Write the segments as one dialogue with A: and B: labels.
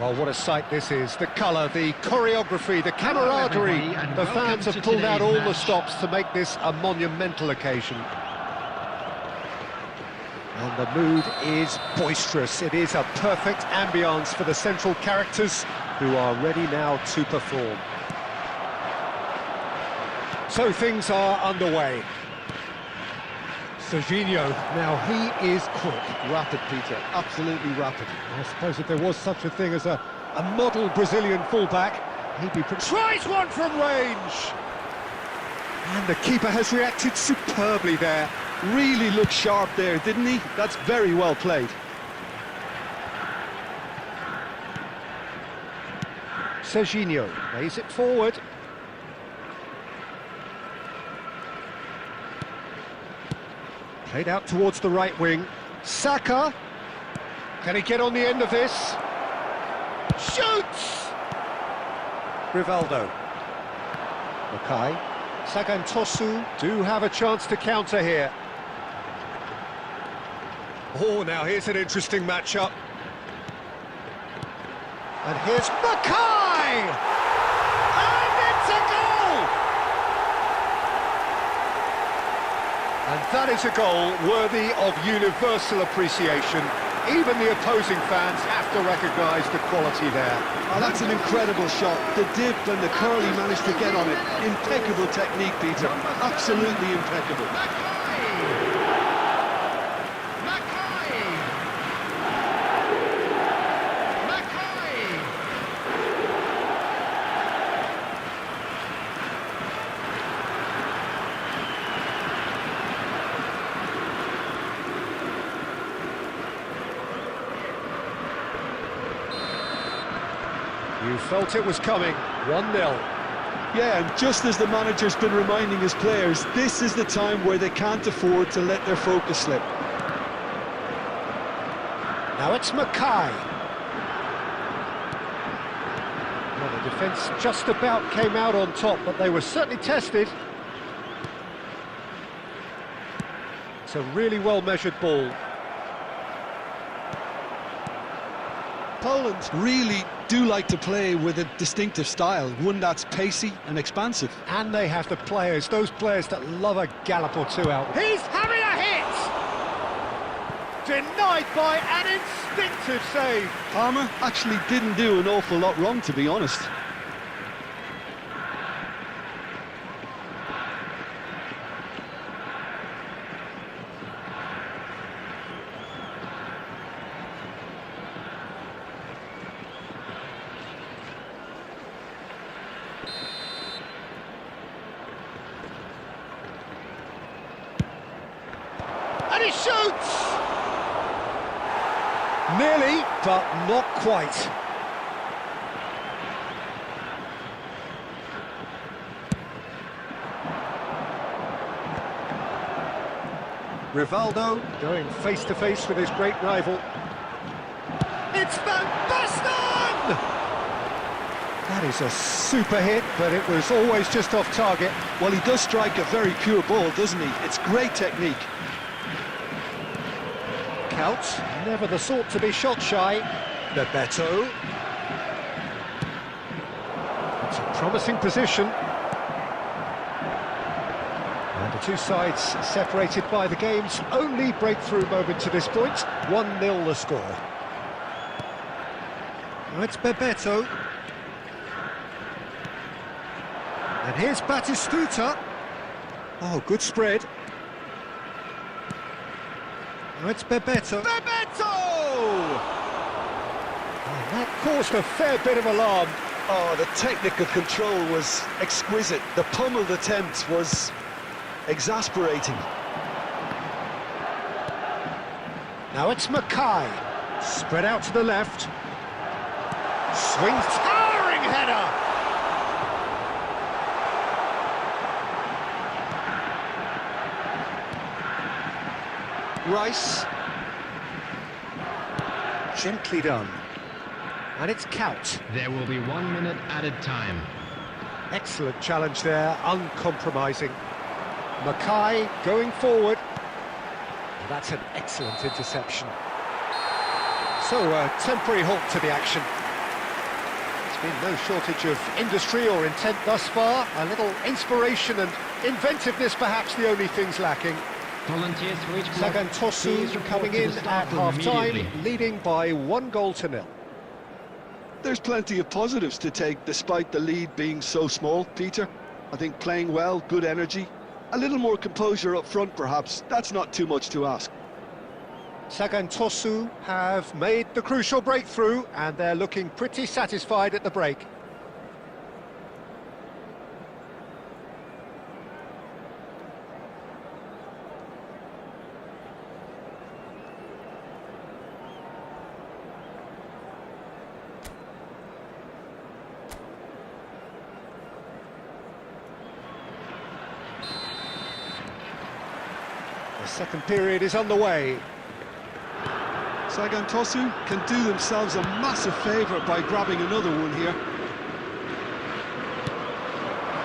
A: Well, what a sight this is. The colour, the choreography, the camaraderie. The fans have pulled out all the stops to make this a monumental occasion. And the mood is boisterous. It is a perfect ambience for the central characters who are ready now to perform. So things are underway. Serginho, now he is quick.
B: Rapid, Peter, absolutely rapid.
A: I suppose if there was such a thing as a model Brazilian fullback, he'd be... Tries one from range! And the keeper has reacted superbly there.
B: Really looked sharp there, didn't he? That's very well played.
A: Serginho lays it forward. Played out towards the right wing. Saka. Can he get on the end of this? Shoots! Rivaldo. Makai. Saka and Tosu do have a chance to counter here. Oh, now here's an interesting matchup. And here's Makai! And it's a goal! And that is a goal worthy of universal appreciation. Even the opposing fans have to recognise the quality there.
B: Oh, that's an incredible shot. The dip and the curl he managed to get on it. Impeccable technique, Peter. Absolutely impeccable.
A: You felt it was coming. 1-0.
B: Yeah, and just as the manager's been reminding his players, this is the time where they can't afford to let their focus slip.
A: Now it's Makai. Well, the defence just about came out on top, but they were certainly tested. It's a really well-measured ball.
B: Poland really do like to play with a distinctive style, one that's pacey and expansive.
A: And they have the players, those players that love a gallop or two out. He's having a hit! Denied by an instinctive save.
B: Palmer actually didn't do an awful lot wrong, to be honest.
A: And he shoots! Nearly, but not quite. Rivaldo going face-to-face with his great rival. It's Van Basten! That is a super hit, but it was always just off target.
B: Well, he does strike a very pure ball, doesn't he? It's great technique.
A: Couch, never the sort to be shot shy. Bebeto. It's a promising position. And the two sides separated by the game's only breakthrough moment to this point. 1-0 the score. Now it's Bebeto. And here's Batistuta. Oh, good spread. Now it's Bebeto. Bebeto! Oh, that caused a fair bit of alarm.
B: Oh, the technical control was exquisite. The pummeled attempt was exasperating.
A: Now it's Makai. Spread out to the left. Swings, towering header! Rice. Gently done. And it's Couch.
C: There will be 1 minute added time.
A: Excellent challenge there, uncompromising. Makai going forward. That's an excellent interception. So a temporary halt to the action. Been no shortage of industry or intent thus far. A little inspiration and inventiveness, perhaps the only things lacking.
C: Volunteers for each club,
A: Sagan Tosu
C: please report
A: coming
C: to
A: in
C: the
A: at
C: staff room
A: half-time,
C: immediately.
A: leading by 1-0.
B: There's plenty of positives to take despite the lead being so small, Peter. I think playing well, good energy. A little more composure up front, perhaps. That's not too much to ask.
A: Sagan Tosu have made the crucial breakthrough, and they're looking pretty satisfied at the break. The second period is underway.
B: Sagan Tosu can do themselves a massive favour by grabbing another one here.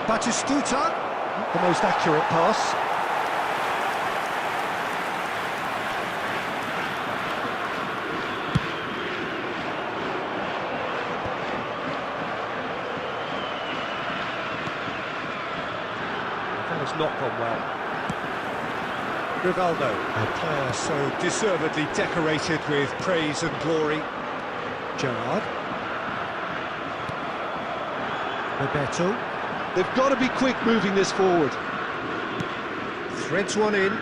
A: Batistuta, not the most accurate pass. That has not gone well. Rivaldo, a player so deservedly decorated with praise and glory. Gerrard. Roberto.
B: They've got to be quick moving this forward.
A: Threads one in.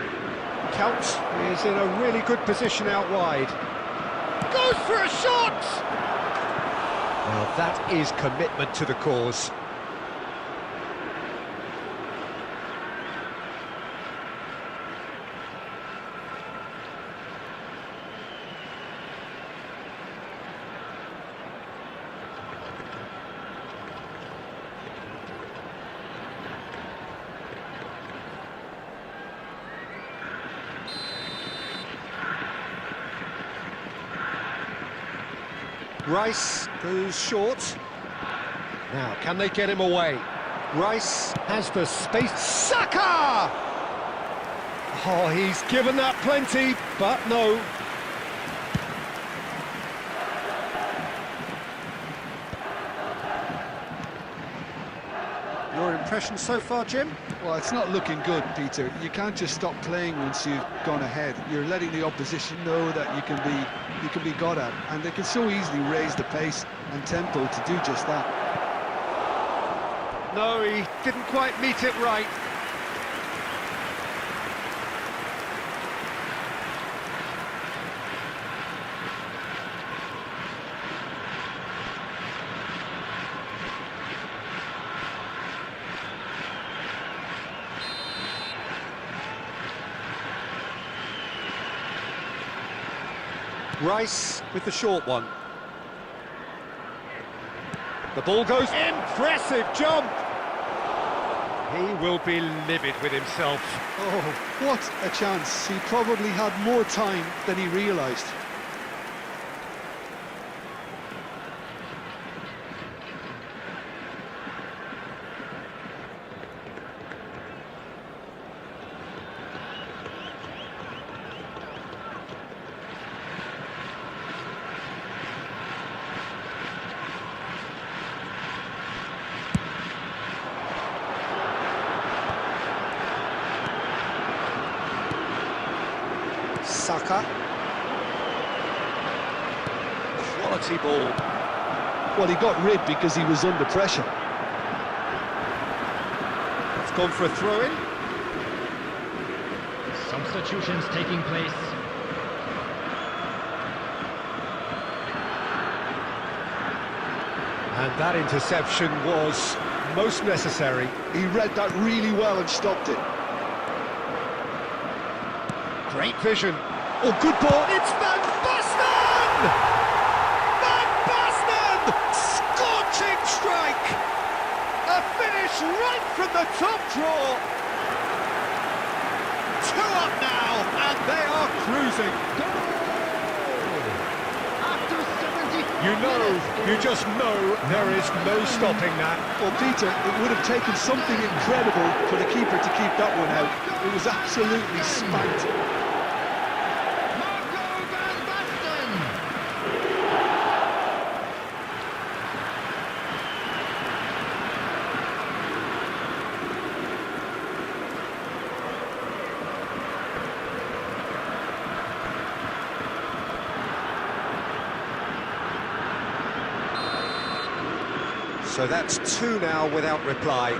A: Counts is in a really good position out wide. Goes for a shot! Well, that is commitment to the cause. Rice goes short. Now, can they get him away? Rice has the space. Saka! Oh, he's given that plenty, but no. Your impression so far, Jim?
B: Well, it's not looking good, Peter. You can't just stop playing once you've gone ahead. You're letting the opposition know that you can be got at, and they can so easily raise the pace and tempo to do just that.
A: No, he didn't quite meet it right. Rice with the short one. The ball goes. Impressive jump! He will be livid with himself.
B: Oh, what a chance. He probably had more time than he realised.
A: Saka. Quality ball.
B: Well, he got rid because he was under pressure.
A: It's gone for a throw-in.
C: Substitutions taking place.
A: And that interception was most necessary.
B: He read that really well and stopped it.
A: Great vision. Oh, good ball. It's Van Basten! Van Basten! Scorching strike! A finish right from the top draw. 2 up now, and they are cruising.
C: After 70
A: You just know there is no stopping that.
B: Well, Peter, it would have taken something incredible for the keeper to keep that one out. It was absolutely spanked.
A: So that's two now without reply.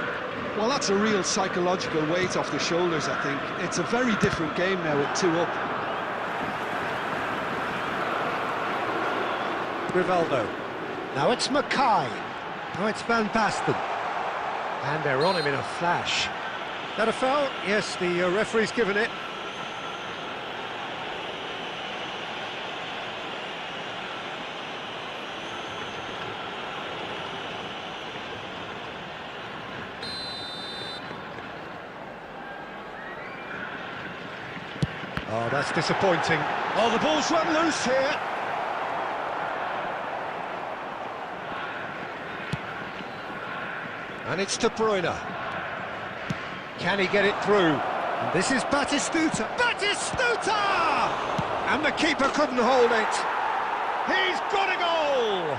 B: Well, that's a real psychological weight off the shoulders, I think. It's a very different game now with 2 up.
A: Rivaldo. Now it's Mackay. Now it's Van Basten. And they're on him in a flash. That a foul? Yes, the referee's given it. Oh, that's disappointing. Oh, the ball's run loose here. And it's De Bruyne. Can he get it through? And this is Batistuta. Batistuta! And the keeper couldn't hold it. He's got a goal!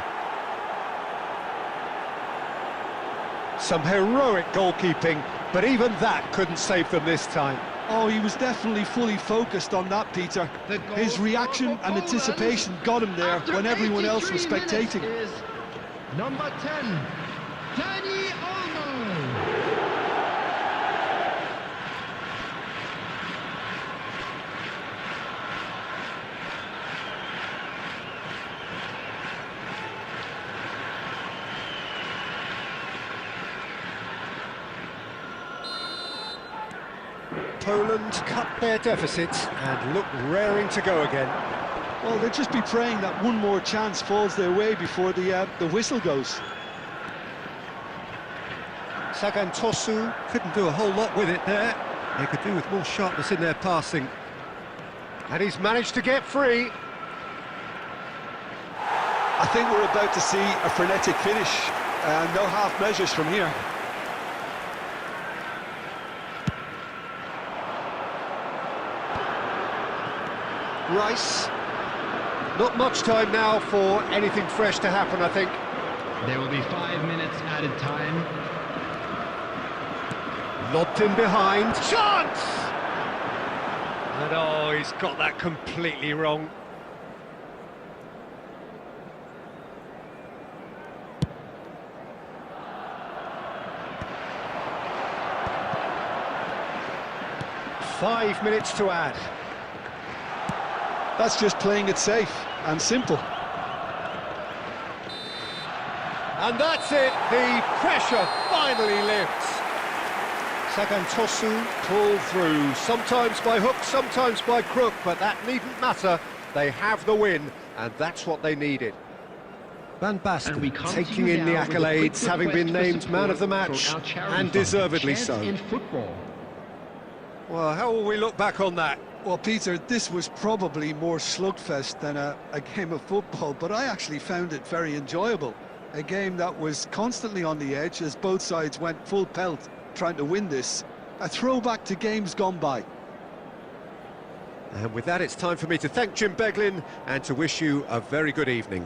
A: Some heroic goalkeeping, but even that couldn't save them this time.
B: Oh, he was definitely fully focused on that, Peter. His reaction and anticipation got him there when everyone else was spectating.
C: Is number 10, Danny Olmo.
A: Poland cut their deficit and look raring to go again.
B: Well, they'll just be praying that one more chance falls their way before the whistle goes.
A: Sagan Tosu couldn't do a whole lot with it there. They could do with more sharpness in their passing. And he's managed to get free.
B: I think we're about to see a frenetic finish. No half measures from here.
A: Rice. Not much time now for anything fresh to happen, I think.
C: There will be 5 minutes added time.
A: Lobbed in behind. Chance! And oh, he's got that completely wrong. Five minutes to add.
B: That's just playing it safe and simple.
A: And that's it, the pressure finally lifts. Sagan Tosu pulled through, sometimes by hook, sometimes by crook, but that needn't matter. They have the win, and that's what they needed. Van Basten taking in the accolades, having been named man of the match, and deservedly so.
C: In football.
A: Well, how will we look back on that?
B: Well, Peter, this was probably more slugfest than a game of football, but I actually found it very enjoyable. A game that was constantly on the edge as both sides went full pelt trying to win this. A throwback to games gone by.
A: And with that, it's time for me to thank Jim Beglin and to wish you a very good evening.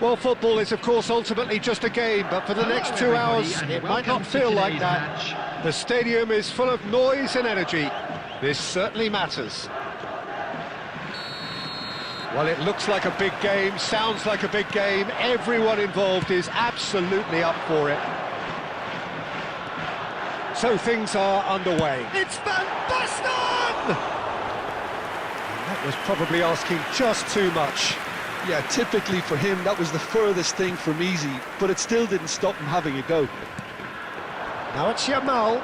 A: Well, football is, of course, ultimately just a game, but for the next 2 hours, it might not feel like that. The stadium is full of noise and energy. This certainly matters. Well, it looks like a big game, sounds like a big game. Everyone involved is absolutely up for it. So things are underway. It's Van Basten! That was probably asking just too much.
B: Yeah, typically for him, that was the furthest thing from easy, but it still didn't stop him having a go.
A: Now it's Yamal.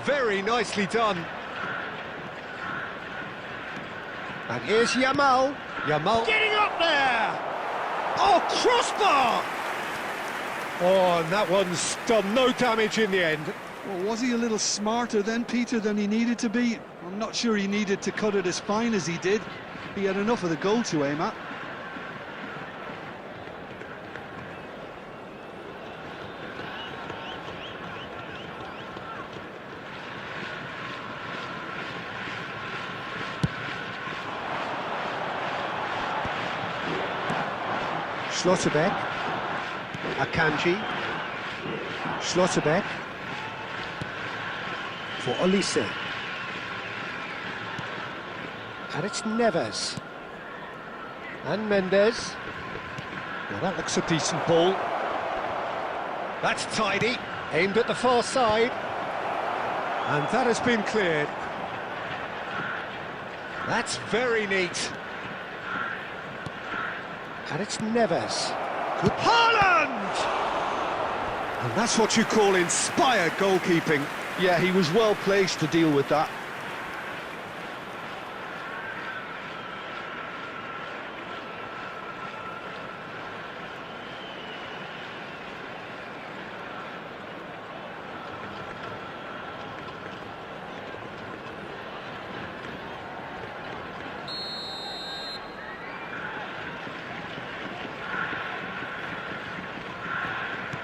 A: Very nicely done. And here's Yamal. Yamal getting up there! Oh, crossbar! Oh, and that one's done no damage in the end.
B: Well, was he a little smarter then, Peter, than he needed to be? I'm not sure he needed to cut it as fine as he did. He had enough of the goal to aim at.
A: Schlotterbeck. Akanji. Schlotterbeck. For Olise. And it's Neves. And Mendes. Well, that looks a decent ball. That's tidy. Aimed at the far side. And that has been cleared. That's very neat. And it's Neves. Good. Haaland! And that's what you call inspired goalkeeping.
B: Yeah, he was well placed to deal with that.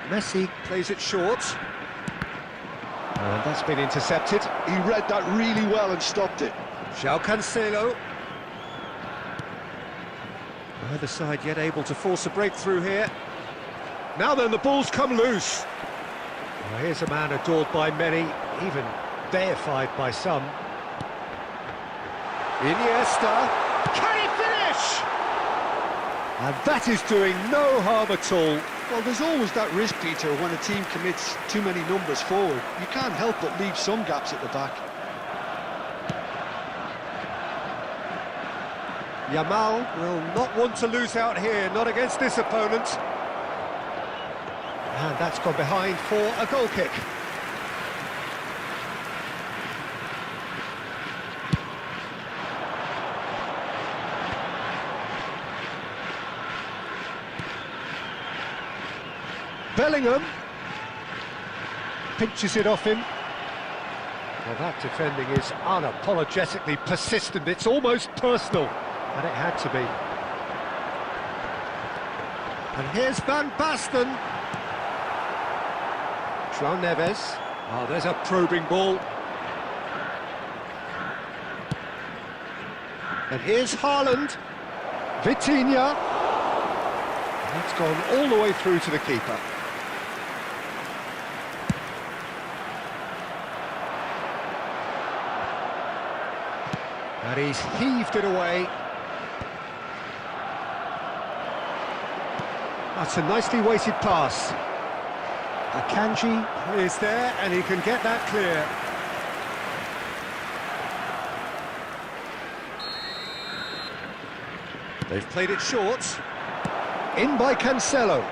A: Messi plays it short. And that's been intercepted.
B: He read that really well and stopped it.
A: João Cancelo. Neither side yet able to force a breakthrough here. Now then, the ball's come loose. Well, here's a man adored by many, even deified by some. Iniesta. Can he finish? And that is doing no harm at all.
B: Well, there's always that risk, Peter, when a team commits too many numbers forward. You can't help but leave some gaps at the back.
A: Yamal will not want to lose out here, not against this opponent. And that's gone behind for a goal kick. Bellingham pinches it off him. Well, that defending is unapologetically persistent. It's almost personal, and it had to be. And here's Van Basten. João Neves. Oh, there's a probing ball. And here's Haaland. Vitinha. And it's gone all the way through to the keeper. And he's heaved it away. That's a nicely weighted pass. Akanji is there, and he can get that clear. They've played it short. In by Cancelo.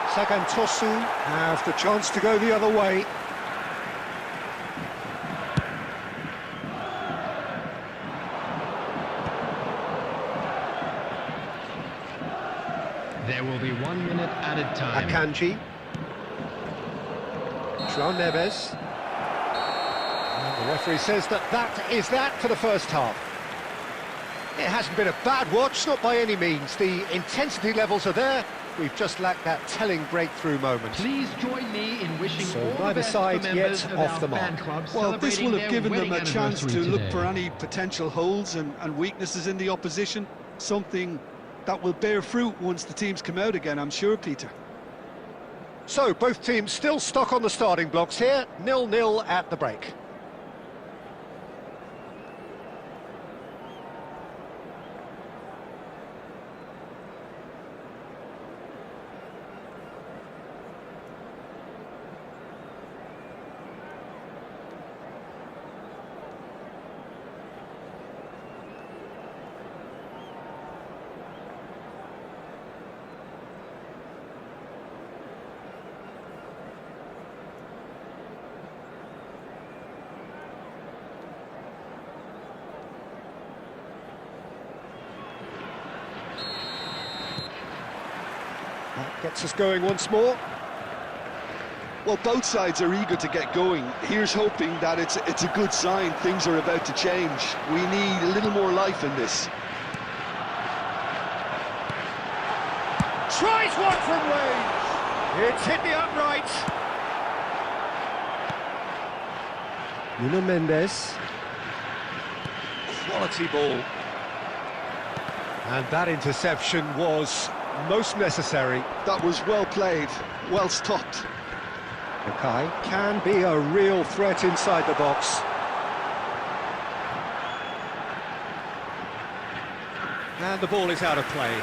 A: Sagantosu have the chance to go the other way.
C: There will be 1 minute added time.
A: Akanji. João Neves. And the referee says that is that for the first half. It hasn't been a bad watch, not by any means. The intensity levels are there. We've just lacked that telling breakthrough moment.
C: Please join me in wishing
A: So
C: all the
A: neither
C: best
A: side
C: for members
A: yet
C: of
A: off
C: our
A: the mark.
C: fan club
B: Well, this will
C: celebrating
B: have given
C: their
B: them a
C: wedding
B: chance to
C: anniversary
B: look
C: today.
B: for any potential holes and weaknesses in the opposition, something that will bear fruit once the teams come out again, I'm sure, Peter.
A: So both teams still stuck on the starting blocks here, 0-0 at the break. That gets us going once more.
B: Well, both sides are eager to get going. Here's hoping that it's a good sign. Things are about to change. We need a little more life in this.
A: Tries one from range. It's hit the upright. Nuno Mendes. Quality ball. And that interception was most necessary.
B: That was well played, well stopped.
A: Mackay can be a real threat inside the box. And the ball is out of play.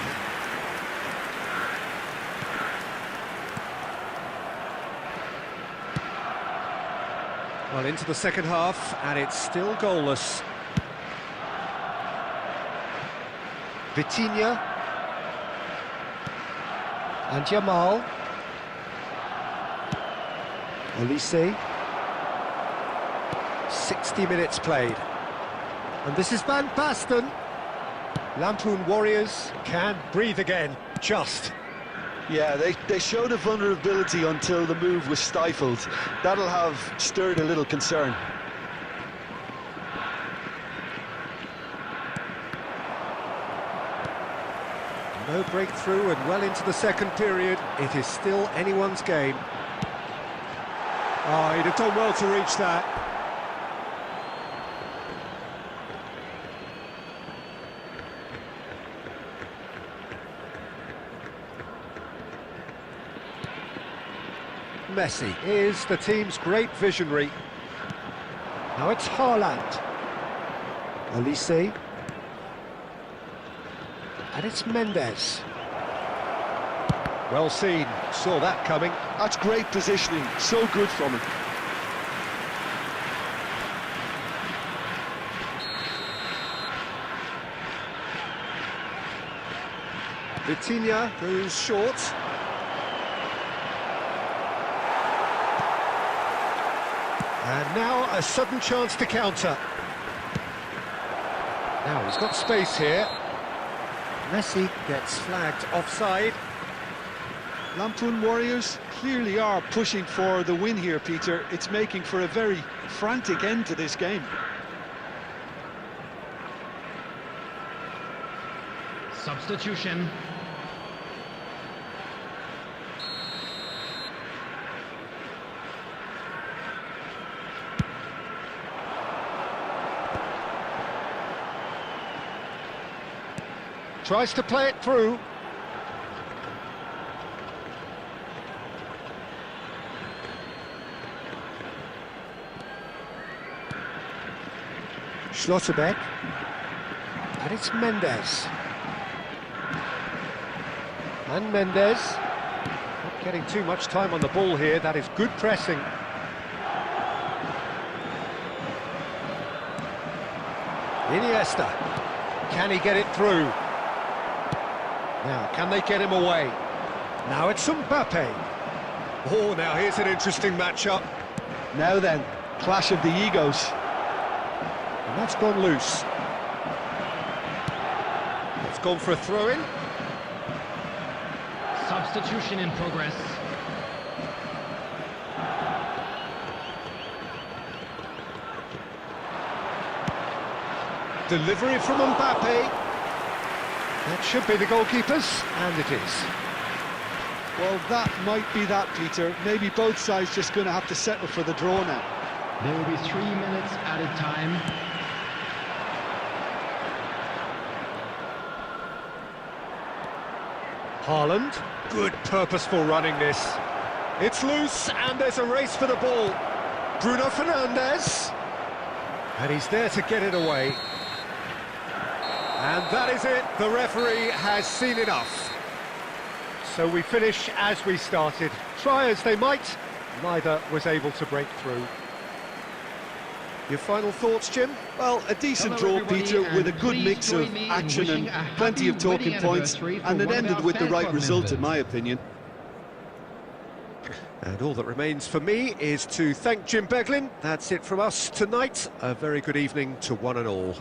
A: Well, into the second half, and it's still goalless. Vitinha. And Jamal. Olise. 60 minutes played. And this is Van Basten. Lampoon Warriors can breathe again, just.
B: Yeah, they showed a vulnerability until the move was stifled. That'll have stirred a little concern.
A: No breakthrough and well into the second period. It is still anyone's game. Oh, he'd have done well to reach that. Messi is the team's great visionary. Now it's Haaland. Olise. And it's Mendes. Well seen, saw that coming.
B: That's great positioning, so good from him.
A: Vitinha goes short. And now a sudden chance to counter. Now he's got space here. Messi gets flagged offside.
B: Lampoon Warriors clearly are pushing for the win here, Peter. It's making for a very frantic end to this game.
C: Substitution.
A: Tries to play it through. Schlotterbeck. And it's Mendes. And Mendes. Not getting too much time on the ball here. That is good pressing. Iniesta. Can he get it through? Now, can they get him away? Now it's Mbappe. Oh, now here's an interesting matchup.
B: Now then, clash of the egos.
A: And that's gone loose. It's gone for a throw-in.
C: Substitution in progress.
A: Delivery from Mbappe. That should be the goalkeeper's, and it is.
B: Well, that might be that, Peter. Maybe both sides just going to have to settle for the draw now.
C: There will be 3 minutes added time.
A: Haaland, good purposeful running this. It's loose, and there's a race for the ball. Bruno Fernandes. And he's there to get it away. And that is it. The referee has seen enough. So we finish as we started. Try as they might, neither was able to break through. Your final thoughts, Jim?
B: Well, a decent
C: Hello,
B: draw,
C: everybody,
B: Peter, with a
C: and
B: good
C: please
B: mix
C: join
B: of
C: me in
B: action
C: wishing
B: and
C: a
B: plenty
C: happy
B: of talking
C: wedding
B: points,
C: anniversary for
B: and it
C: one of
B: ended
C: our
B: with the
C: fan
B: right
C: club
B: result, in
C: members.
B: my opinion.
A: And all that remains for me is to thank Jim Beglin. That's it from us tonight. A very good evening to one and all.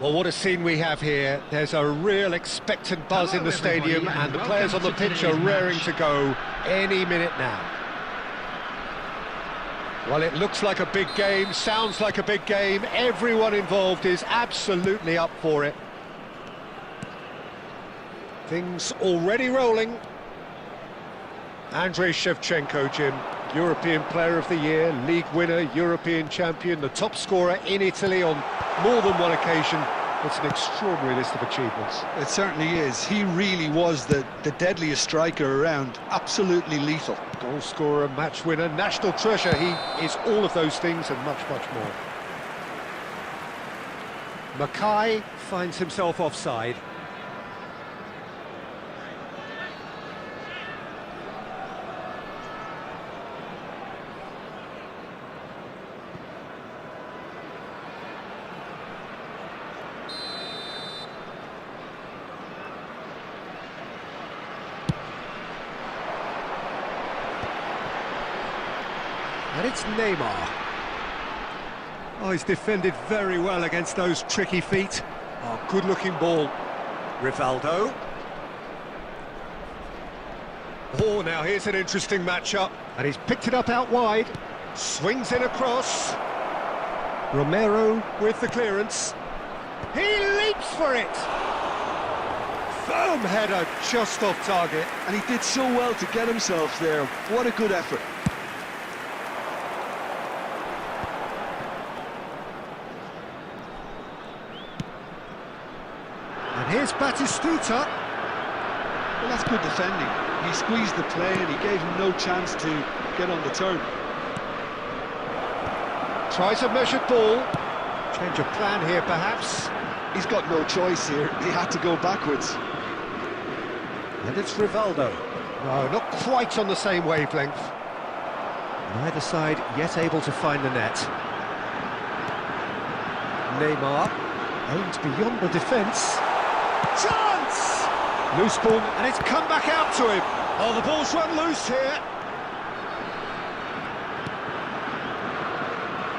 A: Well, what a scene we have here. There's a real expectant buzz in the stadium, and the players on the pitch are raring to go any minute now. Well, it looks like a big game, sounds like a big game. Everyone involved is absolutely up for it. Things already rolling. Andrei Shevchenko, Jim, European Player of the Year, League winner, European champion, the top scorer in Italy on more than one occasion. It's an extraordinary list of achievements.
B: It certainly is. He really was the deadliest striker around. Absolutely lethal.
A: Goal scorer, match winner, national treasure. He is all of those things and much, much more. Mackay finds himself offside. And it's Neymar. Oh, he's defended very well against those tricky feet. Oh, good-looking ball. Rivaldo. Oh, now here's an interesting matchup. And he's picked it up out wide. Swings in across. Romero with the clearance. He leaps for it. Firm header just off target.
B: And he did so well to get himself there. What a good effort.
A: And here's Batistuta.
B: Well, that's good defending. He squeezed the play and he gave him no chance to get on the turn.
A: Tries a measured ball. Change of plan here, perhaps.
B: He's got no choice here. He had to go backwards.
A: And it's Rivaldo. No, not quite on the same wavelength. Neither side yet able to find the net. Neymar aimed beyond the defence. Chance! Loose ball, and it's come back out to him. Oh, the ball's run loose here.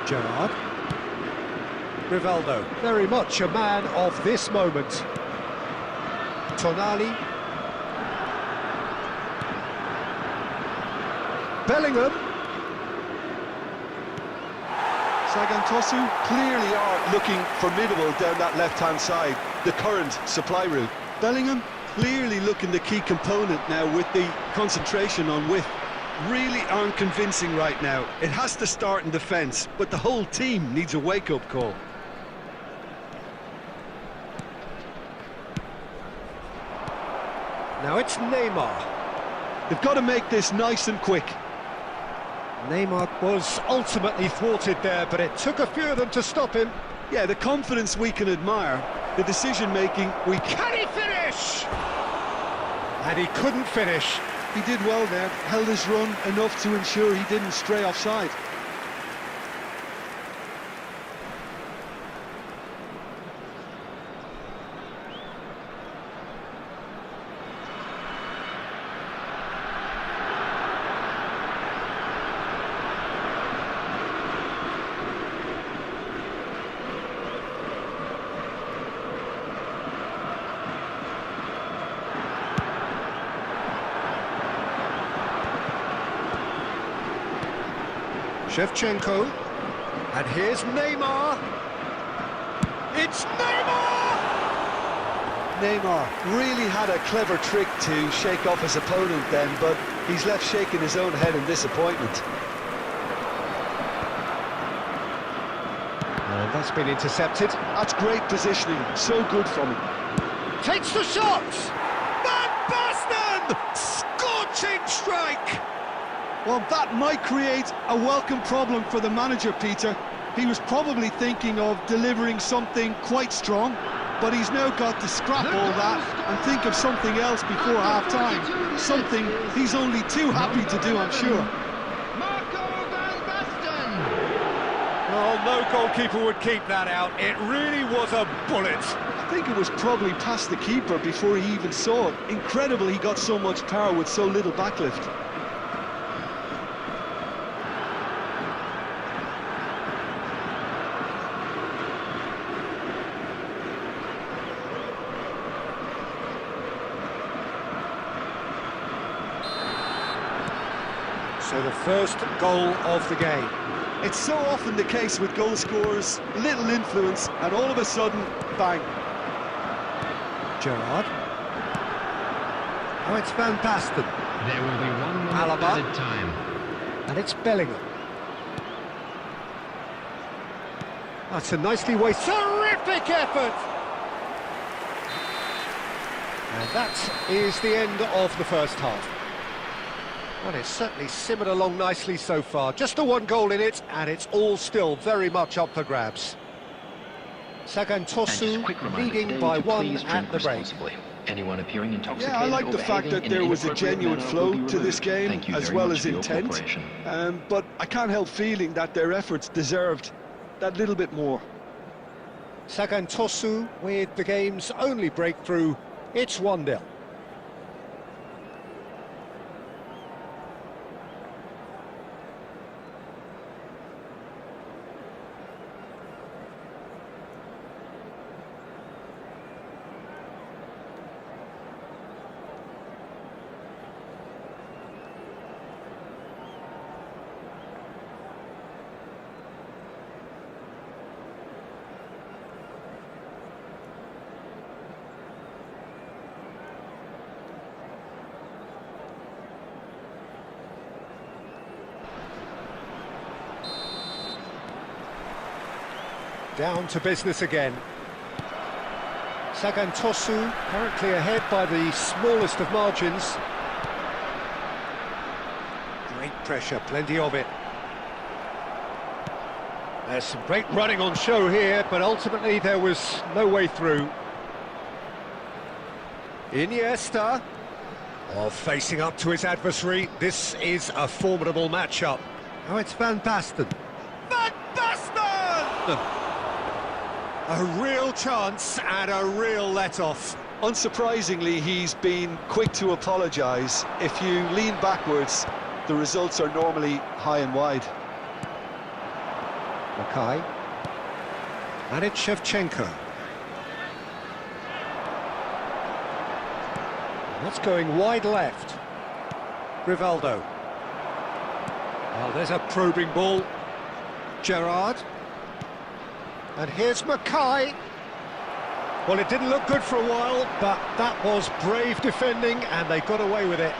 A: Gerrard. Rivaldo, very much a man of this moment. Tonali. Bellingham.
B: Sagantosu clearly are looking formidable down that left-hand side, the current supply route. Bellingham clearly looking the key component now with the concentration on width. Really aren't convincing right now. It has to start in defence, but the whole team needs a wake-up call.
A: Now it's Neymar.
B: They've got to make this nice and quick.
A: Neymar was ultimately thwarted there, but it took a few of them to stop him.
B: Yeah, the confidence we can admire, the decision-making we...
A: Can he finish? And he couldn't finish.
B: He did well there, held his run enough to ensure he didn't stray offside.
A: Shevchenko, and here's Neymar. It's Neymar!
B: Neymar really had a clever trick to shake off his opponent then, but he's left shaking his own head in disappointment.
A: And that's been intercepted.
B: That's great positioning, so good from him.
A: Takes the shot! Van Basten! Scorching strike!
B: Well, that might create a welcome problem for the manager, Peter. He was probably thinking of delivering something quite strong, but he's now got to scrap all that and think of something else before half-time. Something he's only too happy to do, I'm sure.
A: Well, no goalkeeper would keep that out. It really was a bullet.
B: I think it was probably past the keeper before he even saw it. Incredible he got so much power with so little backlift.
A: So the first goal of the game.
B: It's so often the case with goal scorers, little influence, and all of a sudden, bang.
A: Gerrard. Oh, it's Van Basten.
C: There will be 1 minute
A: Alaba.
C: added time.
A: And it's Bellingham. That's a nicely wasted. Terrific effort! And that is the end of the first half. Well, it's certainly simmered along nicely so far. Just the one goal in it, and it's all still very much up for grabs. Sagantosu leading by one at the break.
D: Anyone appearing intoxicated
B: Yeah, I like the fact that there was a genuine flow to this game, as well as intent. But I can't help feeling that their efforts deserved that little bit more.
A: Sagantosu with the game's only breakthrough. It's 1-0. Down to business again. Sagantosu currently ahead by the smallest of margins. Great pressure, plenty of it. There's some great running on show here, but ultimately there was no way through. Iniesta, facing up to his adversary. This is a formidable matchup. Oh, it's Van Basten. Van Basten! A real chance and a real let-off.
B: Unsurprisingly, he's been quick to apologise. If you lean backwards, the results are normally high and wide.
A: Makai. And it's Shevchenko. That's going wide left. Rivaldo. Oh, there's a probing ball. Gerrard. And here's Makai. Well, it didn't look good for a while, but that was brave defending, and they got away with it.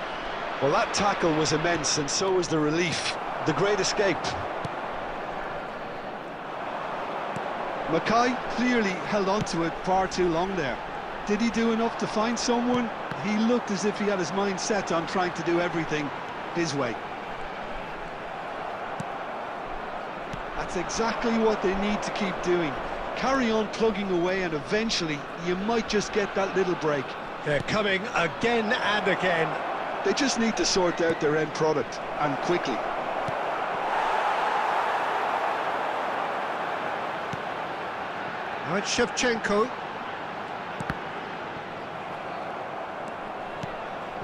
B: Well, that tackle was immense, and so was the relief. The great escape. Makai clearly held on to it far too long there. Did he do enough to find someone? He looked as if he had his mind set on trying to do everything his way. That's exactly what they need to keep doing. Carry on plugging away, and eventually you might just get that little break.
A: They're coming again and again.
B: They just need to sort out their end product, and quickly.
A: Now it's Shevchenko.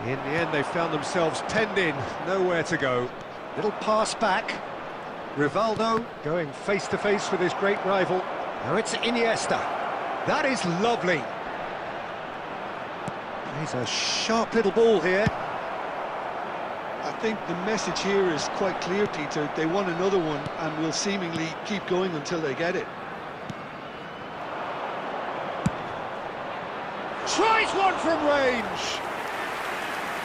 A: In the end, they found themselves penned in, nowhere to go. Little pass back. Rivaldo going face-to-face with his great rival. Now it's Iniesta. That is lovely. He's a sharp little ball here.
B: I think the message here is quite clear, Peter. They want another one and will seemingly keep going until they get it.
A: Tries one from range.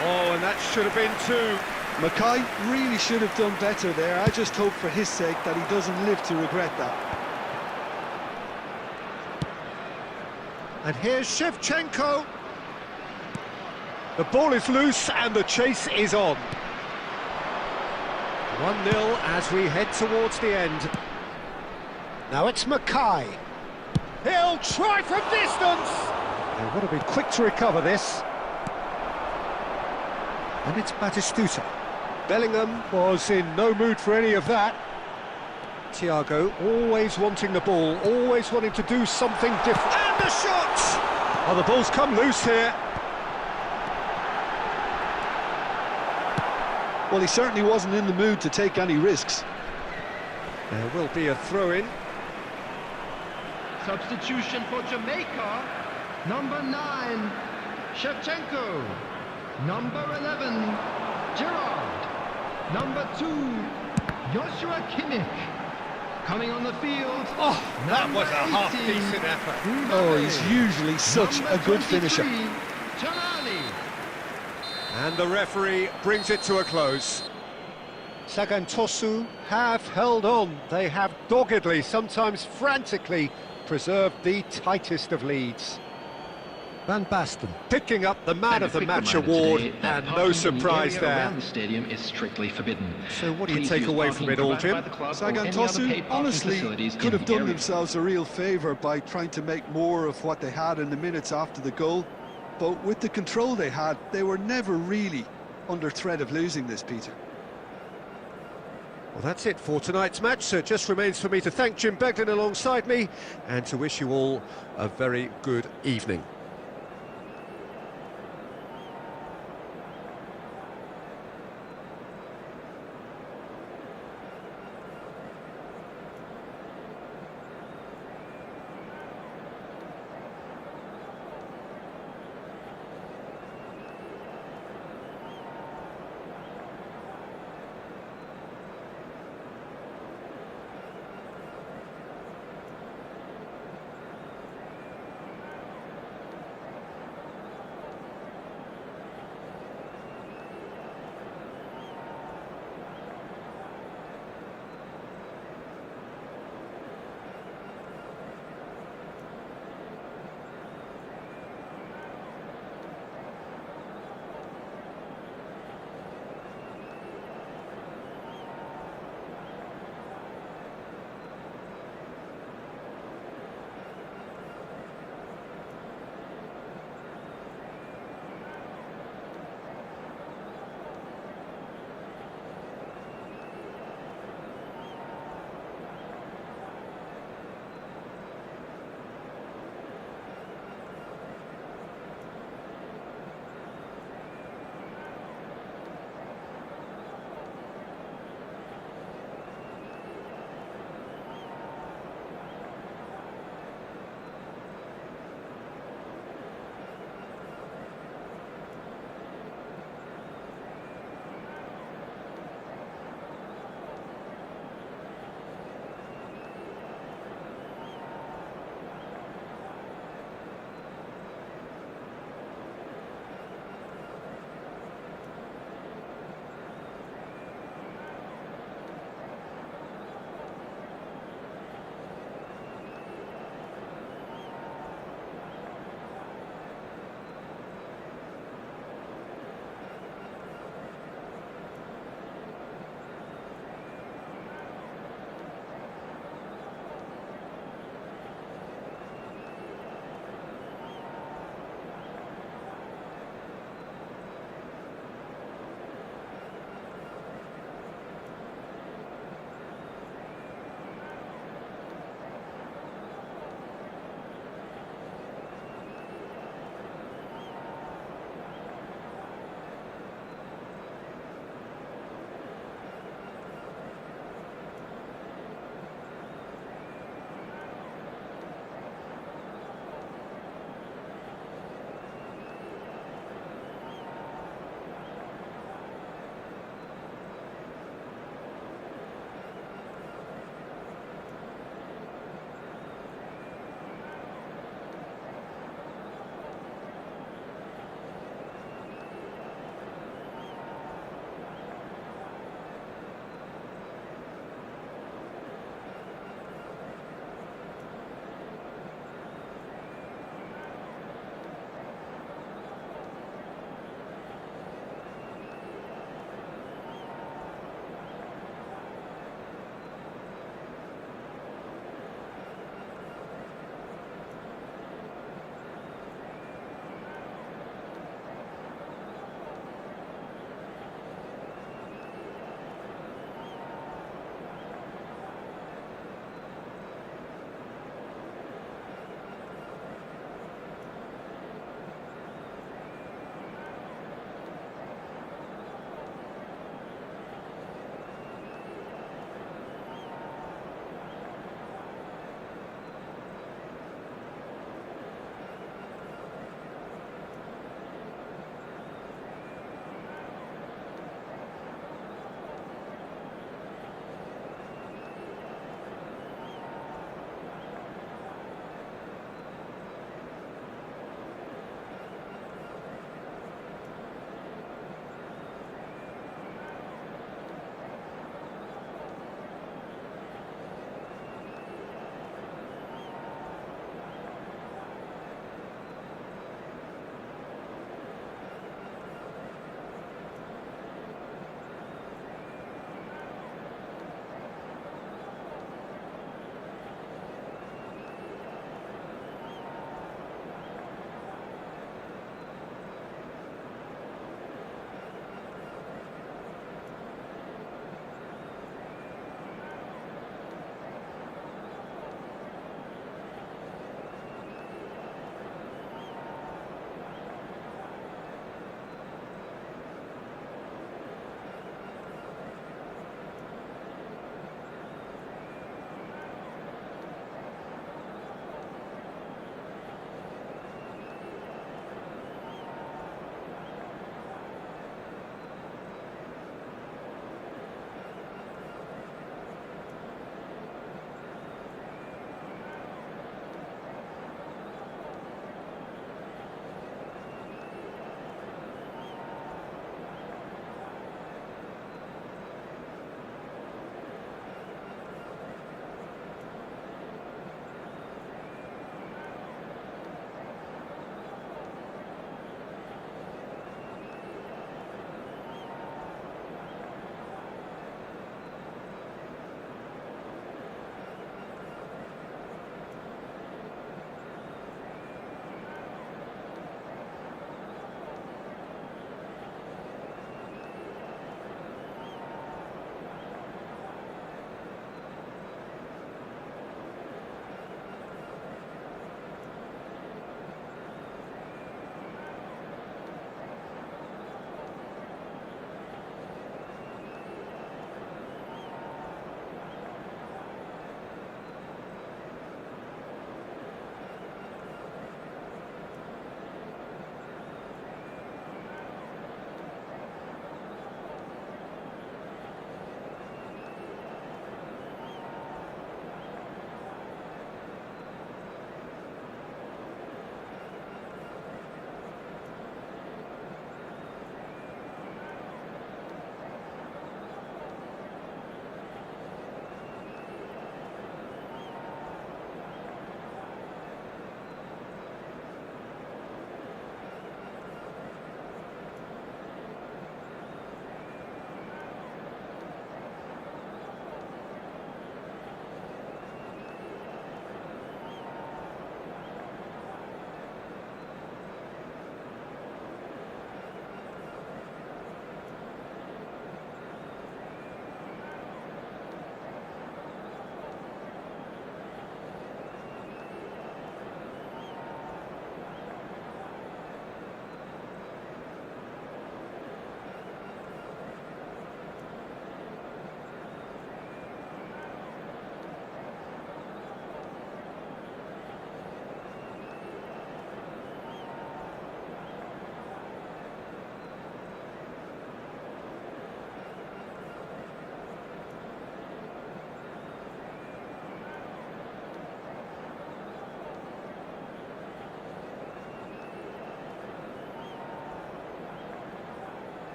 A: Oh, and that should have been two.
B: Makai really should have done better there. I just hope for his sake that he doesn't live to regret that.
A: And here's Shevchenko. The ball is loose and the chase is on. 1-0 as we head towards the end. Now it's Makai. He'll try from distance. They've got to be quick to recover this. And it's Batistuta. Bellingham was in no mood for any of that. Thiago always wanting the ball, always wanting to do something different. And the shot! Oh, the ball's come loose here.
B: Well, he certainly wasn't in the mood to take any risks.
A: There will be a throw-in.
C: Substitution for Jamaica. Number 9, Shevchenko. Number 11, Gerrard. Number 2, Joshua Kimmich. Coming on the field.
A: Oh, that
C: number
A: was a
C: 18,
A: half-decent effort.
B: Oh, he's usually such
C: number
B: a good
C: 23,
B: finisher.
C: Tonali.
A: And the referee brings it to a close. Sagan Tosu have held on. They have doggedly, sometimes frantically, preserved the tightest of leads. Van Basten picking up the Man
D: And a
A: of the
D: quick
A: Match
D: reminder
A: award,
D: today that
A: and no
D: parking in the
A: surprise
D: area
A: there.
D: around the stadium is strictly forbidden.
A: So what do you
D: Please
A: take
D: use
A: away from
D: parking
A: it all,
D: provided by
A: Jim?
D: the club or
B: Sagan
D: any other
B: Tosu
D: paid parking
B: honestly
D: facilities
B: could
D: in
B: have
D: the
B: done
D: area.
B: themselves a real favour by trying to make more of what they had in the minutes after the goal. But with the control they had, they were never really under threat of losing this, Peter.
A: Well, that's it for tonight's match, so it just remains for me to thank Jim Beglin alongside me and to wish you all a very good evening.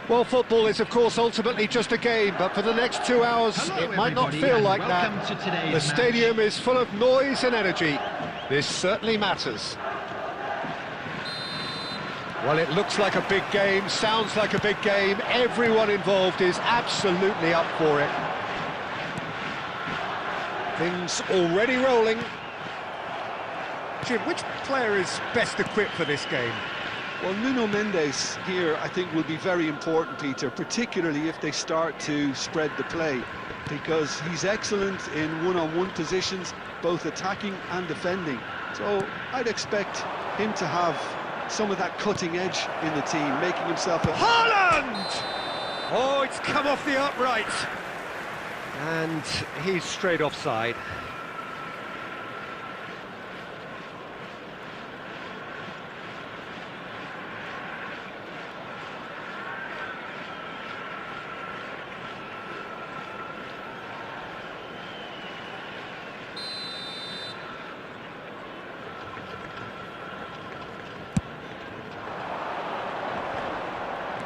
A: Well, football is, of course, ultimately just a game, but for the next 2 hours,
C: Hello,
A: it might not
C: everybody,
A: feel
C: and
A: like
C: welcome
A: that.
C: to today's
A: The
C: match.
A: stadium is full of noise and energy. This certainly matters. Well, it looks like a big game, sounds like a big game. Everyone involved is absolutely up for it. Things already rolling. Jim, which player is best equipped for this game?
B: Well, Nuno Mendes here, I think, will be very important, Peter, particularly if they start to spread the play, because he's excellent in one-on-one positions, both attacking and defending. So I'd expect him to have some of that cutting edge in the team, making himself a...
A: Haaland! Oh, it's come off the upright. And he's straight offside.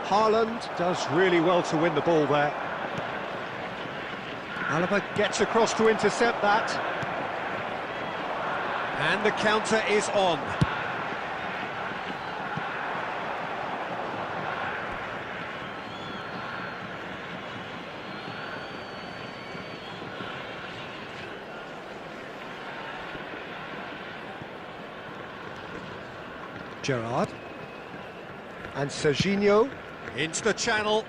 A: Haaland does really well to win the ball there. Alaba gets across to intercept that. And the counter is on. Gerrard. And Serginho into the channel.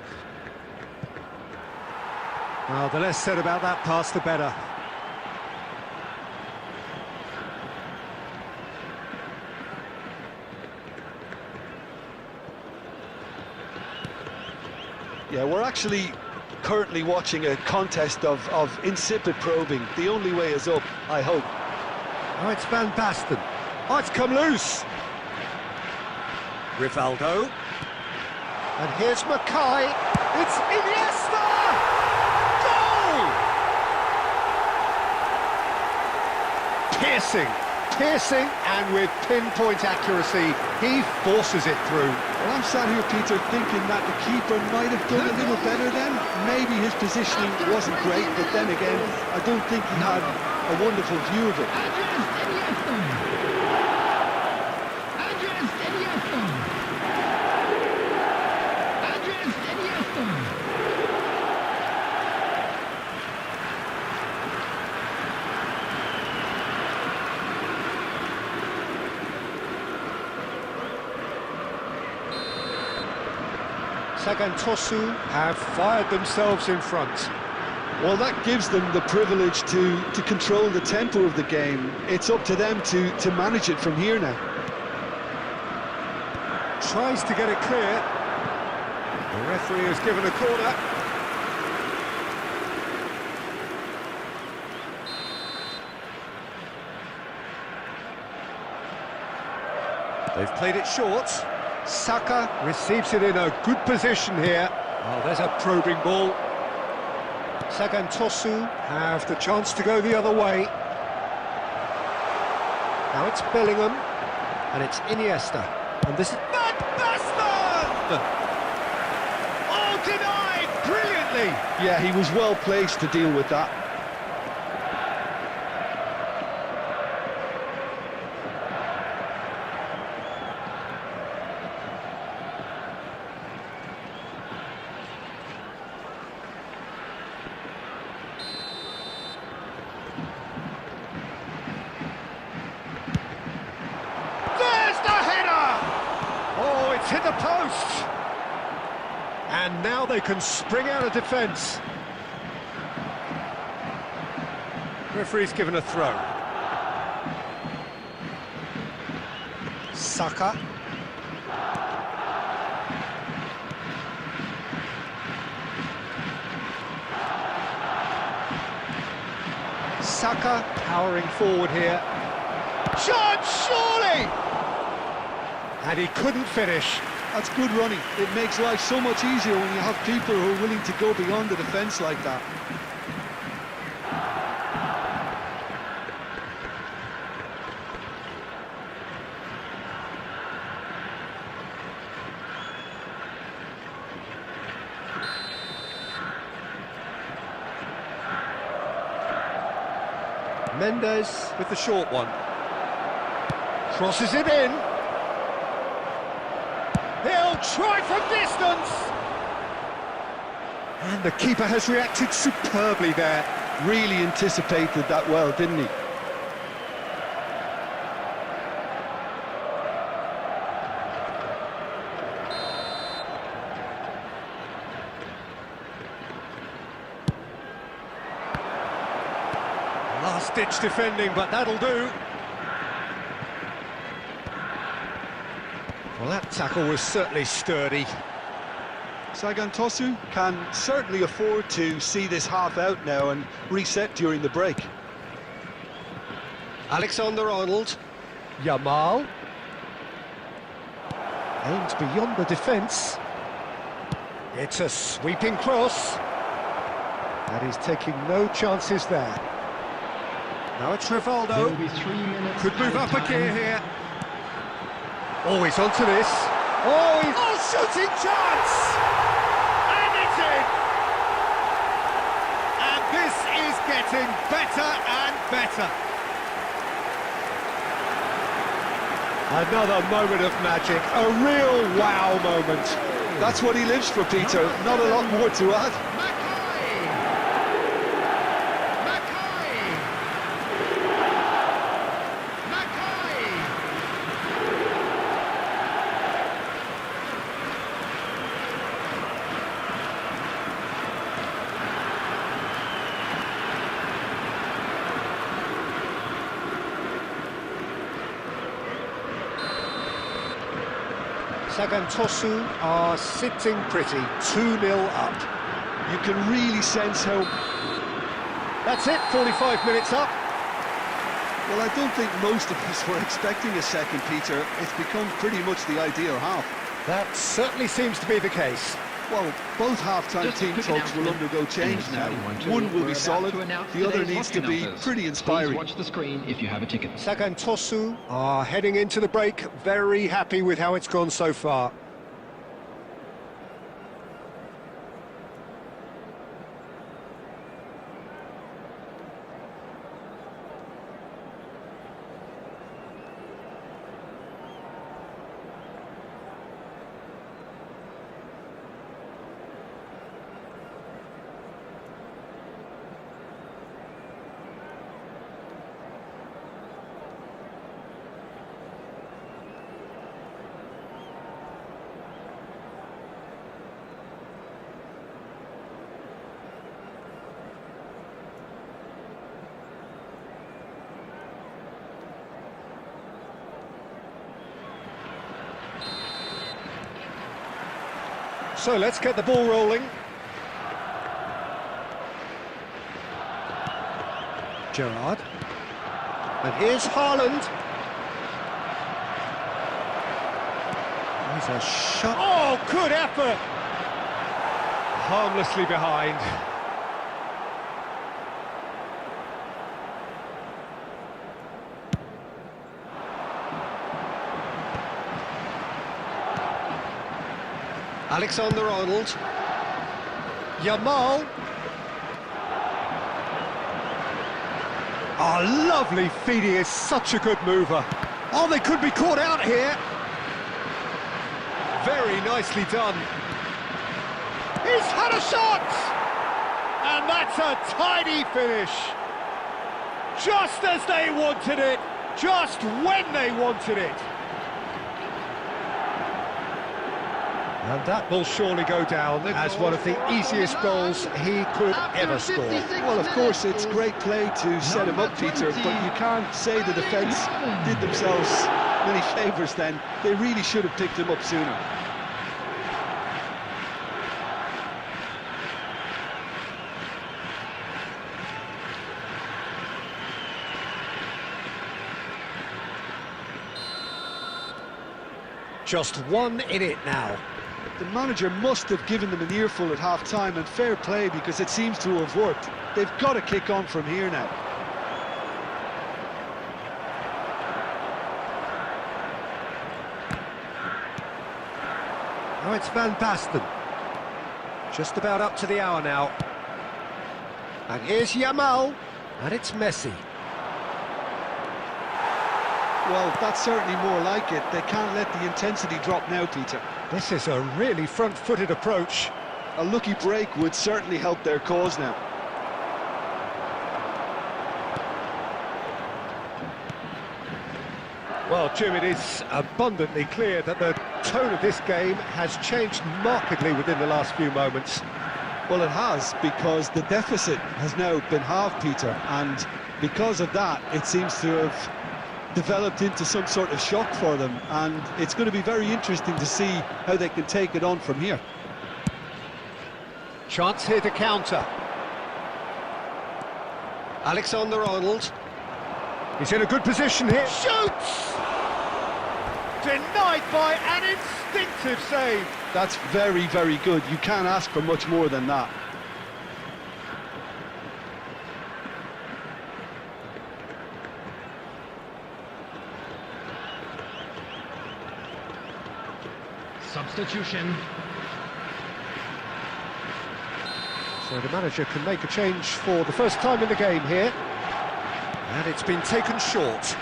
A: Well, the less said about that pass, the better.
B: Yeah, we're actually currently watching a contest of insipid probing. The only way is up, I hope.
A: Oh, it's Van Basten. Oh, it's come loose. Rivaldo. And here's Mackay. It's Iniesta! Goal! Piercing, and with pinpoint accuracy, he forces it through.
B: Well, I'm sat here, Peter, thinking that the keeper might have done a little better then. Maybe his positioning wasn't great, but then again, I don't think he had a wonderful view of it.
A: Sagantosu have fired themselves in front.
B: Well, that gives them the privilege to control the tempo of the game. It's up to them to manage it from here now.
A: Tries to get it clear. The referee has given a corner. They've played it short. Saka receives it in a good position here. Oh, there's a probing ball. Sagantosu have the chance to go the other way. Now it's Bellingham, and it's Iniesta. And this is Van Basten! Oh, denied brilliantly!
B: Yeah, he was well placed to deal with that.
A: Hit the post, and now they can spring out of defence. Referee's given a throw. Saka. Saka powering forward here. Chance, surely! And he couldn't finish.
B: That's good running. It makes life so much easier when you have people who are willing to go beyond the defence like that.
A: Mendes with the short one. Crosses it in. He'll try from distance. And the keeper has reacted superbly there.
B: Really anticipated that well, didn't he?
A: Last-ditch defending, but that'll do. Well, that tackle was certainly sturdy.
B: Sagan Tosu can certainly afford to see this half out now and reset during the break.
A: Alexander-Arnold. Yamal. Aimed beyond the defence. It's a sweeping cross. And he's taking no chances there. Now it's
C: There
A: Rivaldo.
C: will be 3 minutes.
A: Could move up a
C: added
A: gear
C: time.
A: here. Oh, he's onto this. Oh, he's... Oh, shooting chance! And it's in! And this is getting better and better. Another moment of magic, a real wow moment.
B: That's what he lives for, Peter. Not a lot more to add.
A: Sagan Tosu are sitting pretty, 2-0 up.
B: You can really sense how...
A: That's it, 45 minutes up.
B: Well, I don't think most of us were expecting a second, Peter. It's become pretty much the ideal half.
A: That certainly seems to be the case.
B: Well, both half-time
D: Just a
B: team
D: quick
B: talks will
D: announcement.
B: undergo change
D: An
B: now.
D: exciting one, too.
B: One will
D: We're
B: be
D: about
B: solid,
D: to announce
B: the other
D: today's
B: needs to
D: hockey
B: be
D: numbers.
B: pretty
D: Please
B: inspiring.
D: watch the screen if you have a ticket.
A: Sagan Tosu are heading into the break, very happy with how it's gone so far. So let's get the ball rolling. Gerrard. And here's Haaland. He's a shot. Oh, good effort! Harmlessly behind. Alexander-Arnold. Yamal. Oh, lovely feed, he is such a good mover. Oh, they could be caught out here. Very nicely done. He's had a shot! And that's a tidy finish. Just as they wanted it, just when they wanted it. And that will surely go down as one of the easiest goals he could ever score.
B: Well, of course, it's great play to set him up, Peter, but you can't say the defence did themselves many favours then. They really should have picked him up sooner.
A: Just one in it now.
B: The manager must have given them an earful at half-time, and fair play because it seems to have worked. They've got to kick on from here now.
A: Now it's Van Basten. Just about up to the hour now. And here's Yamal. And it's Messi.
B: Well, that's certainly more like it. They can't let the intensity drop now, Peter.
A: This is a really front-footed approach.
B: A lucky break would certainly help their cause now.
A: Well, Jim, it is abundantly clear that the tone of this game has changed markedly within the last few moments.
B: Well, it has, because the deficit has now been halved, Peter, and because of that, it seems to have developed into some sort of shock for them, and it's going to be very interesting to see how they can take it on from here.
A: Chance here to counter. Alexander-Arnold. He's in a good position here. Shoots! Denied by an instinctive save.
B: That's very, very good. You can't ask for much more than that.
C: Substitution.
A: So the manager can make a change for the first time in the game here. And it's been taken short.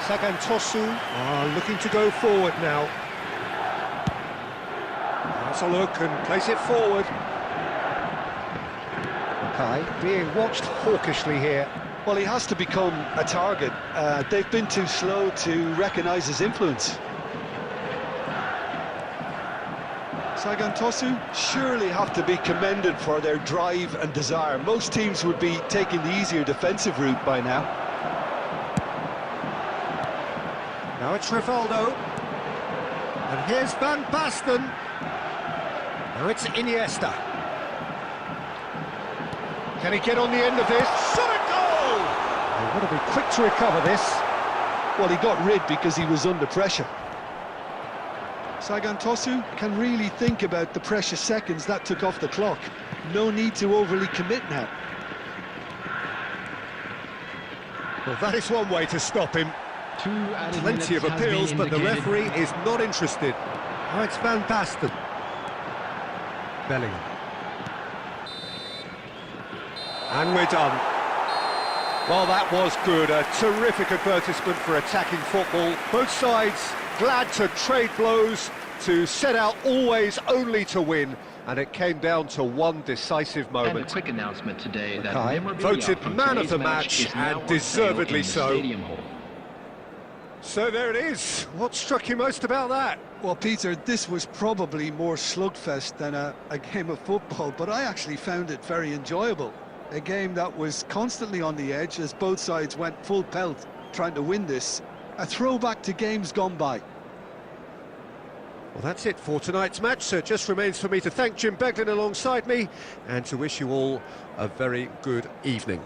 A: Sagantosu looking to go forward now. Has a look and place it forward. Kai being watched hawkishly here.
B: Well, he has to become a target. They've been too slow to recognise his influence. Sagantosu surely have to be commended for their drive and desire. Most teams would be taking the easier defensive route by now.
A: Now it's Rivaldo. And here's Van Basten. Now it's Iniesta. Can he get on the end of this? Shot a goal! They've got to be quick to recover this.
B: Well, he got rid because he was under pressure. Sagantosu can really think about the precious seconds that took off the clock. No need to overly commit now.
A: Well, that is one way to stop him.
C: 2 added
A: Plenty of
C: minutes has
A: appeals,
C: been
A: but the
C: indicated.
A: referee is not interested. Now it's Van Basten. Bellingham. And we're done. Well, that was good. A terrific advertisement for attacking football. Both sides glad to trade blows, to set out always only to win. And it came down to one decisive
D: And
A: moment.
D: a quick announcement today that
A: Kai
D: memorabilia
A: voted
D: from
A: man of
D: today's
A: the
D: match
A: match,
D: is now
A: and
D: on sale
A: deservedly
D: in the
A: so.
D: Stadium Hall.
A: So there it is. What struck you most about that?
B: Well, Peter, this was probably more slugfest than a game of football, but I actually found it very enjoyable. A game that was constantly on the edge as both sides went full pelt trying to win this. A throwback to games gone by.
A: Well, that's it for tonight's match, so it just remains for me to thank Jim Beglin alongside me and to wish you all a very good evening.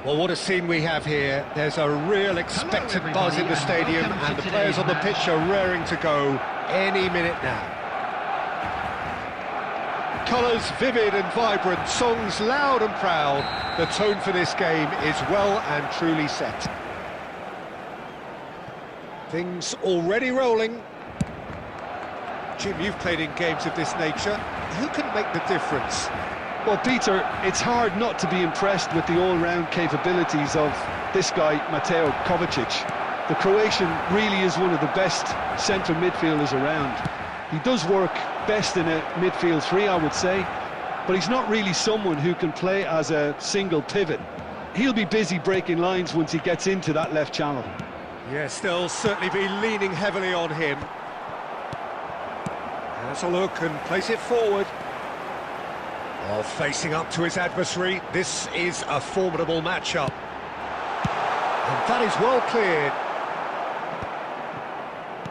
A: Well, what a scene we have here. There's a real expected buzz in the stadium, and the players on the pitch are raring to go any minute now. Colours vivid and vibrant, songs loud and proud. The tone for this game is well and truly set. Things already rolling. Jim, you've played in games of this nature. Who can make the difference?
B: Well, Peter, it's hard not to be impressed with the all-round capabilities of this guy, Mateo Kovacic. The Croatian really is one of the best central midfielders around. He does work best in a midfield three, I would say, but he's not really someone who can play as a single pivot. He'll be busy breaking lines once he gets into that left channel.
A: Yes, they'll certainly be leaning heavily on him. Has a look and place it forward. While facing up to his adversary, this is a formidable matchup. And that is well cleared.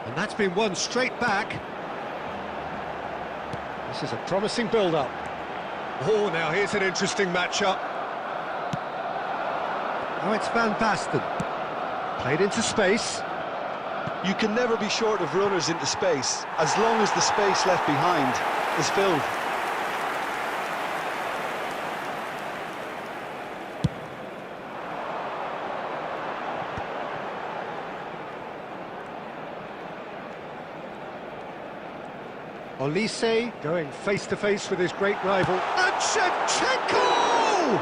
A: And that's been won straight back. This is a promising build-up. Oh, now here's an interesting matchup. Now it's Van Basten. Played into space.
B: You can never be short of runners into space, as long as the space left behind is filled.
A: Olise going face-to-face with his great rival. And Shevchenko!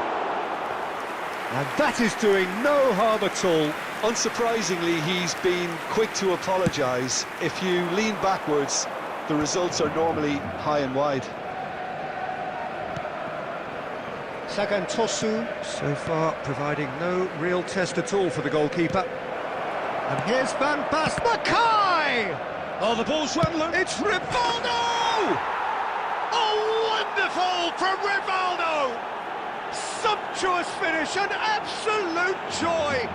A: And that is doing no harm at all.
B: Unsurprisingly, he's been quick to apologise. If you lean backwards, the results are normally high and wide.
A: Sagantosu, so far providing no real test at all for the goalkeeper. And here's Van Basten. Mackay! Oh, the ball's run loose. It's Rivaldo! Oh, wonderful from Rivaldo! Sumptuous finish, an absolute joy!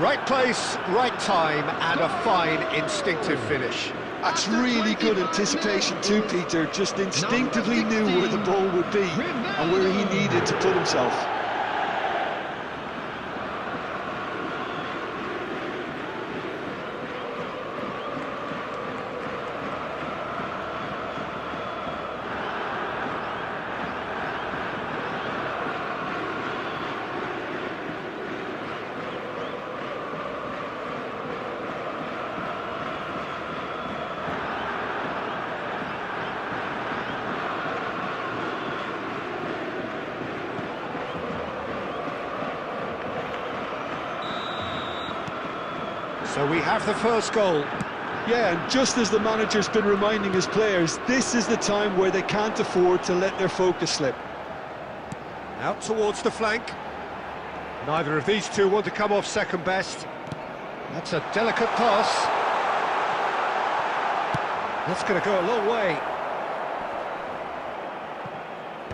A: Right place, right time, and a fine instinctive finish.
B: That's really good anticipation too, Peter. Just instinctively knew where the ball would be and where he needed to put himself.
A: So we have the first goal.
B: Yeah, and just as the manager's been reminding his players, this is the time where they can't afford to let their focus slip.
A: Out towards the flank. Neither of these two want to come off second best. That's a delicate pass. That's going to go a long way.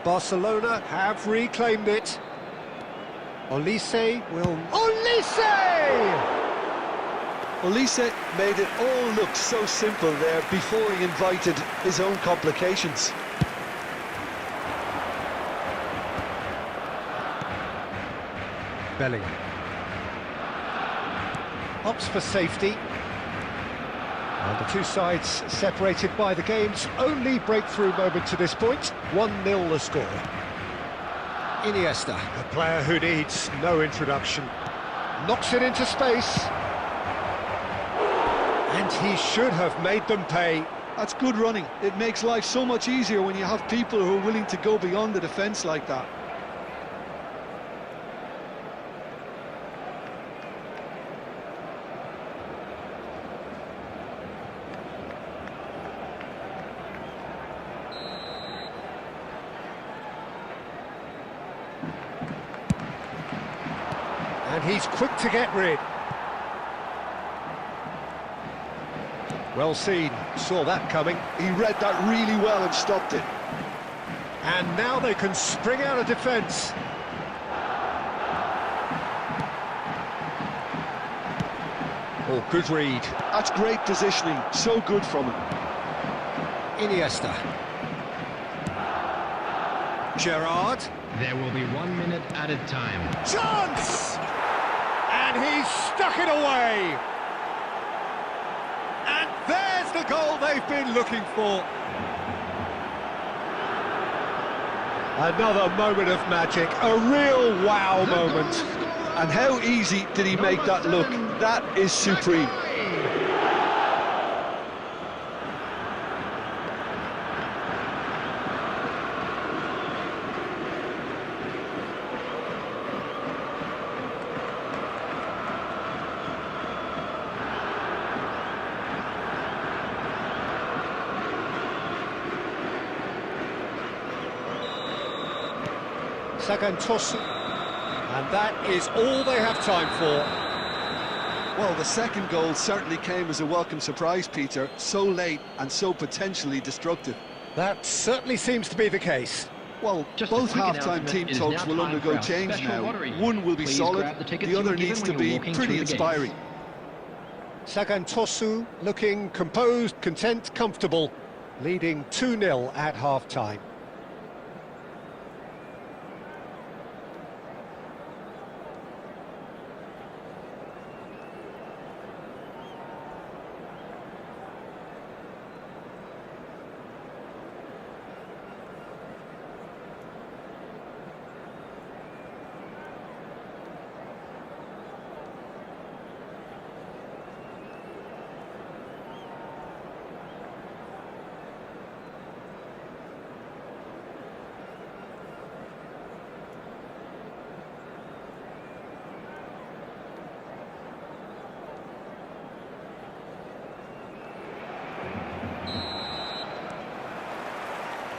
A: Barcelona have reclaimed it. Olise will... Olise!
B: Olise made it all look so simple there before he invited his own complications.
A: Bellingham. Opts for safety. And the two sides separated by the game's only breakthrough moment to this point. 1-0 the score. Iniesta, a player who needs no introduction. Knocks it into space. And he should have made them pay.
B: That's good running. It makes life so much easier when you have people who are willing to go beyond the defence like that.
A: And he's quick to get rid. Well seen, saw that coming.
B: He read that really well and stopped it.
A: And now they can spring out of defence. Oh, good read.
B: That's great positioning, so good from him.
A: Iniesta. Gerrard.
C: There will be 1 minute added time.
A: Chance! And he's stuck it away. And there's the goal they've been looking for. Another moment of magic, a real wow moment.
B: And how easy did he make that look? That is supreme.
A: Sagantosu, and that is all they have time for.
B: Well, the second goal certainly came as a welcome surprise, Peter. So late and so potentially destructive.
A: That certainly seems to be the case.
B: Well,
D: Just a
B: both
D: quick
B: half-time
D: announcement,
B: team
D: it is
B: talks
D: now
B: will
D: time
B: undergo
D: for our
B: change
D: special
B: now.
D: lottery.
B: One will be
D: Please
B: solid,
D: grab the tickets
B: the
D: you
B: other
D: were given
B: needs
D: when
B: to
D: you were
B: be
D: walking
B: pretty
D: through the gates.
B: inspiring.
A: Sagantosu looking composed, content, comfortable, leading 2-0 at half-time.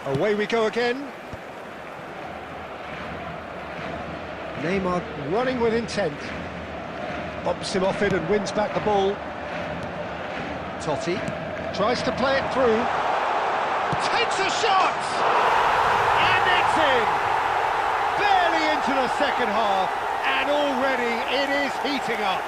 A: Away we go again. Neymar running with intent. Bumps him off it and wins back the ball. Totti tries to play it through. Takes a shot! And it's in! Barely into the second half, and already it is heating up.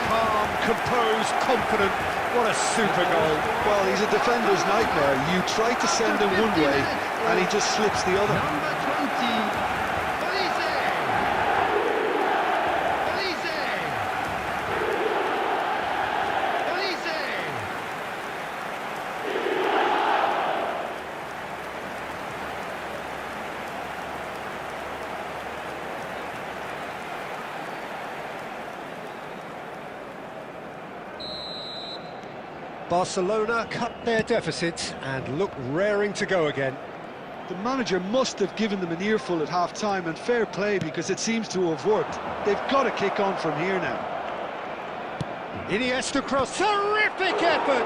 A: Calm, composed, confident. What a super goal.
B: Well, he's a defender's nightmare. You try to send him one way, and he just slips the other.
C: Number 20, Elise! Elise! Elise!
A: Barcelona cut their deficit and look raring to go again.
B: The manager must have given them an earful at half-time, and fair play, because it seems to have worked. They've got to kick on from here now.
A: Iniesta cross, terrific effort!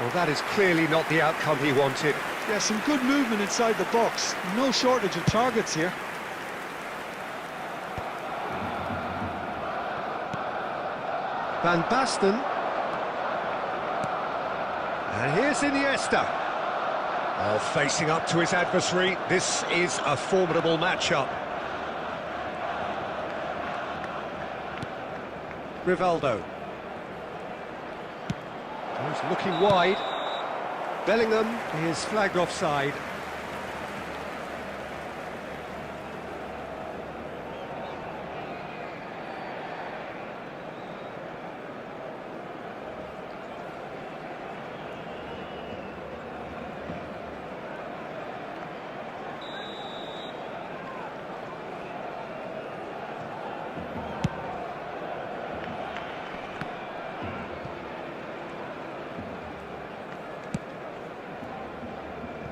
A: Well, that is clearly not the outcome he wanted.
B: Yeah, some good movement inside the box. No shortage of targets here.
A: Van Basten. And here's Iniesta. Oh, facing up to his adversary, this is a formidable matchup. Rivaldo. He's looking wide. Bellingham is flagged offside.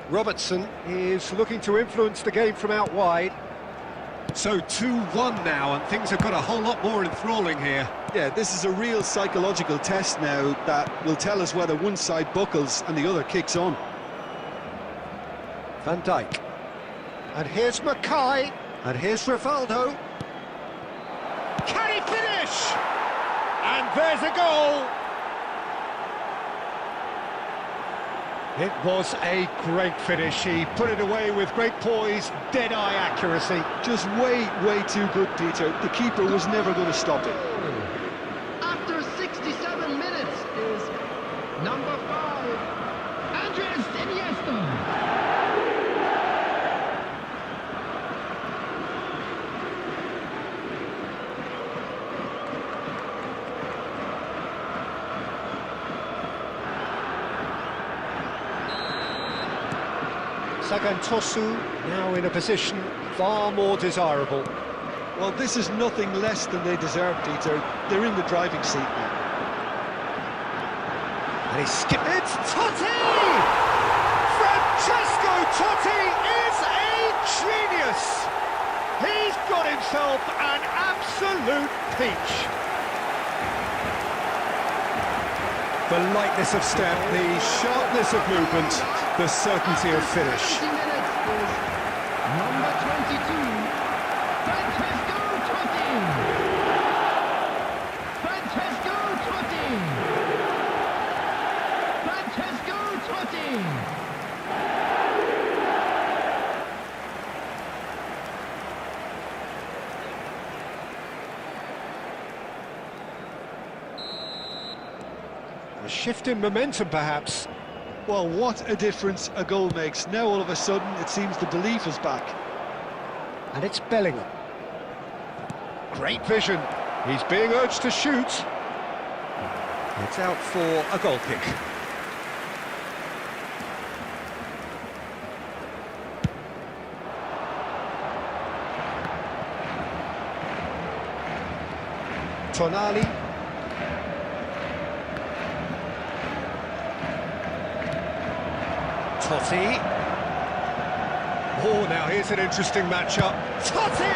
A: Robertson is looking to influence the game from out wide. So 2-1 now, and things have got a whole lot more enthralling here.
B: Yeah, this is a real psychological test now that will tell us whether one side buckles and the other kicks on.
A: Van Dijk. And here's Mackay. And here's Rivaldo. Can he finish? And there's a goal. It was a great finish. He put it away with great poise, dead-eye accuracy.
B: Just way too good, Peter. The keeper was never going to stop it.
C: After 67 minutes is number 5, Andres Iniesta.
A: Sagantosu now in a position far more desirable.
B: Well, this is nothing less than they deserve, Peter. They're in the driving seat now.
A: And he skipped it. Totti! Francesco Totti is a genius! He's got himself an absolute peach. The lightness of step, the sharpness of movement, the certainty of finish.
C: Number 22, Francesco Totti. Francesco Totti. Francesco Totti.
A: A shift in momentum, perhaps.
B: Well, what a difference a goal makes. Now, all of a sudden, it seems the belief is back.
A: And it's Bellingham. Great vision. He's being urged to shoot. It's out for a goal kick. Tonali. Totti. Oh, now here's an interesting matchup. Totti!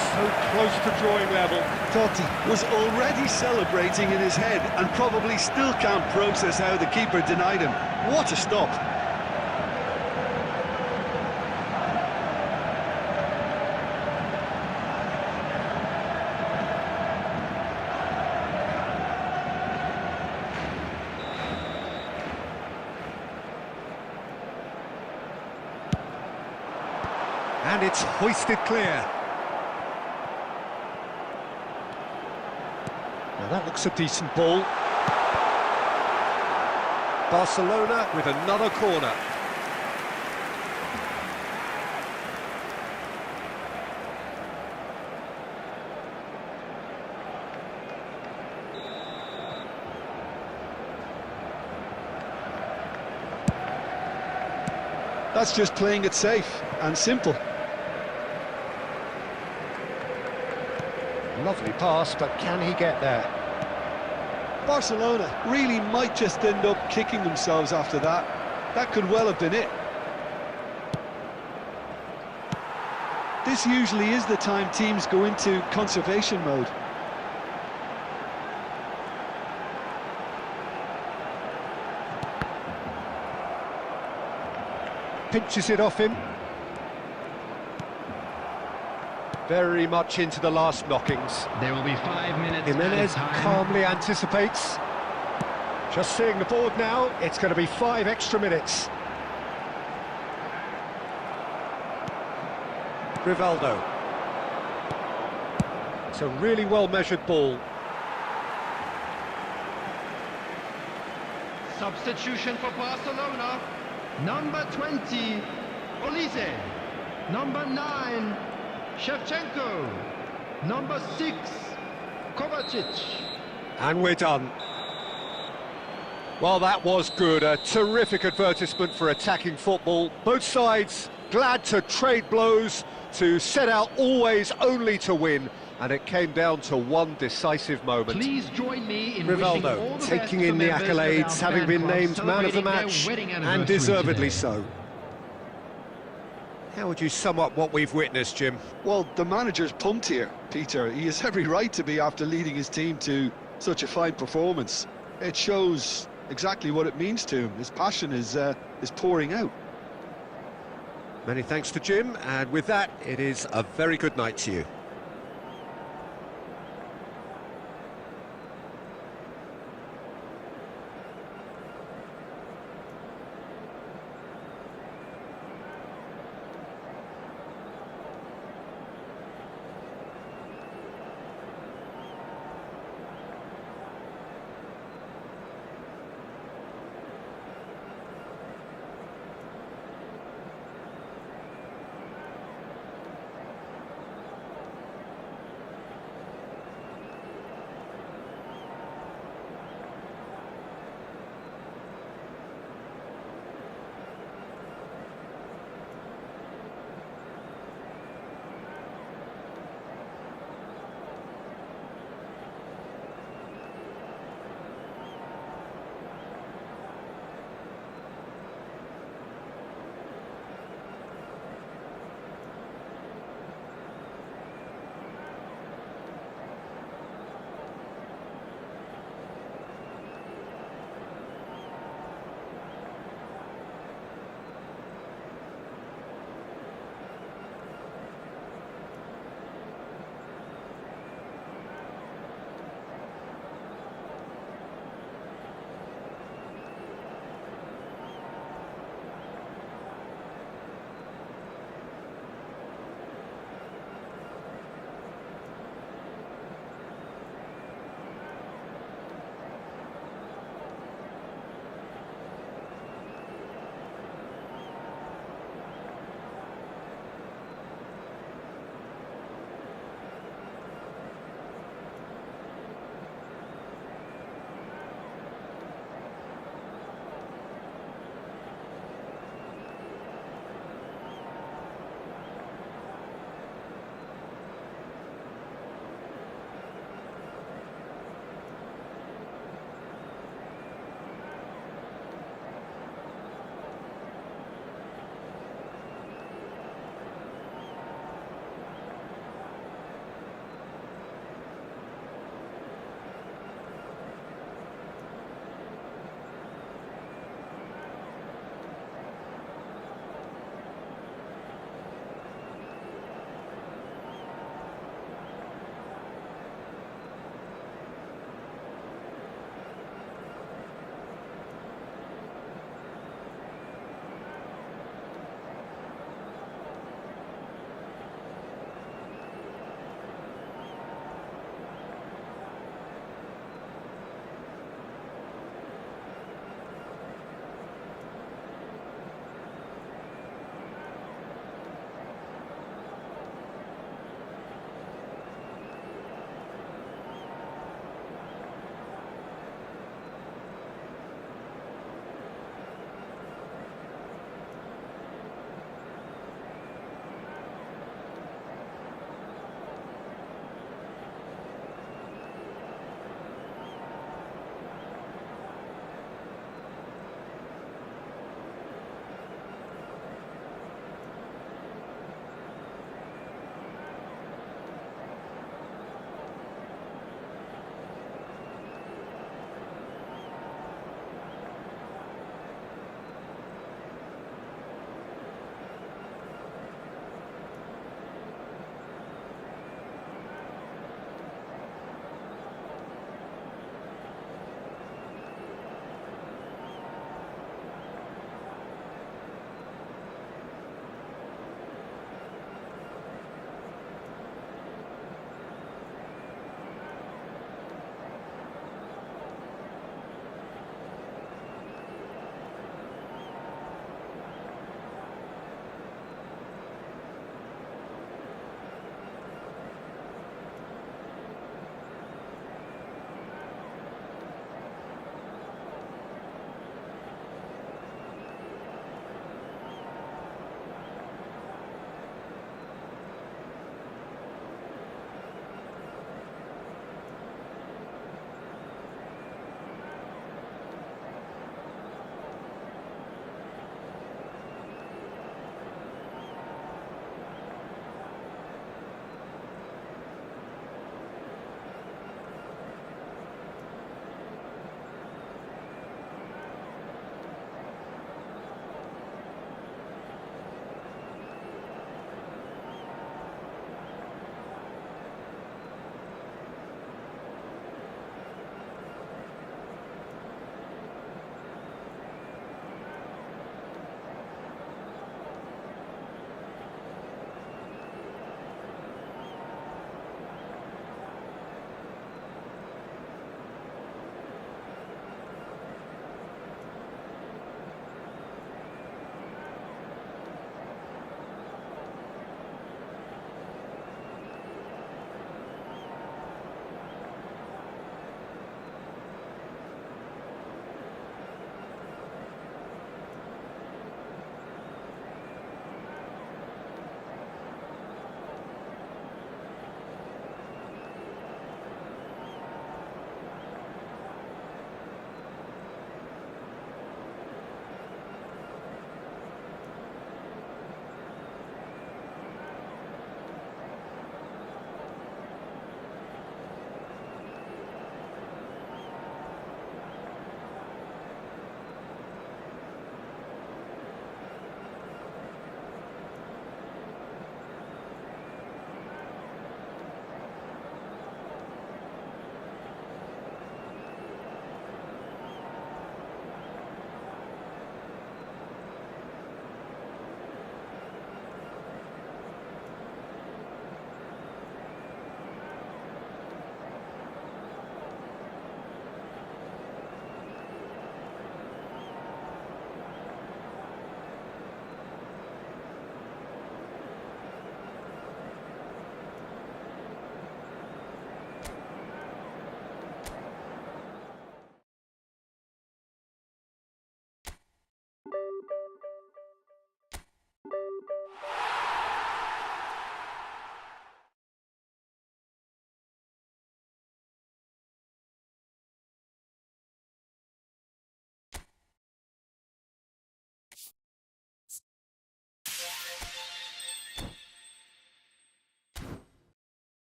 A: So close to drawing level.
B: Totti was already celebrating in his head and probably still can't process how the keeper denied him. What a stop!
A: And it's hoisted clear. Now that looks a decent ball. Barcelona with another corner.
B: That's just playing it safe and simple.
A: Lovely pass, but can he get there?
B: Barcelona really might just end up kicking themselves after that. That could well have been it. This usually is the time teams go into conservation mode.
A: Pinches it off him. Very much into the last knockings.
C: There will be 5 minutes.
A: Jimenez
C: added time.
A: calmly anticipates. Just seeing the board now, it's going to be 5 extra minutes. Rivaldo. It's a really well-measured ball.
C: Substitution for Barcelona. Number 20, Olise. Number 9, Shevchenko. Number 6, Kovacic.
A: And we're done. Well, that was good. A terrific advertisement for attacking football. Both sides glad to trade blows, to set out always only to win. And it came down to one decisive moment.
C: Please join me in wishing all
A: Rivaldo
C: the
A: taking
C: best
A: in the
C: to members of our
A: accolades, having
C: fan
A: been
C: club
A: named man of the
C: celebrating their
A: match,
C: wedding
A: and
C: anniversary
A: deservedly
C: today.
A: so. How would you sum up what we've witnessed, Jim?
B: Well, the manager's pumped here, Peter. He has every right to be after leading his team to such a fine performance. It shows exactly what it means to him. His passion is pouring out.
A: Many thanks to Jim, and with that, it is a very good night to you.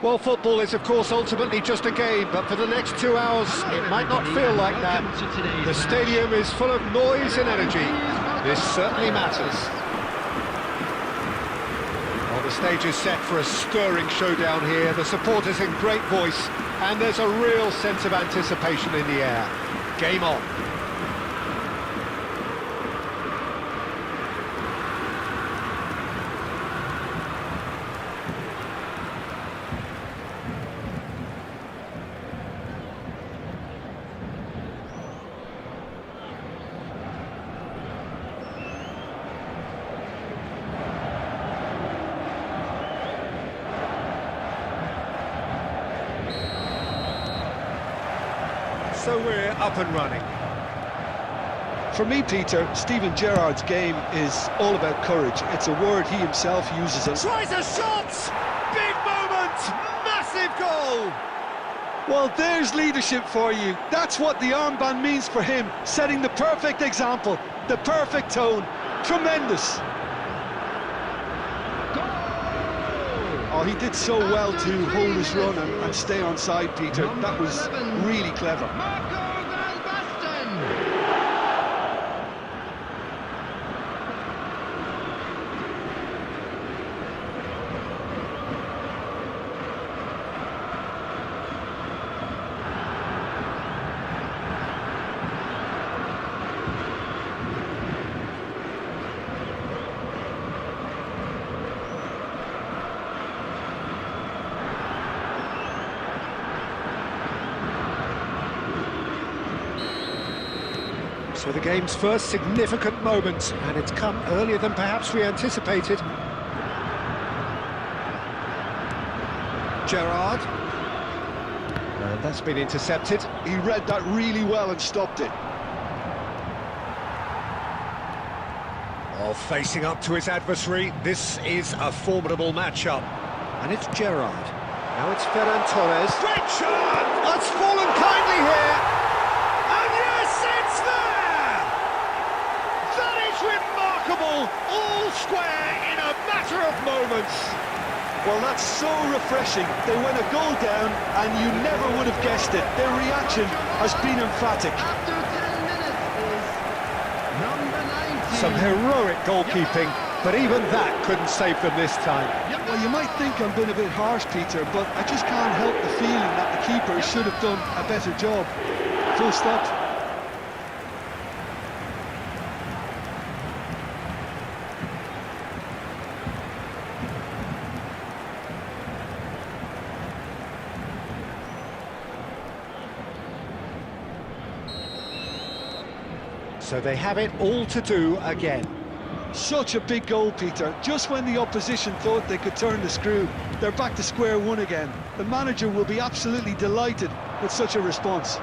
A: Well, football is, of course, ultimately just a game, but for the next 2 hours, it might not feel like that. The stadium is full of noise and energy. This certainly matters. Well, the stage is set for a stirring showdown here. The supporters in great voice, and there's a real sense of anticipation in the air. Game on. So we're up and running.
B: For me, Peter, Steven Gerrard's game is all about courage. It's a word he himself uses.
A: Tries a shot! Big moment! Massive goal!
B: Well, there's leadership for you. That's what the armband means for him, setting the perfect example, the perfect tone. Tremendous. Oh, he did so well to hold his run and stay on side, Peter. That was really clever.
A: So the game's first significant moment, and it's come earlier than perhaps we anticipated. Gerrard. And that's been intercepted.
B: He read that really well and stopped it.
A: Oh, facing up to his adversary, this is a formidable matchup. And it's Gerrard. Now it's Ferran Torres. Great shot! That's fallen kindly here. And yes, it's there! That is remarkable! All square in a matter of moments.
B: Well, that's so refreshing. They went a goal down and you never would have guessed it. Their reaction has been emphatic.
C: After 10 minutes is number 19.
A: Some heroic goalkeeping, but even that couldn't save them this time.
B: Well, you might think I'm being a bit harsh, Peter, but I just can't help the feeling that the keeper should have done a better job. Full stop.
A: So they have it all to do again.
B: Such a big goal, Peter. Just when the opposition thought they could turn the screw, they're back to square one again. The manager will be absolutely delighted with such a response.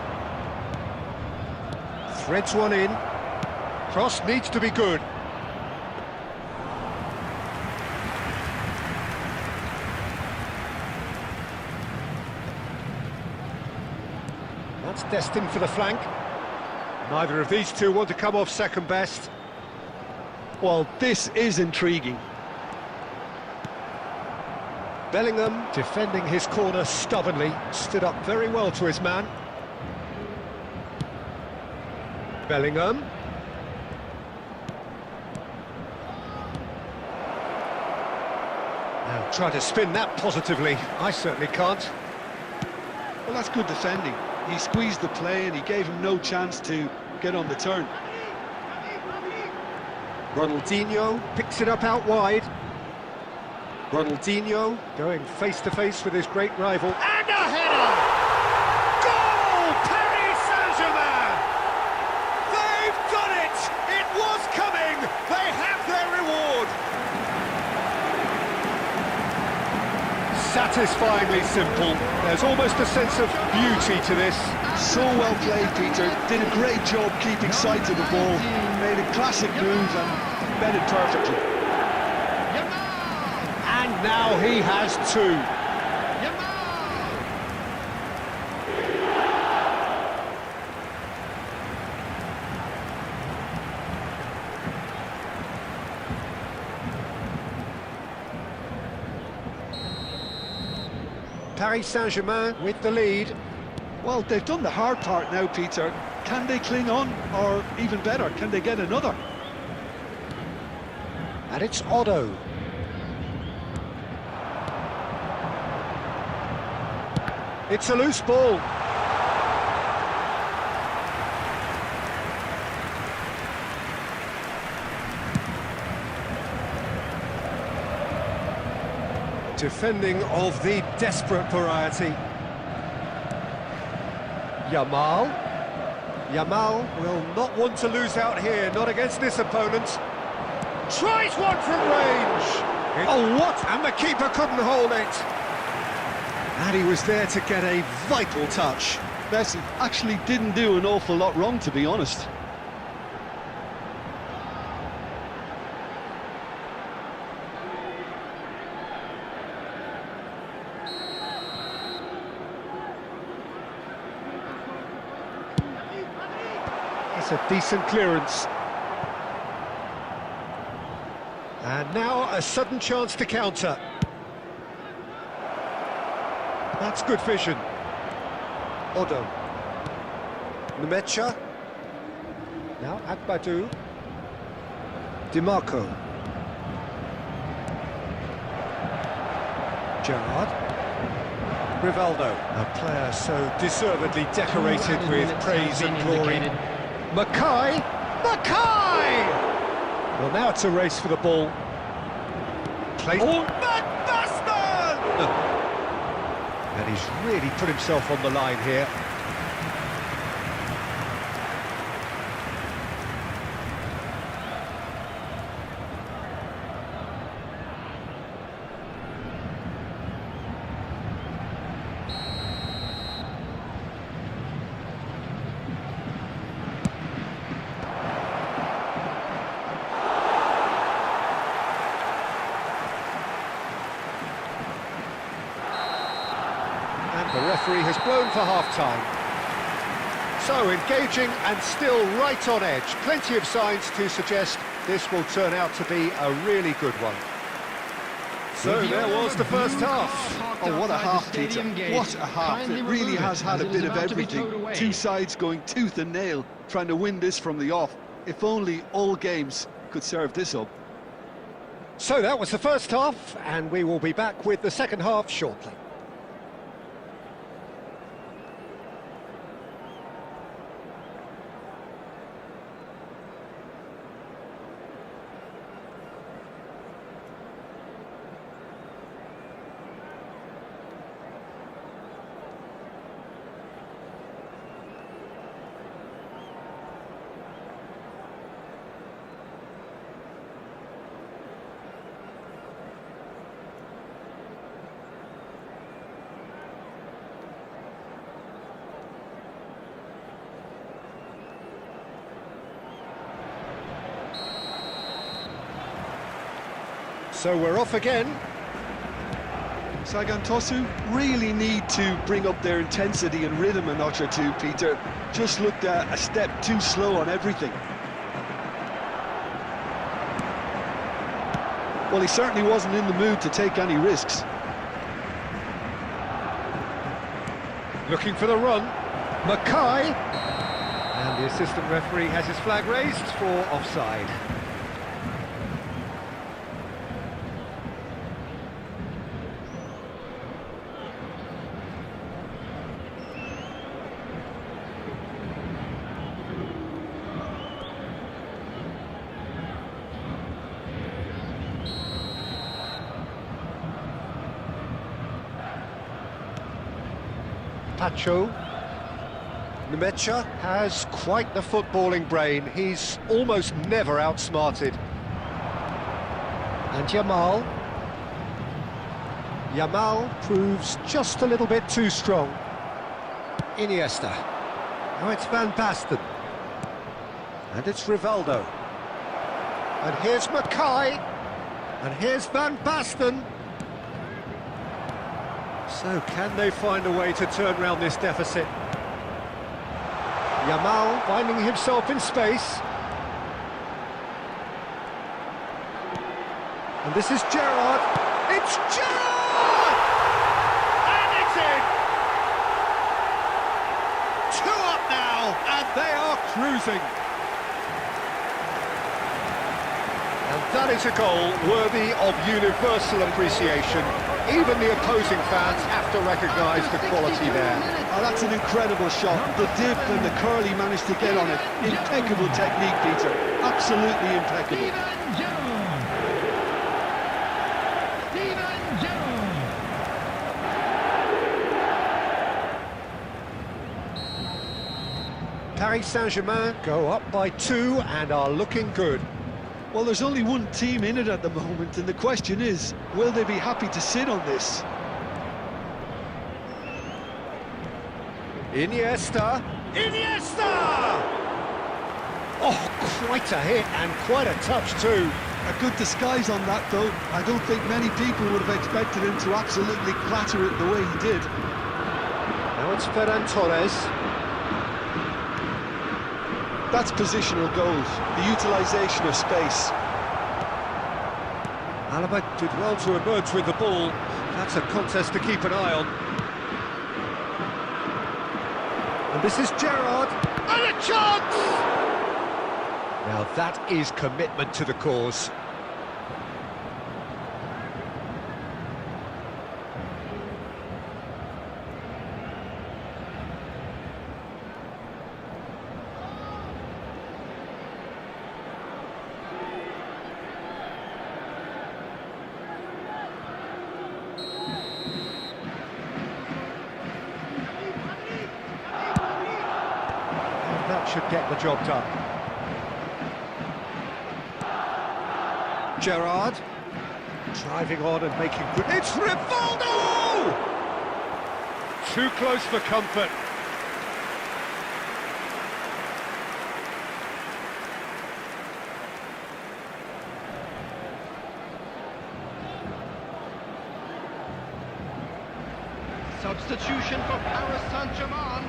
A: Threads one in. Cross needs to be good. That's destined for the flank. Neither of these two want to come off second best.
B: Well, this is intriguing.
A: Bellingham defending his corner stubbornly, stood up very well to his man. Bellingham. Now try to spin that positively. I certainly can't.
B: Well, that's good defending. He squeezed the play and he gave him no chance to get on the turn.
A: Ronaldinho picks it up out wide. Ronaldinho going face-to-face with his great rival. And a header! Goal! Paris Saint-Germain! They've done it! It was coming! They have their reward! Satisfyingly simple. There's almost a sense of beauty to this.
B: So well played, Peter. Did a great job keeping sight of the ball. Made a classic move and bet it perfectly.
A: And now he has two. Paris Saint-Germain with the lead.
B: Well, they've done the hard part now, Peter. Can they cling on? Or even better, can they get another?
A: And it's Otto. It's a loose ball. Defending of the desperate variety. Yamal. Yamal will not want to lose out here, not against this opponent. Tries one from range. Oh, what? And the keeper couldn't hold it. And he was there to get a vital touch.
B: Messi actually didn't do an awful lot wrong, to be honest.
A: That's a decent clearance. And now a sudden chance to counter. That's good vision. Odo. Nmecha. Now Agbadou. DiMarco. Gerrard. Rivaldo. A player so deservedly decorated with praise and glory. Mackay. Mackay! Well, now it's a race for the ball. Play. Oh, Van Basten! And he's really put himself on the line here. The referee has blown for half-time. So, engaging and still right on edge. Plenty of signs to suggest this will turn out to be a really good one. So, there was the first half.
B: Oh, what a half, Peter. What a half. It really has had a bit of everything. Two sides going tooth and nail, trying to win this from the off. If only all games could serve this up.
A: So, that was the first half, and we will be back with the second half shortly. So we're off again.
B: Sagan Tosu really need to bring up their intensity and rhythm a notch or two, Peter. Just looked a step too slow on everything. Well, he certainly wasn't in the mood to take any risks.
A: Looking for the run. Mackay. And the assistant referee has his flag raised for offside. Pacho. Nemecha has quite the footballing brain. He's almost never outsmarted. And Yamal. Yamal proves just a little bit too strong. Iniesta. Now it's Van Basten. And it's Rivaldo. And here's Mackay. And here's Van Basten. So, can they find a way to turn round this deficit? Yamal finding himself in space. And this is Gerrard. It's Gerrard! And it's in! 2 up now, and they are cruising. And that is a goal worthy of universal appreciation. Even the opposing fans have to recognise the quality there.
B: Oh, that's an incredible shot. The dip and the curl he managed to get on it. Impeccable technique, Peter. Absolutely impeccable.
C: Steven Gerrard.
A: Paris Saint-Germain go up by 2 and are looking good.
B: Well, there's only one team in it at the moment, and the question is, will they be happy to sit on this?
A: Iniesta! Iniesta! Oh, quite a hit and quite a touch too.
B: A good disguise on that, though. I don't think many people would have expected him to absolutely clatter it the way he did.
A: Now it's Ferran Torres.
B: That's positional goals, the utilisation of space.
A: Alaba did well to emerge with the ball. That's a contest to keep an eye on. And this is Gerrard. And a chance! Now that is commitment to the cause. That should get the job done. Gerrard driving on and making good. It's Rivaldo! Too close for comfort.
C: Substitution for Paris Saint-Germain.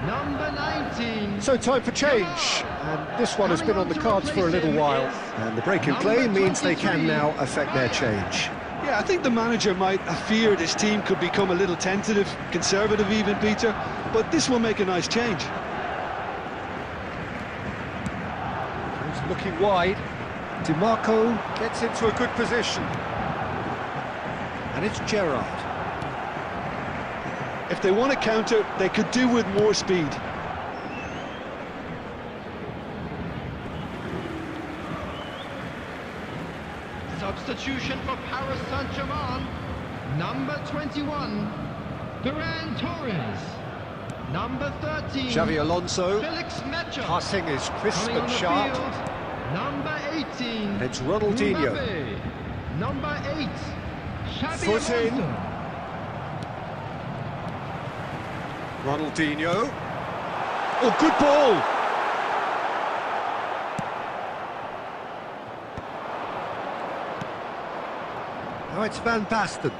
C: Number 19.
A: So time for change, and this one has been on the cards for a little while. And the break in play means they can now affect their change.
B: Yeah, I think the manager might have feared his team could become a little tentative, conservative even, Peter, but this will make a nice change.
A: He's looking wide. DiMarco gets into a good position. And it's Gerrard.
B: If they want to counter, they could do with more speed.
C: Substitution for Paris Saint-Germain. Number 21, Ferran Torres. Number 13,
A: Xavi Alonso.
C: Felix Mecha.
A: Passing is crisp
C: Coming on
A: and
C: the
A: sharp.
C: field, number 18,
A: And it's Ronaldinho.
C: Mbappe. Number 8, Xavi
A: Foot in.
C: Alonso.
A: Ronaldinho. Oh, good ball! Now it's Van Basten.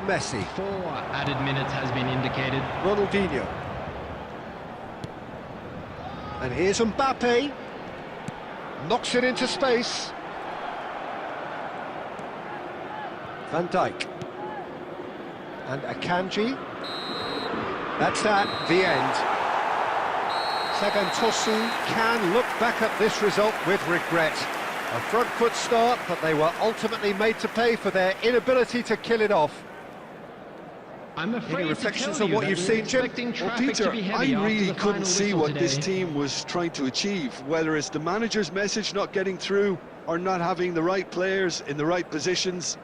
A: Messi.
D: 4 added minutes has been indicated.
A: Ronaldinho. And here's Mbappe. Knocks it into space. Van Dijk. And Akanji. That's that, the end. Sagantosu can look back at this result with regret. A front foot start, but they were ultimately made to pay for their inability to kill it off.
D: I'm afraid
A: Any reflections
D: to tell
A: on
D: you
A: what
D: that
A: you've
D: we're
A: seen, Jim?
D: expecting
B: Well,
D: traffic
B: Peter,
D: to be heavy
B: I
D: after
B: really
D: the
B: couldn't
D: final
B: see
D: whistle
B: what this
D: today.
B: team was trying to achieve, whether it's the manager's message not getting through or not having the right players in the right positions.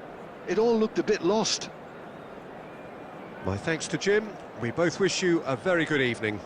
B: It all looked a bit lost.
A: My thanks to Jim. We both wish you a very good evening.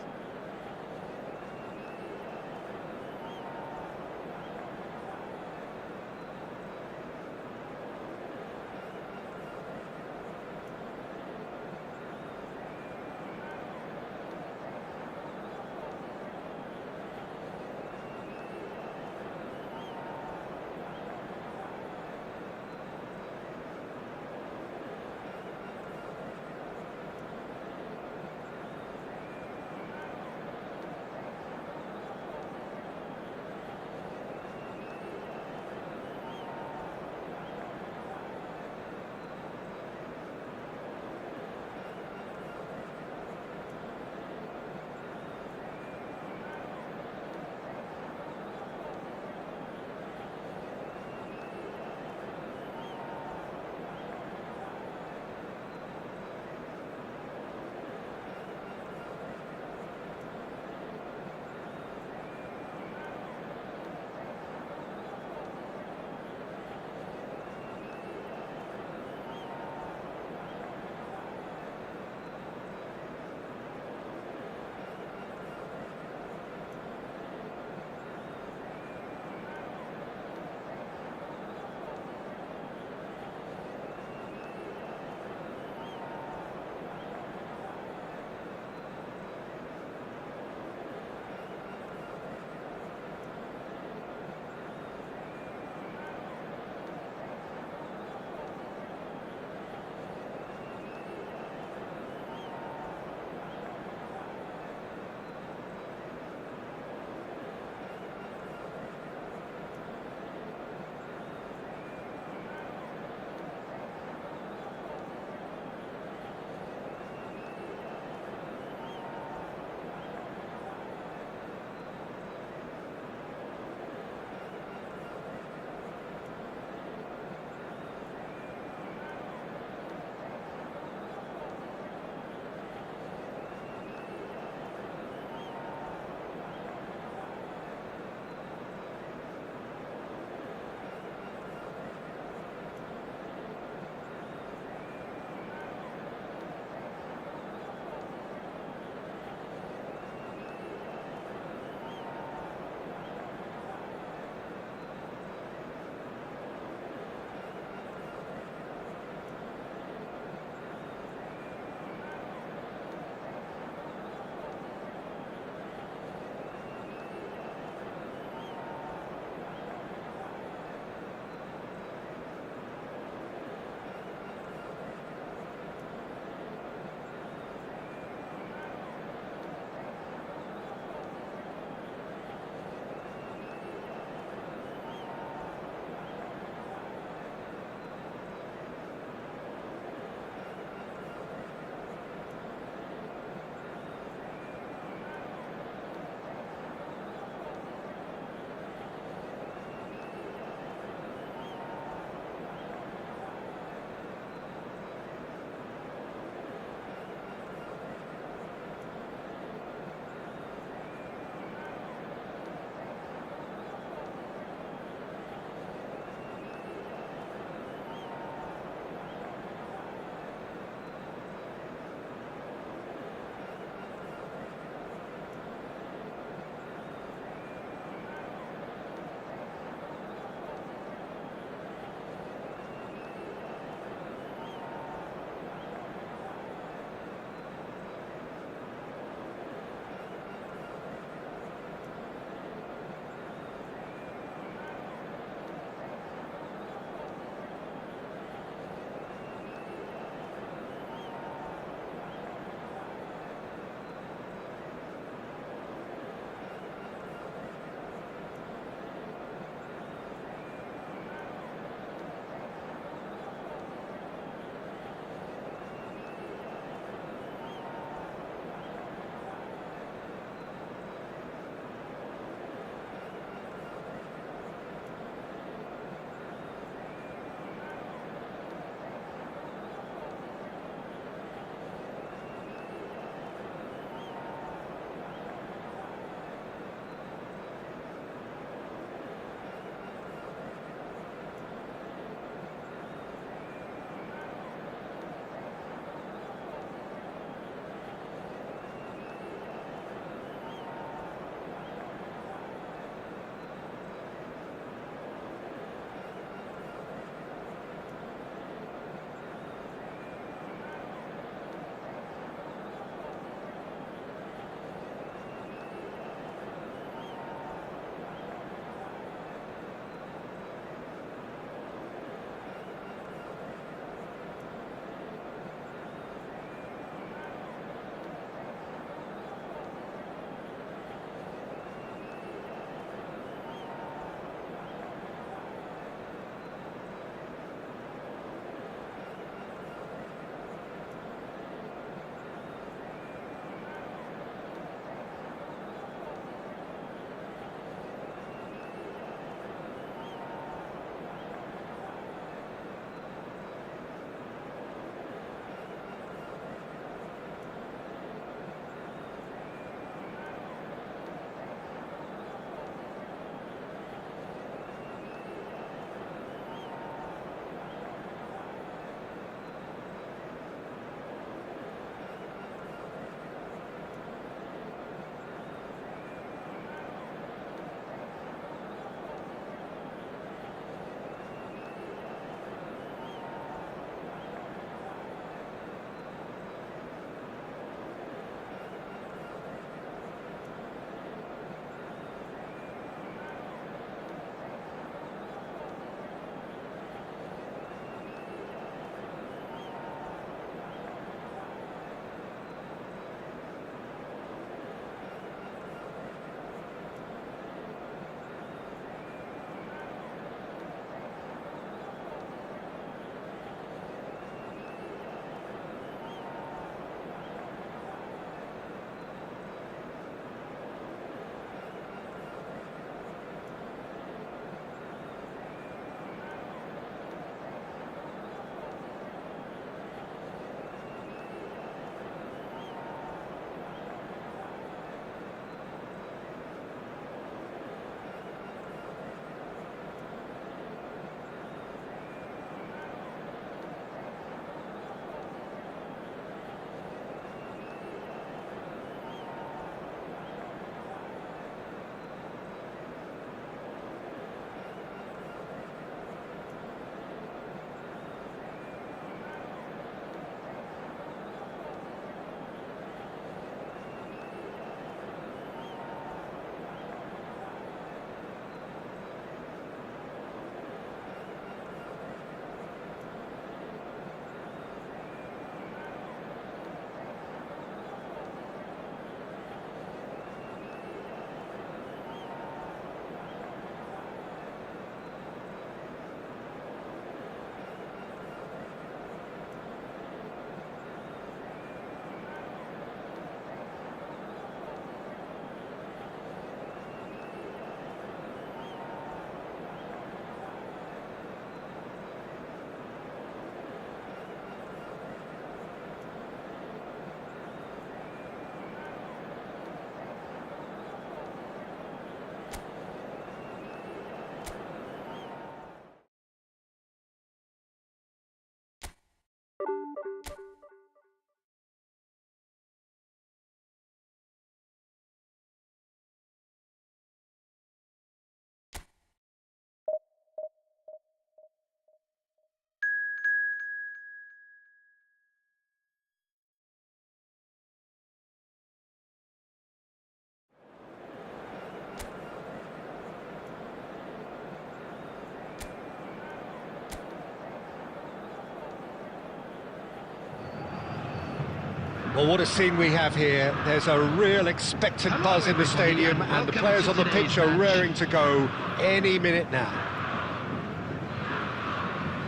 A: Well, what a scene we have here. There's a real expectant buzz in the stadium, and the players on the pitch are raring to go any minute now.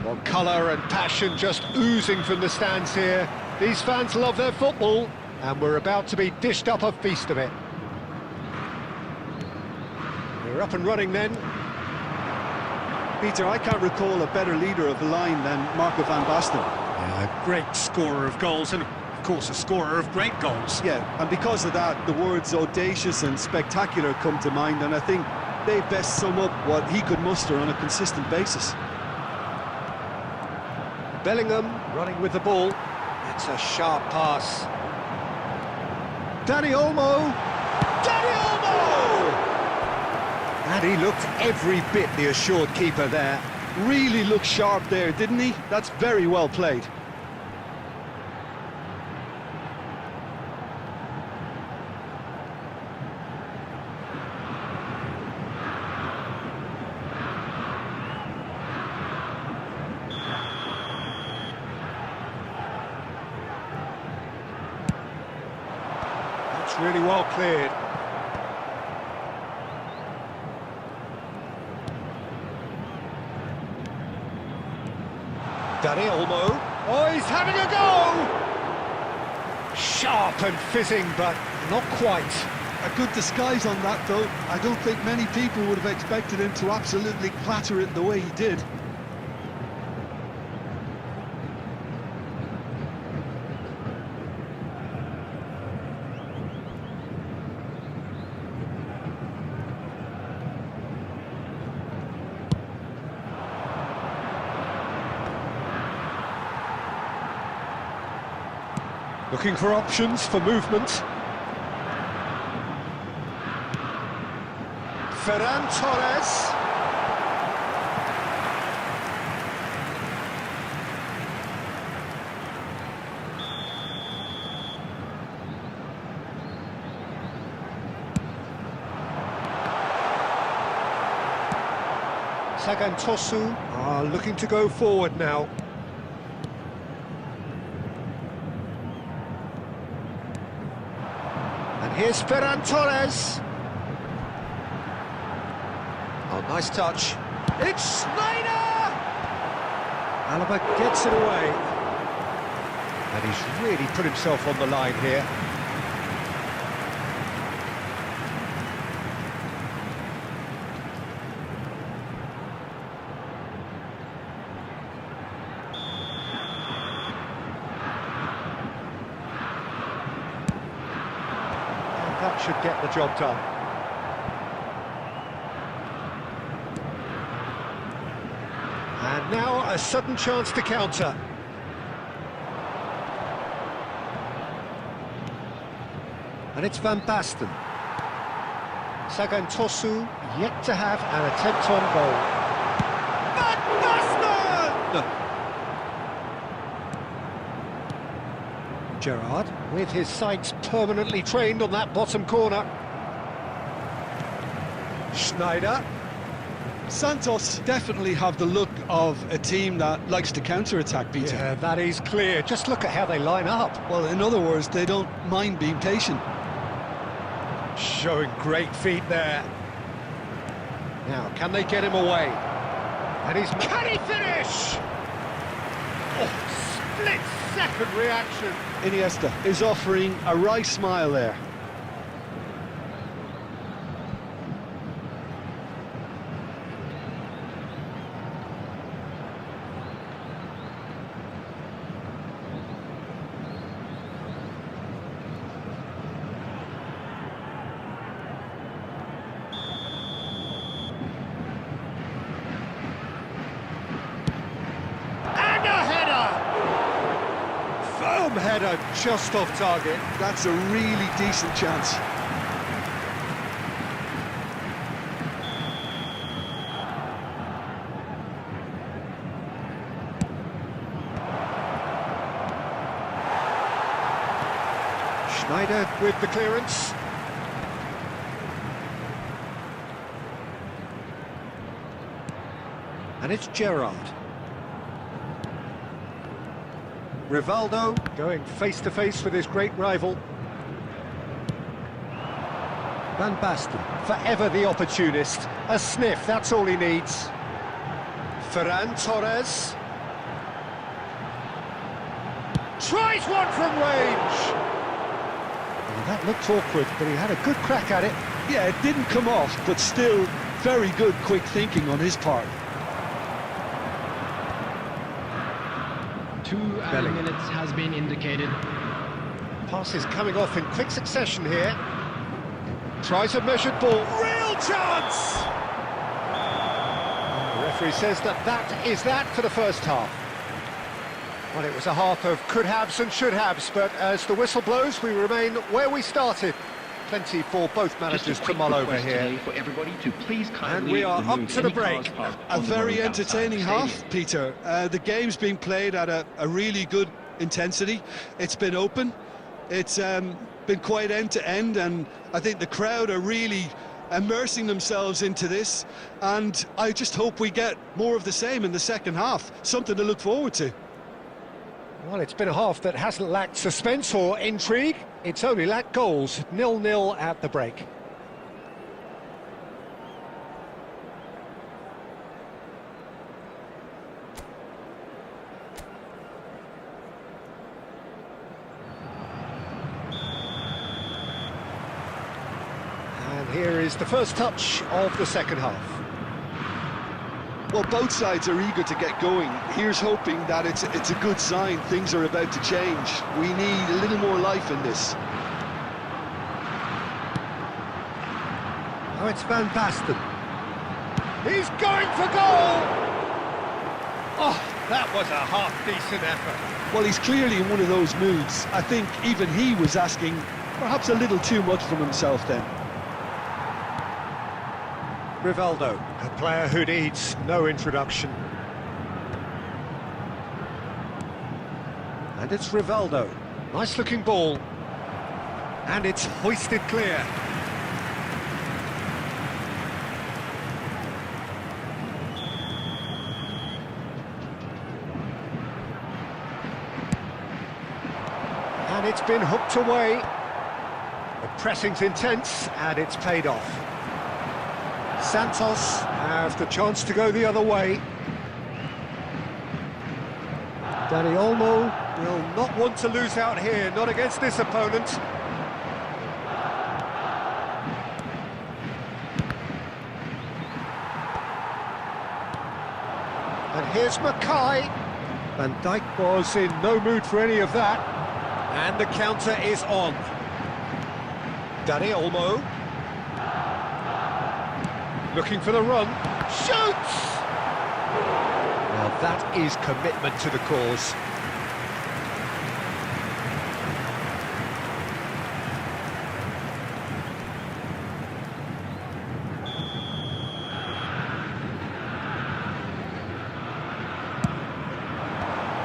A: Well, colour and passion just oozing from the stands here. These fans love their football, and we're about to be dished up a feast of it. We're up and running then.
B: Peter, I can't recall a better leader of the line than Marco van Basten.
A: Yeah, a great scorer of goals, and of course a scorer of great goals.
B: Yeah, and because of that, the words audacious and spectacular come to mind, and I think they best sum up what he could muster on a consistent basis.
A: Bellingham running with the ball. It's a sharp pass. Dani Olmo! Dani Olmo! And he looked every bit the assured keeper there.
B: Really looked sharp there, didn't he? That's very well played.
A: That's really well cleared. Dani Olmo. Oh, he's having a go! Sharp and fizzing, but not quite.
B: A good disguise on that, though. I don't think many people would have expected him to absolutely clatter it the way he did.
A: Looking for options for movement. Ferran Torres. Sagantosu are looking to go forward now. Here's Ferran Torres. Oh, nice touch. It's Schneider! Alaba gets it away. And he's really put himself on the line here. That should get the job done. And now a sudden chance to counter. And it's Van Basten. Sagantosu yet to have an attempt on goal. Van Basten! Gerrard, with his sights permanently trained on that bottom corner. Schneider.
B: Santos definitely have the look of a team that likes to counter-attack, Peter.
A: Yeah, that is clear. Just look at how they line up.
B: Well, in other words, they don't mind being patient.
A: Showing great feet there. Now, can they get him away? And can he finish? Oh, split-second reaction.
B: Iniesta is offering a wry smile there.
A: Header just off target.
B: That's a really decent chance.
A: Schneider with the clearance. And it's Gerrard. Rivaldo going face-to-face with his great rival. Van Basten, forever the opportunist. A sniff, that's all he needs. Ferran Torres. Tries one from range! Well, that looked awkward, but he had a good crack at it.
B: Yeah, it didn't come off, but still very good quick thinking on his part.
C: 2 added minutes has been indicated.
A: Passes coming off in quick succession here. Tries a measured ball. Real chance! The referee says that is that for the first half. Well, it was a half of could-haves and should-haves, but as the whistle blows, we remain where we started. Plenty for both managers to mull over here.
D: For everybody to please
A: And we are up to the break.
B: A very entertaining half, Peter. The game's been played at a really good intensity. It's been open. It's been quite end-to-end, and I think the crowd are really immersing themselves into this, and I just hope we get more of the same in the second half. Something to look forward to.
A: Well, it's been a half that hasn't lacked suspense or intrigue. It's only lacked goals. 0-0 at the break. And here is the first touch of the second half.
B: Well, both sides are eager to get going. Here's hoping that it's a good sign. Things are about to change. We need a little more life in this.
A: Oh, it's Van Basten. He's going for goal! Oh, that was a half-decent effort.
B: Well, he's clearly in one of those moods. I think even he was asking perhaps a little too much from himself then.
A: Rivaldo, a player who needs no introduction. And it's Rivaldo. Nice looking ball. And it's hoisted clear. And it's been hooked away. The pressing's intense and it's paid off. Santos have the chance to go the other way. Dani Olmo will not want to lose out here, not against this opponent. And here's Mackay. Van Dijk was in no mood for any of that. And the counter is on. Dani Olmo. Looking for the run, shoots! Now that is commitment to the cause.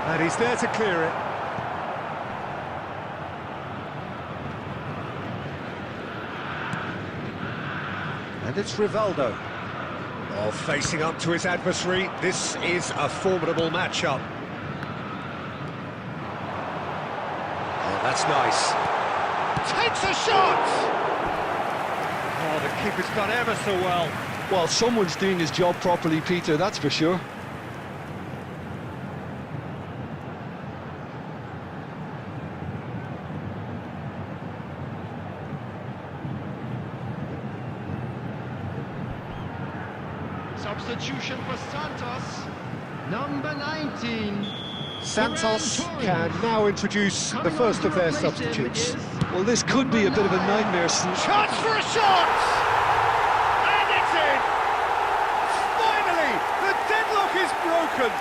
A: And he's there to clear it. And it's Rivaldo. Oh, facing up to his adversary. This is a formidable matchup. Oh, that's nice. Takes a shot! Oh, the keeper's done ever so well.
B: Well, someone's doing his job properly, Peter, that's for sure.
C: Substitution for Santos. Number 19.
A: Santos can now introduce the first of their substitutes.
B: Well, this could be a bit of a nightmare.
A: Chance for a shot! And it's in! Finally, the deadlock is broken!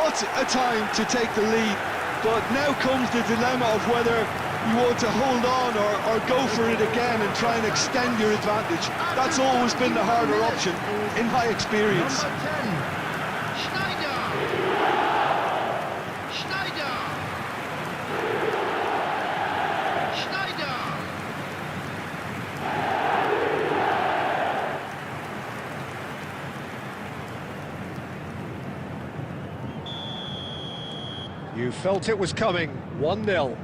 B: What a time to take the lead, but now comes the dilemma of whether you want to hold on or go for it again and try and extend your advantage. That's always been the harder option, in my experience.
C: Number 10. Schneider. Schneider. Schneider.
A: You felt it was coming, 1-0.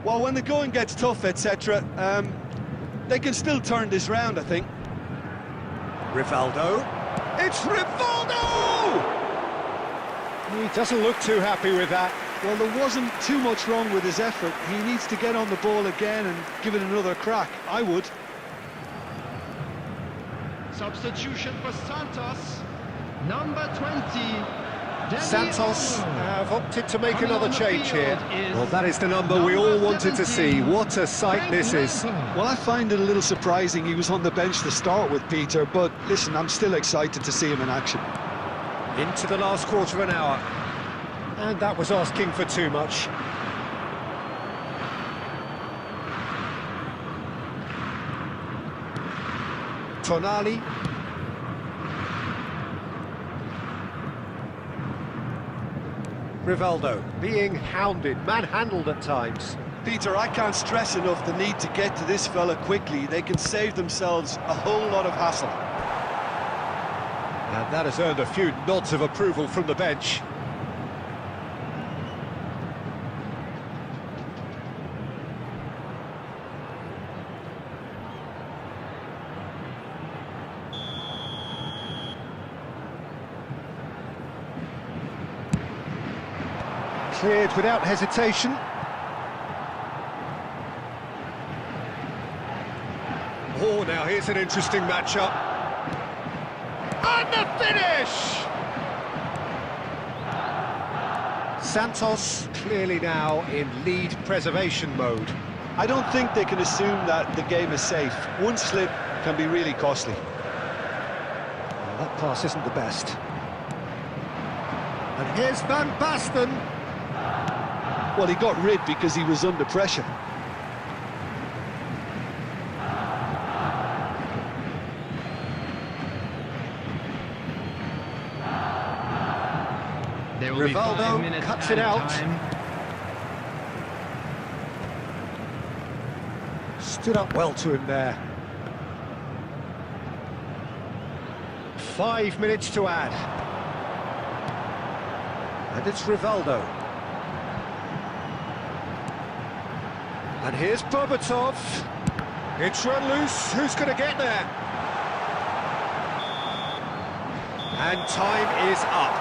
B: Well, when the going gets tough, etc., they can still turn this round, I think.
A: Rivaldo. It's Rivaldo! He doesn't look too happy with that.
B: Well, there wasn't too much wrong with his effort. He needs to get on the ball again and give it another crack. I would.
C: Substitution for Santos. Number 20.
A: Santos have opted to make
C: Coming
A: another
C: on the
A: change
C: field
A: here.
C: is
A: Well, that is the number we all wanted to see. What a sight this is.
B: Well, I find it a little surprising he was on the bench to start with, Peter, but listen, I'm still excited to see him in action.
A: Into the last quarter of an hour. And that was asking for too much. Tonali. Rivaldo being hounded, manhandled at times.
B: Peter, I can't stress enough the need to get to this fella quickly. They can save themselves a whole lot of hassle.
A: And that has earned a few nods of approval from the bench. Cleared without hesitation. Oh, now here's an interesting matchup. And the finish! Santos clearly now in lead preservation mode.
B: I don't think they can assume that the game is safe. One slip can be really costly.
A: Well, that pass isn't the best. And here's Van Basten.
B: Well, he got rid because he was under pressure.
C: There will be 5
A: Rivaldo
C: minutes
A: cuts it
C: added
A: out.
C: time.
A: Stood up well to him there. 5 minutes to add. And it's Rivaldo. And here's Berbatov. It's run loose. Who's going to get there? And time is up.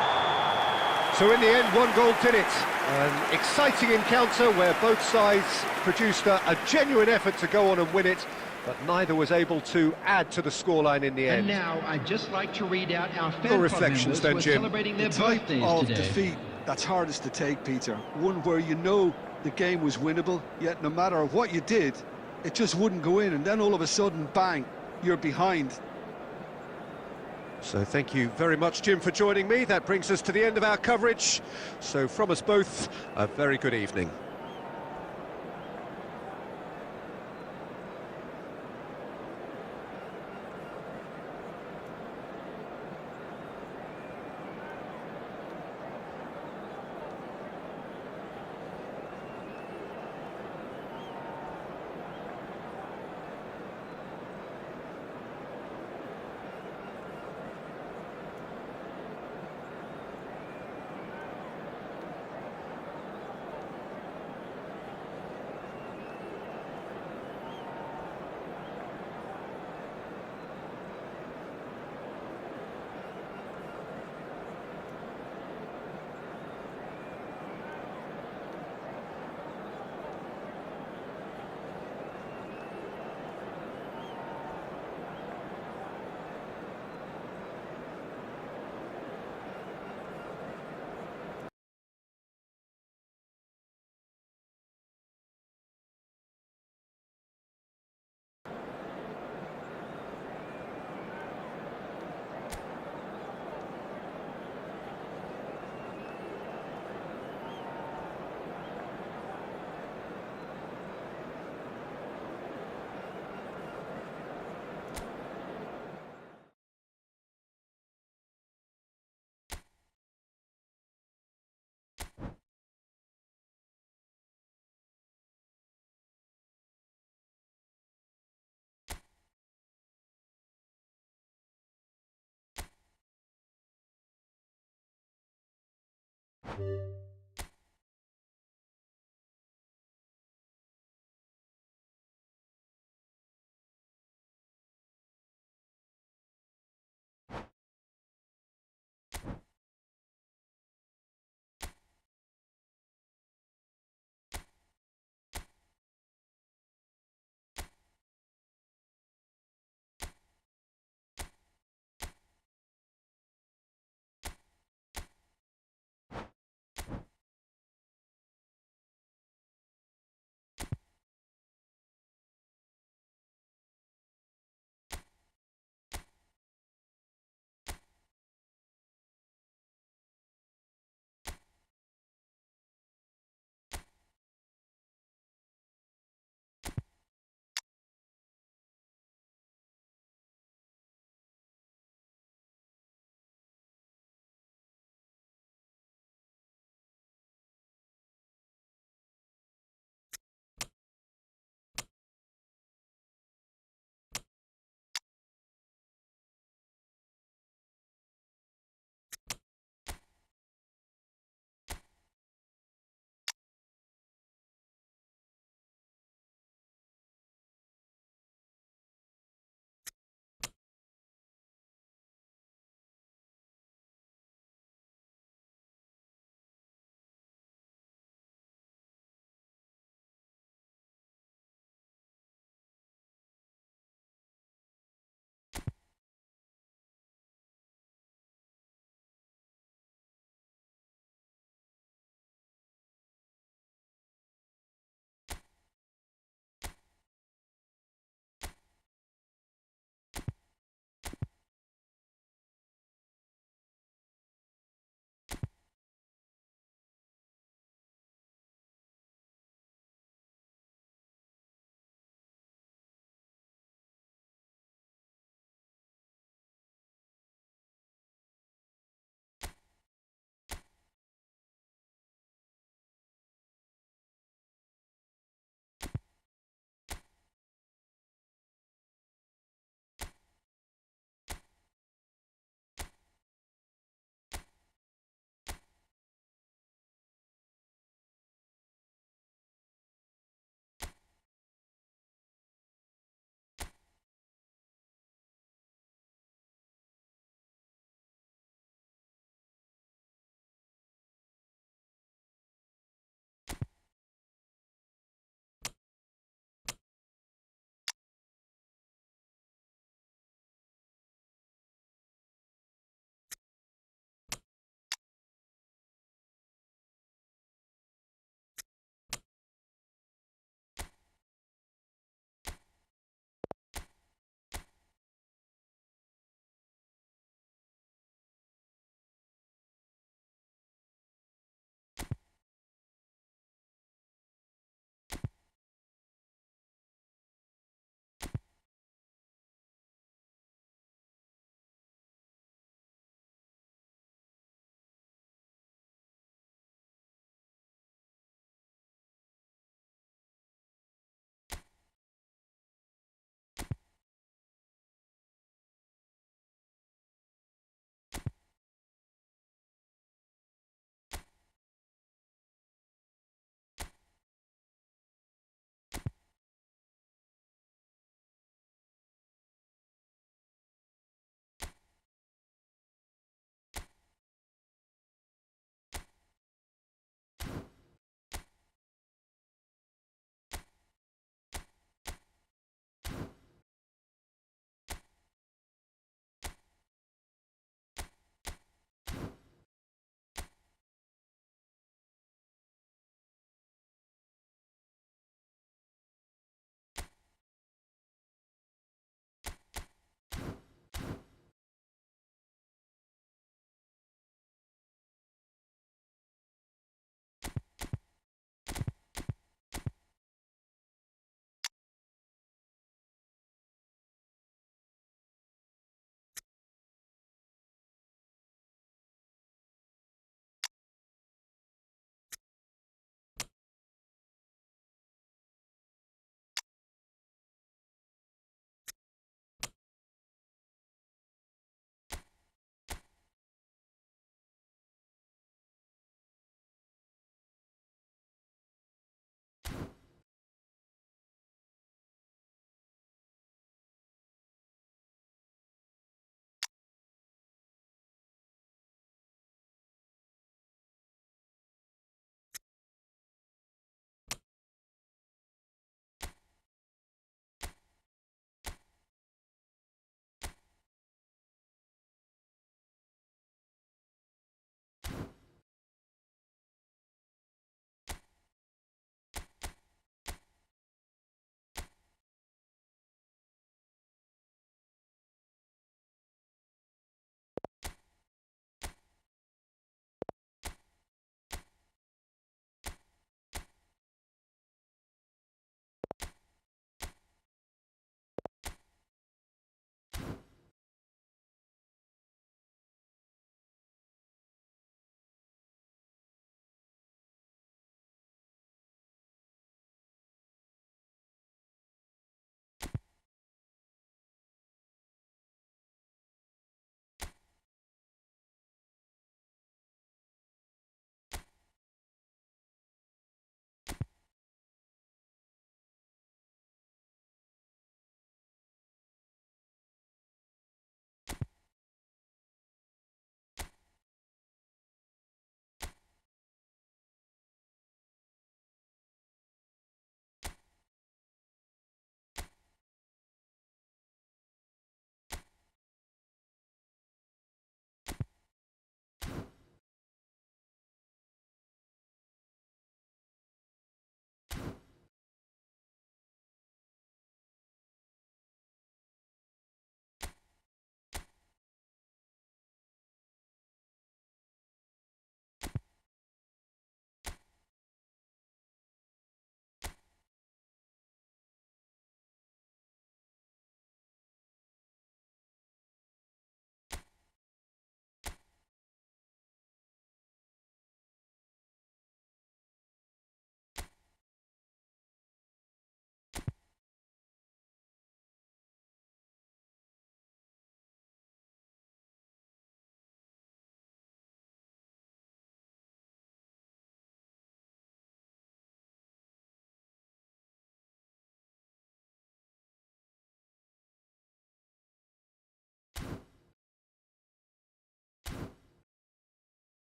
A: So in the end, 1 goal did it. An exciting encounter where both sides produced a genuine effort to go on and win it, but neither was able to add to the scoreline in the
C: And
A: end.
C: now I'd just like to read out our fan
A: Your
C: club
A: reflections
C: members
A: then,
C: who are
A: Jim.
C: celebrating their
B: The type
C: birthdays
B: of
C: today.
B: defeat that's hardest to take, Peter. One where you know the game was winnable, yet no matter what you did, it just wouldn't go in, and then all of a sudden, bang, you're behind.
A: So thank you very much, Jim, for joining me. That brings us to the end of our coverage. So from us both, a very good evening.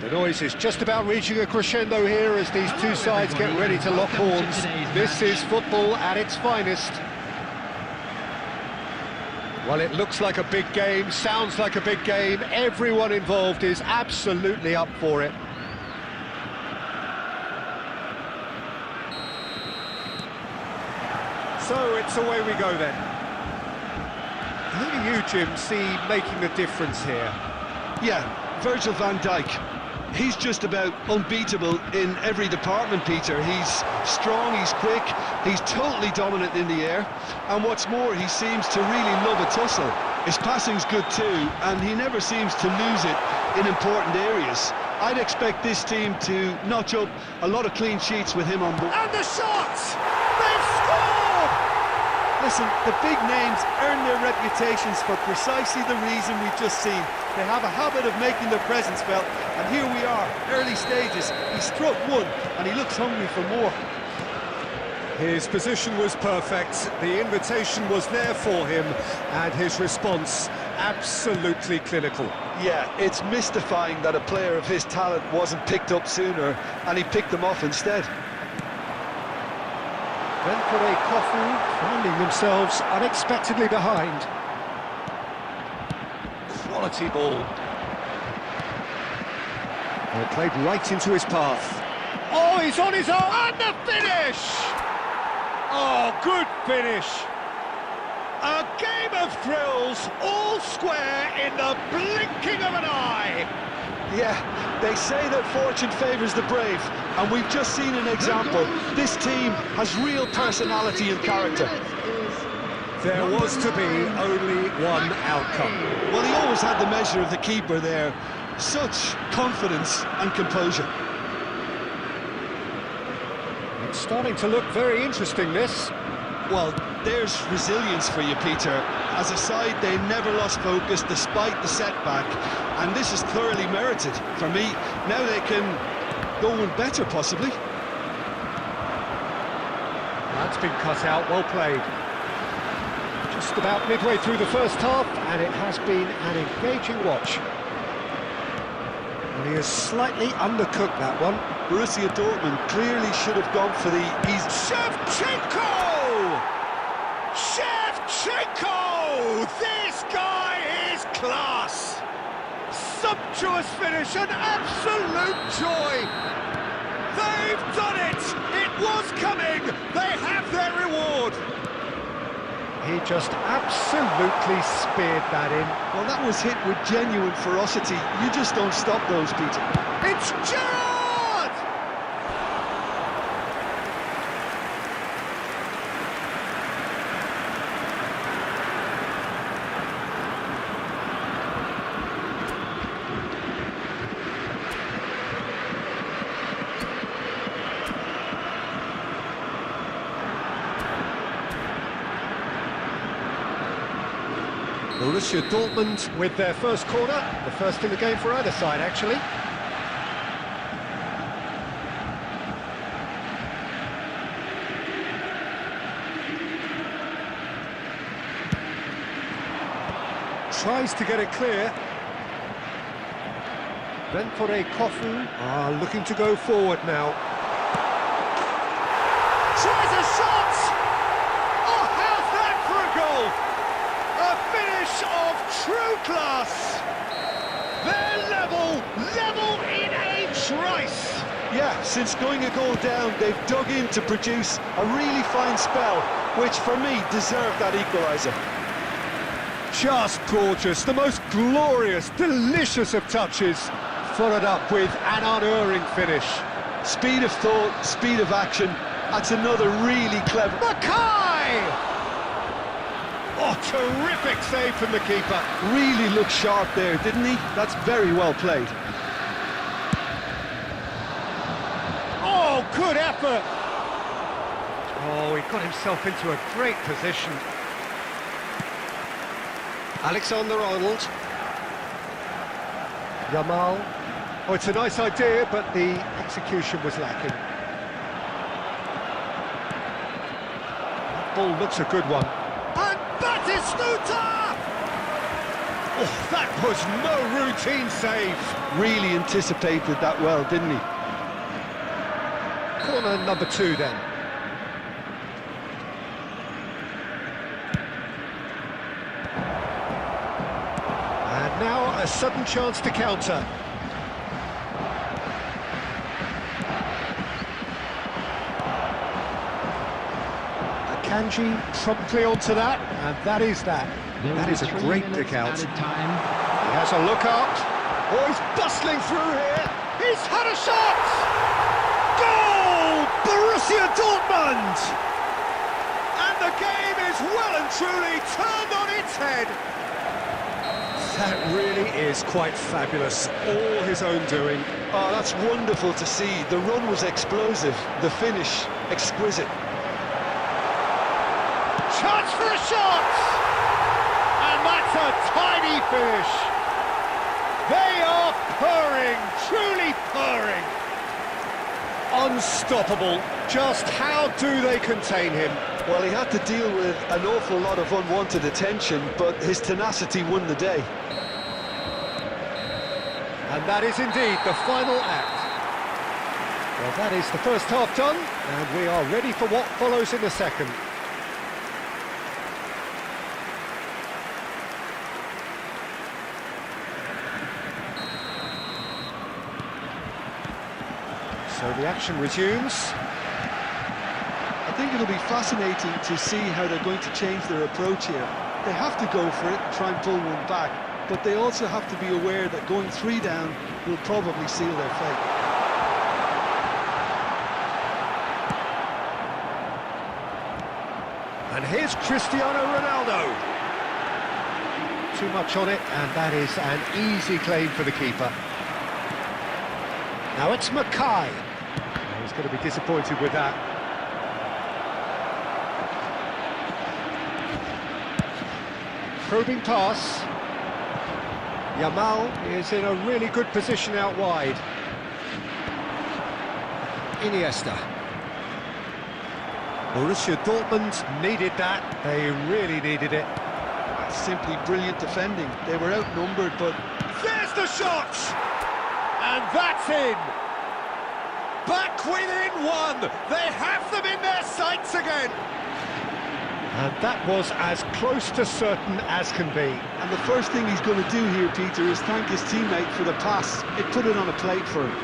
A: The noise is just about reaching a crescendo here as these two sides get ready to lock horns. This is football at its finest. Well, it looks like a big game, sounds like a big game. Everyone involved is absolutely up for it. So it's away we go then. Who do you, Jim, see making the difference here?
B: Yeah, Virgil van Dijk. He's just about unbeatable in every department, Peter. He's strong, he's quick, he's totally dominant in the air, and what's more, he seems to really love a tussle. His passing's good too, and he never seems to lose it in important areas. I'd expect this team to notch up a lot of clean sheets with him on board.
A: And the shots! They've scored!
E: Listen, the big names earn their reputations for precisely the reason we've just seen. They have a habit of making their presence felt, and here we are, early stages. He struck one, and he looks hungry for more.
A: His position was perfect, the invitation was there for him, and his response absolutely clinical.
B: Yeah, it's mystifying that a player of his talent wasn't picked up sooner, and he picked them off instead.
A: Then for a Kofu, finding themselves unexpectedly behind. Quality ball. Well, played right into his path. Oh, he's on his own, and the finish! Oh, good finish. A game of thrills, all square in the blinking of an eye.
B: Yeah, they say that fortune favours the brave, and we've just seen an example. This team has real personality and character.
A: There was to be only one outcome.
B: Well, he always had the measure of the keeper there. Such confidence and composure.
A: It's starting to look very interesting, this.
B: Well, there's resilience for you, Peter. As a side, they never lost focus despite the setback, and this is thoroughly merited for me. Now they can go one better, possibly.
A: That's been cut out, well played. Just about midway through the first half, and it has been an engaging watch. And he has slightly undercooked that one.
B: Borussia Dortmund clearly should have gone for the easy...
A: Shevchenko! Shevchenko! This guy is class! Sumptuous finish, an absolute joy! They've done it! It was coming! They have their reward! He just absolutely speared that in.
B: Well, that was hit with genuine ferocity. You just don't stop those, Peter.
A: It's Gerrard! Borussia Dortmund with their first corner, the first in the game for either side, actually. Tries to get it clear. Then for a Kofu, looking to go forward now. Tries a shot! Oh, how's that for a goal? A finish of true class. They're level in a trice.
B: Yeah, since going a goal down, they've dug in to produce a really fine spell, which for me deserved that equaliser.
A: Just gorgeous, the most glorious, delicious of touches, followed up with an unerring finish.
B: Speed of thought, speed of action, that's another really clever...
A: Mackay! Oh, terrific save from the keeper.
B: Really looked sharp there, didn't he? That's very well played.
A: Oh, good effort. Oh, he got himself into a great position. Alexander-Arnold. Yamal. Oh, it's a nice idea, but the execution was lacking. That ball looks a good one. And Batistuta! Oh, that was no routine save.
B: Really anticipated that well, didn't he?
A: Corner number 2 then. And now a sudden chance to counter. Kanji promptly onto that, and that is that. That is a great pick out. He has a look up. Oh, he's bustling through here. He's had a shot! Goal! Borussia Dortmund! And the game is well and truly turned on its head. That really is quite fabulous. All his own doing.
B: Oh, that's wonderful to see. The run was explosive, the finish exquisite.
A: Chance for a shot! And that's a tiny finish. They are purring, truly purring. Unstoppable. Just how do they contain him?
B: Well, he had to deal with an awful lot of unwanted attention, but his tenacity won the day.
A: And that is indeed the final act. Well, that is the first half done, and we are ready for what follows in the second. So the action resumes.
B: I think it'll be fascinating to see how they're going to change their approach here. They have to go for it and try and pull one back, but they also have to be aware that going 3 down will probably seal their fate.
A: And here's Cristiano Ronaldo. Too much on it, and that is an easy claim for the keeper. Now it's Mackay. He's going to be disappointed with that. Probing pass. Yamal is in a really good position out wide. Iniesta. Borussia Dortmund needed that. They really needed it.
B: Simply brilliant defending. They were outnumbered, but...
A: There's the shot! And that's in! Back within 1! They have them in their sights again! And that was as close to certain as can be.
B: And the first thing he's going to do here, Peter, is thank his teammate for the pass. It put it on a plate for him.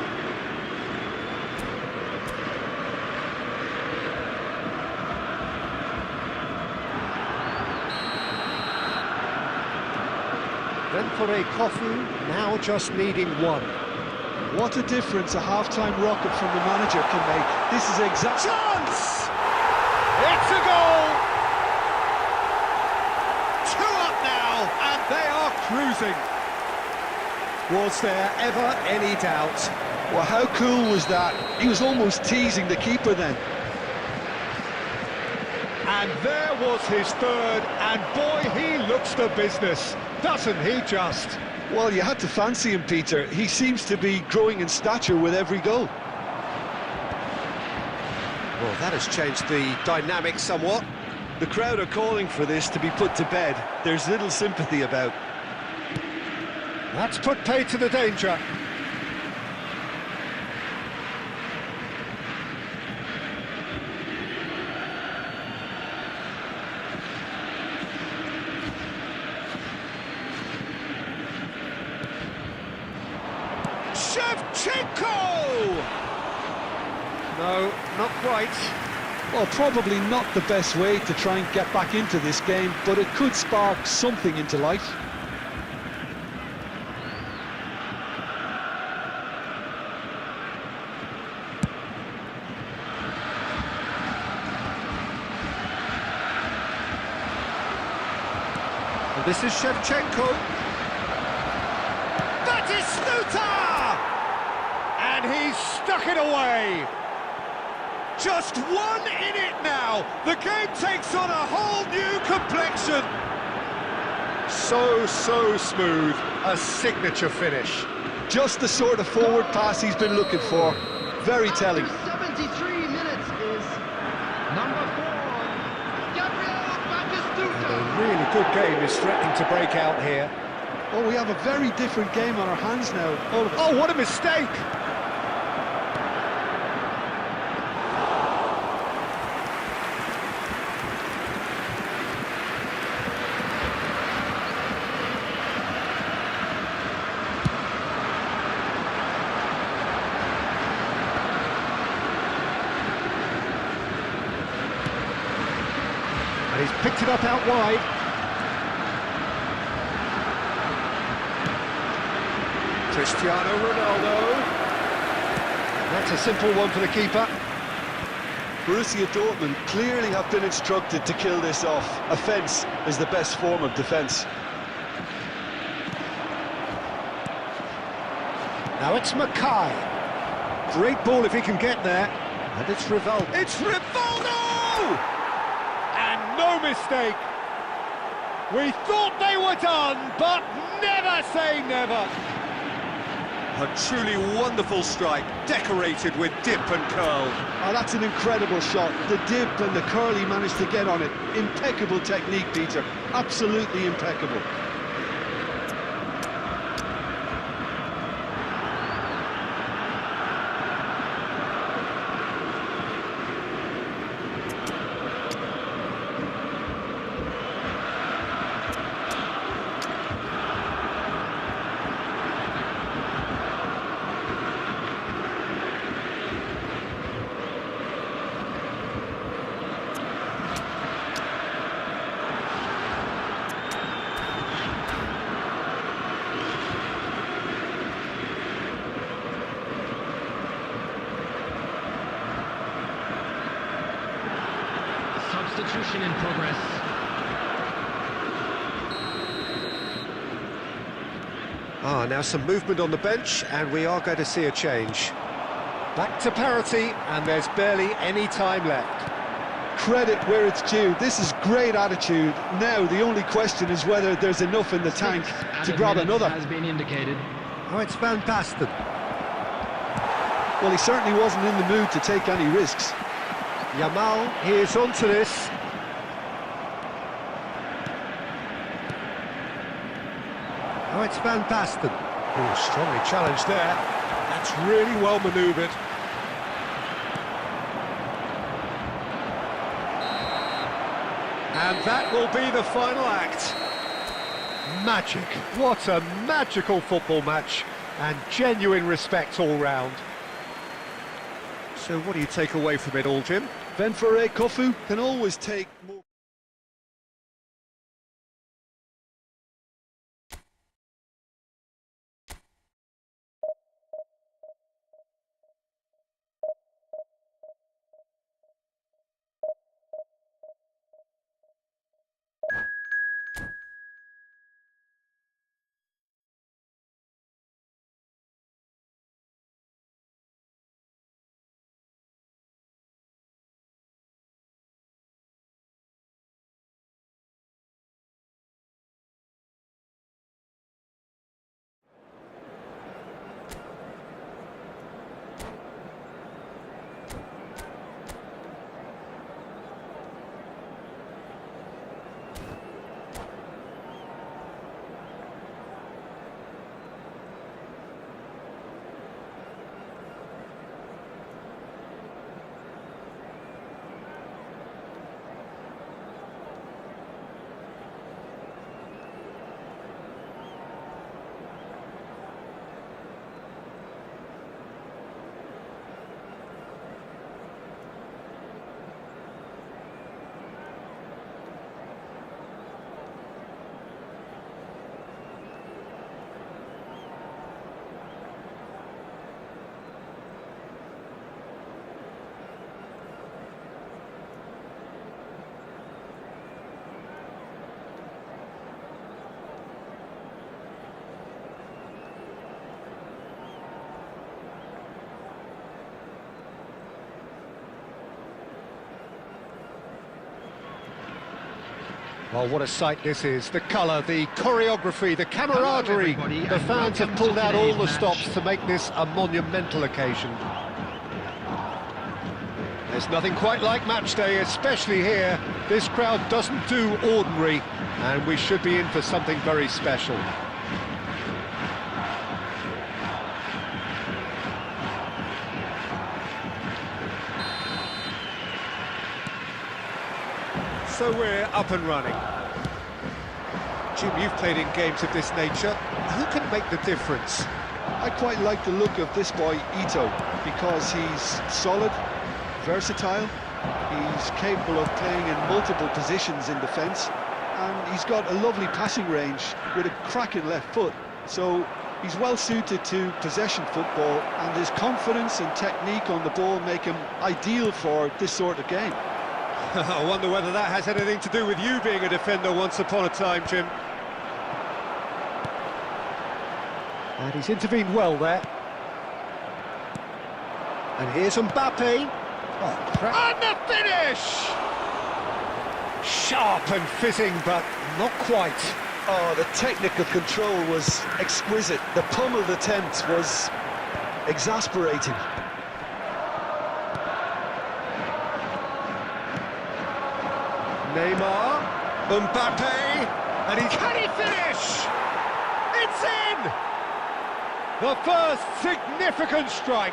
A: Then for a coffee, now just needing 1.
B: What a difference a half-time rocket from the manager can make. This is exact...
A: Chance! It's a goal! 2 up now, and they are cruising. Was there ever any doubt?
B: Well, how cool was that? He was almost teasing the keeper then.
A: And there was his 3rd, and boy, he looks the business, doesn't he just?
B: Well, you had to fancy him, Peter. He seems to be growing in stature with every goal.
A: Well, that has changed the dynamic somewhat.
B: The crowd are calling for this to be put to bed. There's little sympathy about.
A: That's put pay to the danger. No, not quite.
B: Well, probably not the best way to try and get back into this game, but it could spark something into life.
A: And this is Shevchenko. That is Snuta! And he's stuck it away. Just 1 in it now. The game takes on a whole new complexion. So smooth. A signature finish.
B: Just the sort of forward pass he's been looking for. Very telling.
C: After 73 minutes is number 4, Gabriel Batistuta.
A: And a really good game is threatening to break out here.
B: Oh, we have a very different game on our hands now.
A: Oh, what a mistake! And he's picked it up out wide. Cristiano Ronaldo. That's a simple one for the keeper.
B: Borussia Dortmund clearly have been instructed to kill this off. Offence is the best form of defence.
A: Now it's Mackay. Great ball if he can get there. And it's Rivaldo. It's Rivaldo! And no mistake. We thought they were done, but never say never. A truly wonderful strike, decorated with dip and curl.
B: Oh, that's an incredible shot. The dip and the curl he managed to get on it. Impeccable technique, Peter. Absolutely impeccable.
C: Substitution in progress.
A: Now some movement on the bench, and we are going to see a change. Back to parity, and there's barely any time left.
B: Credit where it's due. This is great attitude. Now the only question is whether there's enough in the tank to grab another.
C: Has been indicated.
A: Oh, it's Van Basten.
B: Well, he certainly wasn't in the mood to take any risks.
A: Yamal, he is onto this. Oh, it's Van Basten. Oh, strongly challenged there. That's really well manoeuvred. And that will be the final act. Magic. What a magical football match. And genuine respect all round. So what do you take away from it all, Jim?
B: Benfere Kofu can always take more.
A: Well, what a sight this is. The colour, the choreography, the camaraderie. The fans have pulled out all the stops to make this a monumental occasion. There's nothing quite like match day, especially here. This crowd doesn't do ordinary, and we should be in for something very special. So we're up and running. Jim, you've played in games of this nature. Who can make the difference?
B: I quite like the look of this boy, Ito, because he's solid, versatile, he's capable of playing in multiple positions in defence, and he's got a lovely passing range with a cracking left foot. So he's well suited to possession football, and his confidence and technique on the ball make him ideal for this sort of game.
A: I wonder whether that has anything to do with you being a defender once upon a time, Jim. And he's intervened well there. And here's Mbappe. Oh, and the finish! Sharp and fizzing, but not quite.
B: Oh, the technical control was exquisite. The pummeled attempt was exasperating.
A: Neymar, Mbappe, and can he finish? It's in! The first significant strike.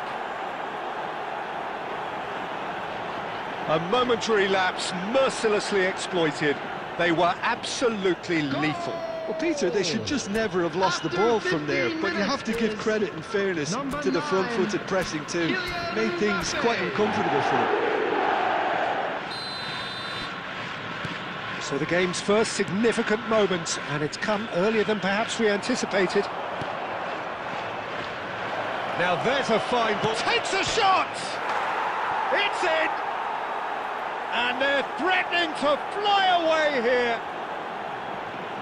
A: A momentary lapse mercilessly exploited. They were absolutely lethal.
B: Well, Peter, they should just never have lost the ball from there, but you have to give credit and fairness to the front-footed pressing too. Made things quite uncomfortable for them.
A: So the game's first significant moment, and it's come earlier than perhaps we anticipated. Now there's a fine ball. Takes a shot! It's in! And they're threatening to fly away here.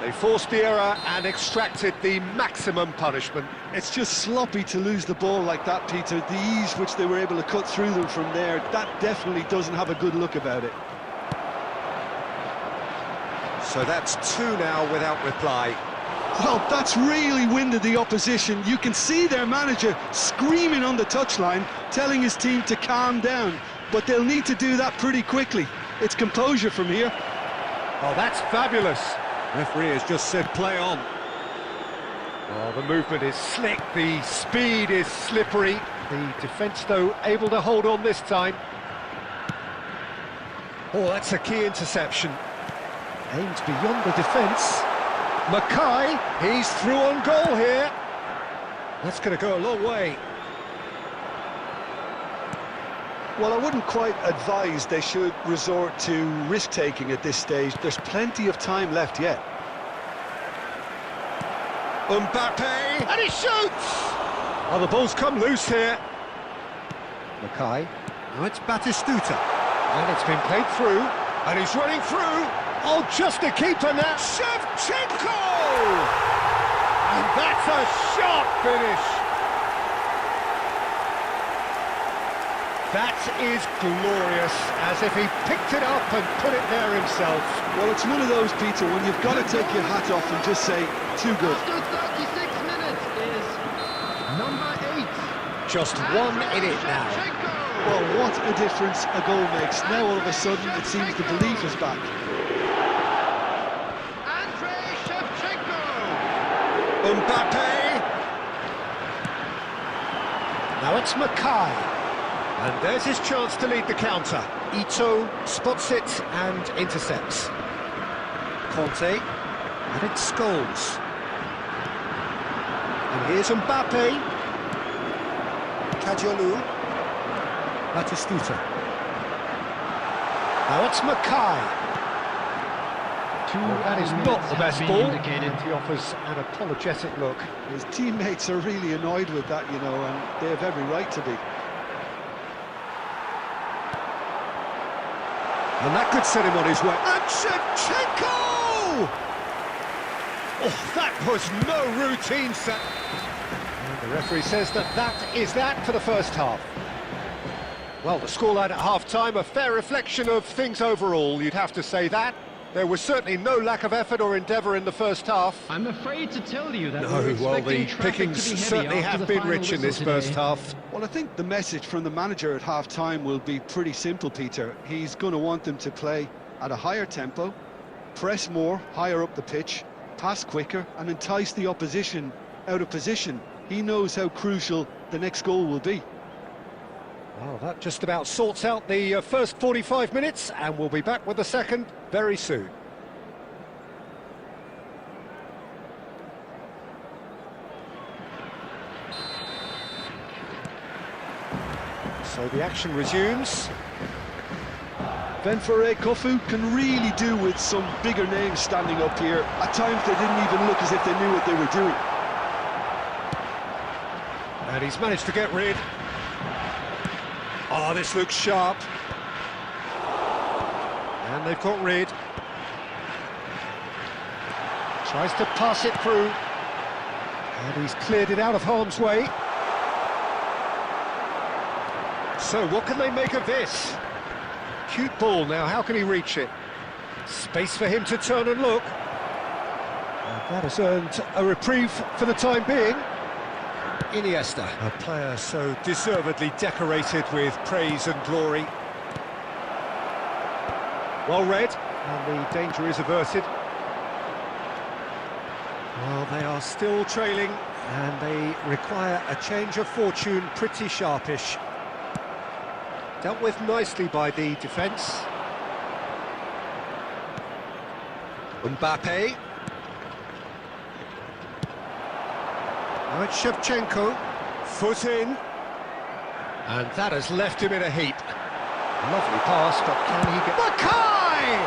A: They forced the error and extracted the maximum punishment.
B: It's just sloppy to lose the ball like that, Peter. The ease which they were able to cut through them from there, that definitely doesn't have a good look about it.
A: So that's two now without reply.
B: Well, that's really winded the opposition. You can see their manager screaming on the touchline, telling his team to calm down. But they'll need to do that pretty quickly. It's composure from here.
A: Oh, that's fabulous. Referee has just said play on. Oh, the movement is slick, the speed is slippery. The defence, though, able to hold on this time. Oh, that's a key interception. Aimed beyond the defence. Mackay, he's through on goal here. That's going to go a long way.
B: Well, I wouldn't quite advise they should resort to risk-taking at this stage. There's plenty of time left yet.
A: Mbappe, and he shoots! Oh, the ball's come loose here. Mackay, now it's Batistuta. And it's been played through, and he's running through. Oh, just a keeper now. Shevchenko! And that's a sharp finish. That is glorious, as if he picked it up and put it there himself.
B: Well, it's one of those, Peter, when you've got to take your hat off and just say, too good.
C: After 36 minutes is number 8.
A: Just 1 in it now.
B: Well, what a difference a goal makes. Now, all of a sudden, it seems the belief is back.
A: Mbappe! Now it's Mackay. And there's his chance to lead the counter. Ito spots it and intercepts. Conte, and it's Scholes. And here's Mbappe. Kadiolu. Batistuta. Now it's Mackay. Well, that is not the best ball. He offers an apologetic look.
B: His teammates are really annoyed with that, you know, and they have every right to be.
A: And that could set him on his way. And Shevchenko! Oh, that was no routine set. And the referee says that is that for the first half. Well, the scoreline at half-time, a fair reflection of things overall, you'd have to say that. There was certainly no lack of effort or endeavour in the first half.
C: I'm afraid to tell you that
A: No, well, the pickings certainly have been rich in this first half.
B: Well, I think the message from the manager at half-time will be pretty simple, Peter. He's going to want them to play at a higher tempo, press more, higher up the pitch, pass quicker, and entice the opposition out of position. He knows how crucial the next goal will be.
A: Well, that just about sorts out the first 45 minutes, and we'll be back with the second very soon. So the action resumes.
B: Benfore Kofu can really do with some bigger names standing up here. At times they didn't even look as if they knew what they were doing.
A: And he's managed to get rid. Oh, this looks sharp. And they've got rid. Tries to pass it through. And he's cleared it out of harm's way. So what can they make of this? Cute ball now, how can he reach it? Space for him to turn and look. And that has earned a reprieve for the time being. Iniesta, a player so deservedly decorated with praise and glory. Well read, and the danger is averted. Well, they are still trailing, and they require a change of fortune, pretty sharpish. Dealt with nicely by the defence. Mbappe. Now it's Shevchenko. Foot in. And that has left him in a heap. Lovely pass, but can he get... Mackay!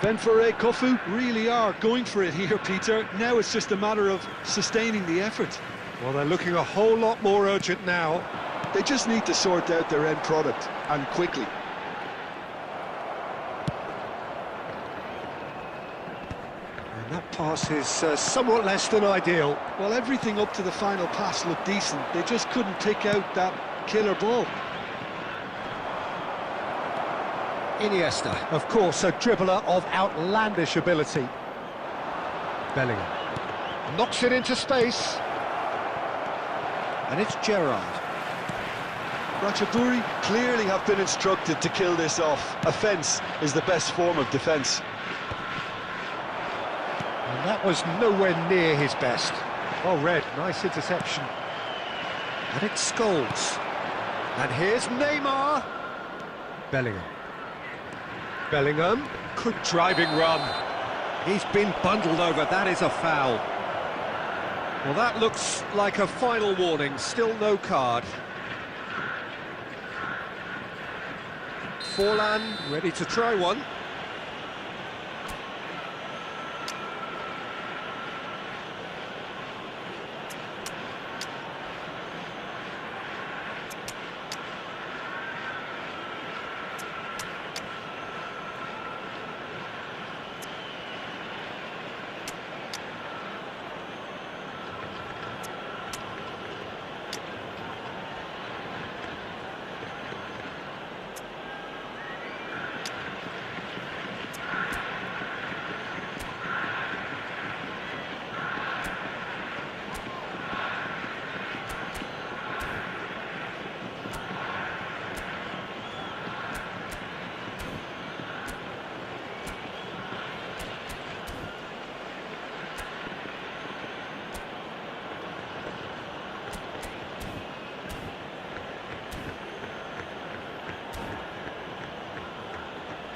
B: Benfore Kofu really are going for it here, Peter. Now it's just a matter of sustaining the effort.
A: Well, they're looking a whole lot more urgent now.
B: They just need to sort out their end product, and quickly.
A: And that pass is somewhat less than ideal.
B: Well, everything up to the final pass looked decent. They just couldn't pick out that killer ball.
A: Iniesta, of course, a dribbler of outlandish ability. Bellingham knocks it into space. And it's Gerrard.
B: Ratchaburi clearly have been instructed to kill this off. Offence is the best form of defence.
A: And that was nowhere near his best. Well read, nice interception. And it's Scholes. And here's Neymar. Bellingham. Bellingham, good driving run. He's been bundled over, that is a foul. Well, that looks like a final warning, still no card. Forlan ready to try one.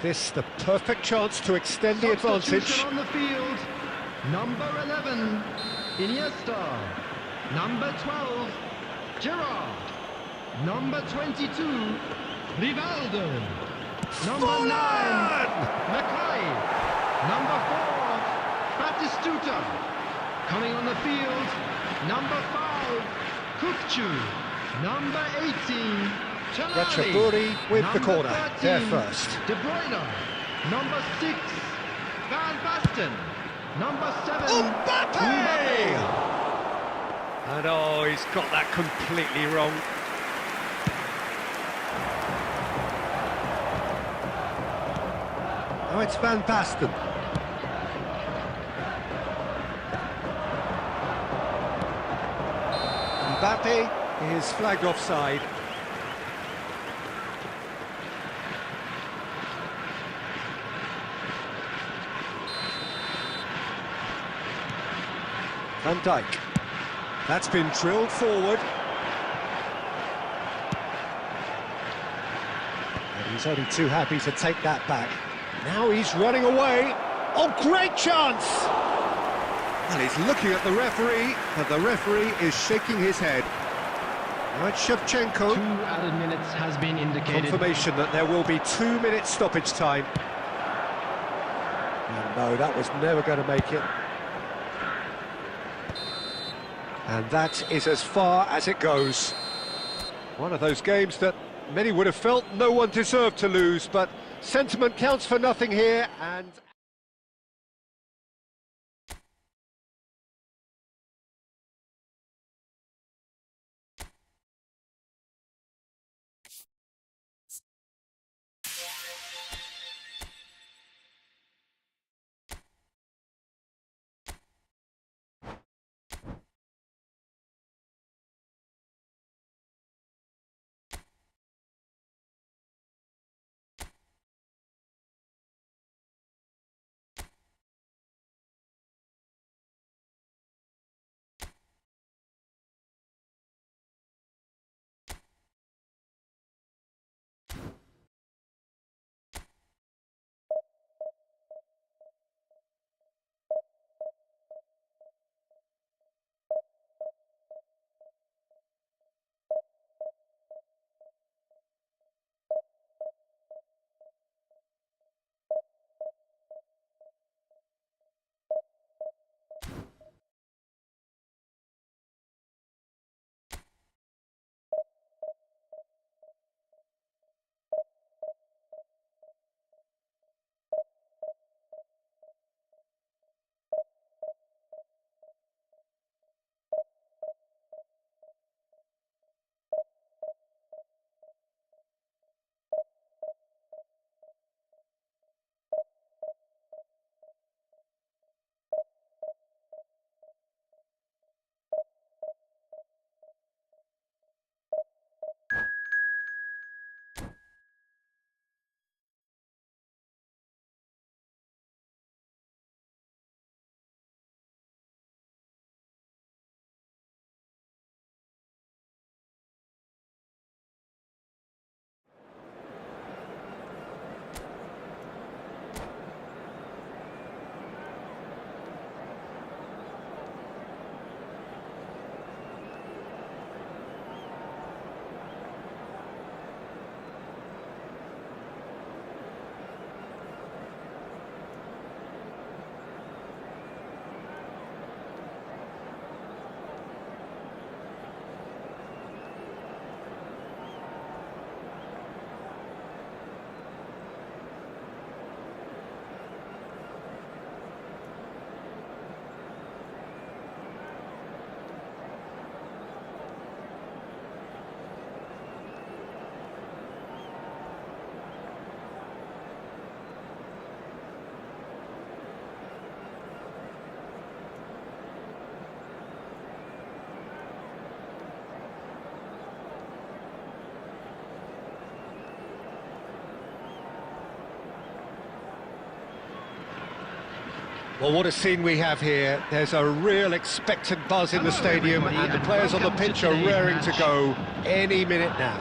A: This the perfect chance to extend the advantage.
C: Substitution on the field. Number 11, Iniesta. Number 12, Gerrard. Number 22, Rivaldo. Number 9, Mackay. Number 4, Batistuta. Coming on the field, number 5, Kukcu. Number 18,
A: Ratchaburi with the corner,
C: 13,
A: there first.
C: De Bruyne. Number 6, Van Basten. Number 7,
A: Mbappe! And oh, he's got that completely wrong. Now it's Van Basten. Mbappe is flagged offside. Van Dijk. That's been drilled forward. And he's only too happy to take that back. Now he's running away. Oh, great chance! And he's looking at the referee, and the referee is shaking his head. Now it's Shevchenko.
C: 2 added minutes has been indicated.
A: Confirmation that there will be 2 minutes stoppage time. And no, that was never going to make it. And that is as far as it goes. One of those games that many would have felt no one deserved to lose, but sentiment counts for nothing here, and... Well, what a scene we have here. There's a real expectant buzz in the stadium, and the players on the pitch are raring to go any minute now.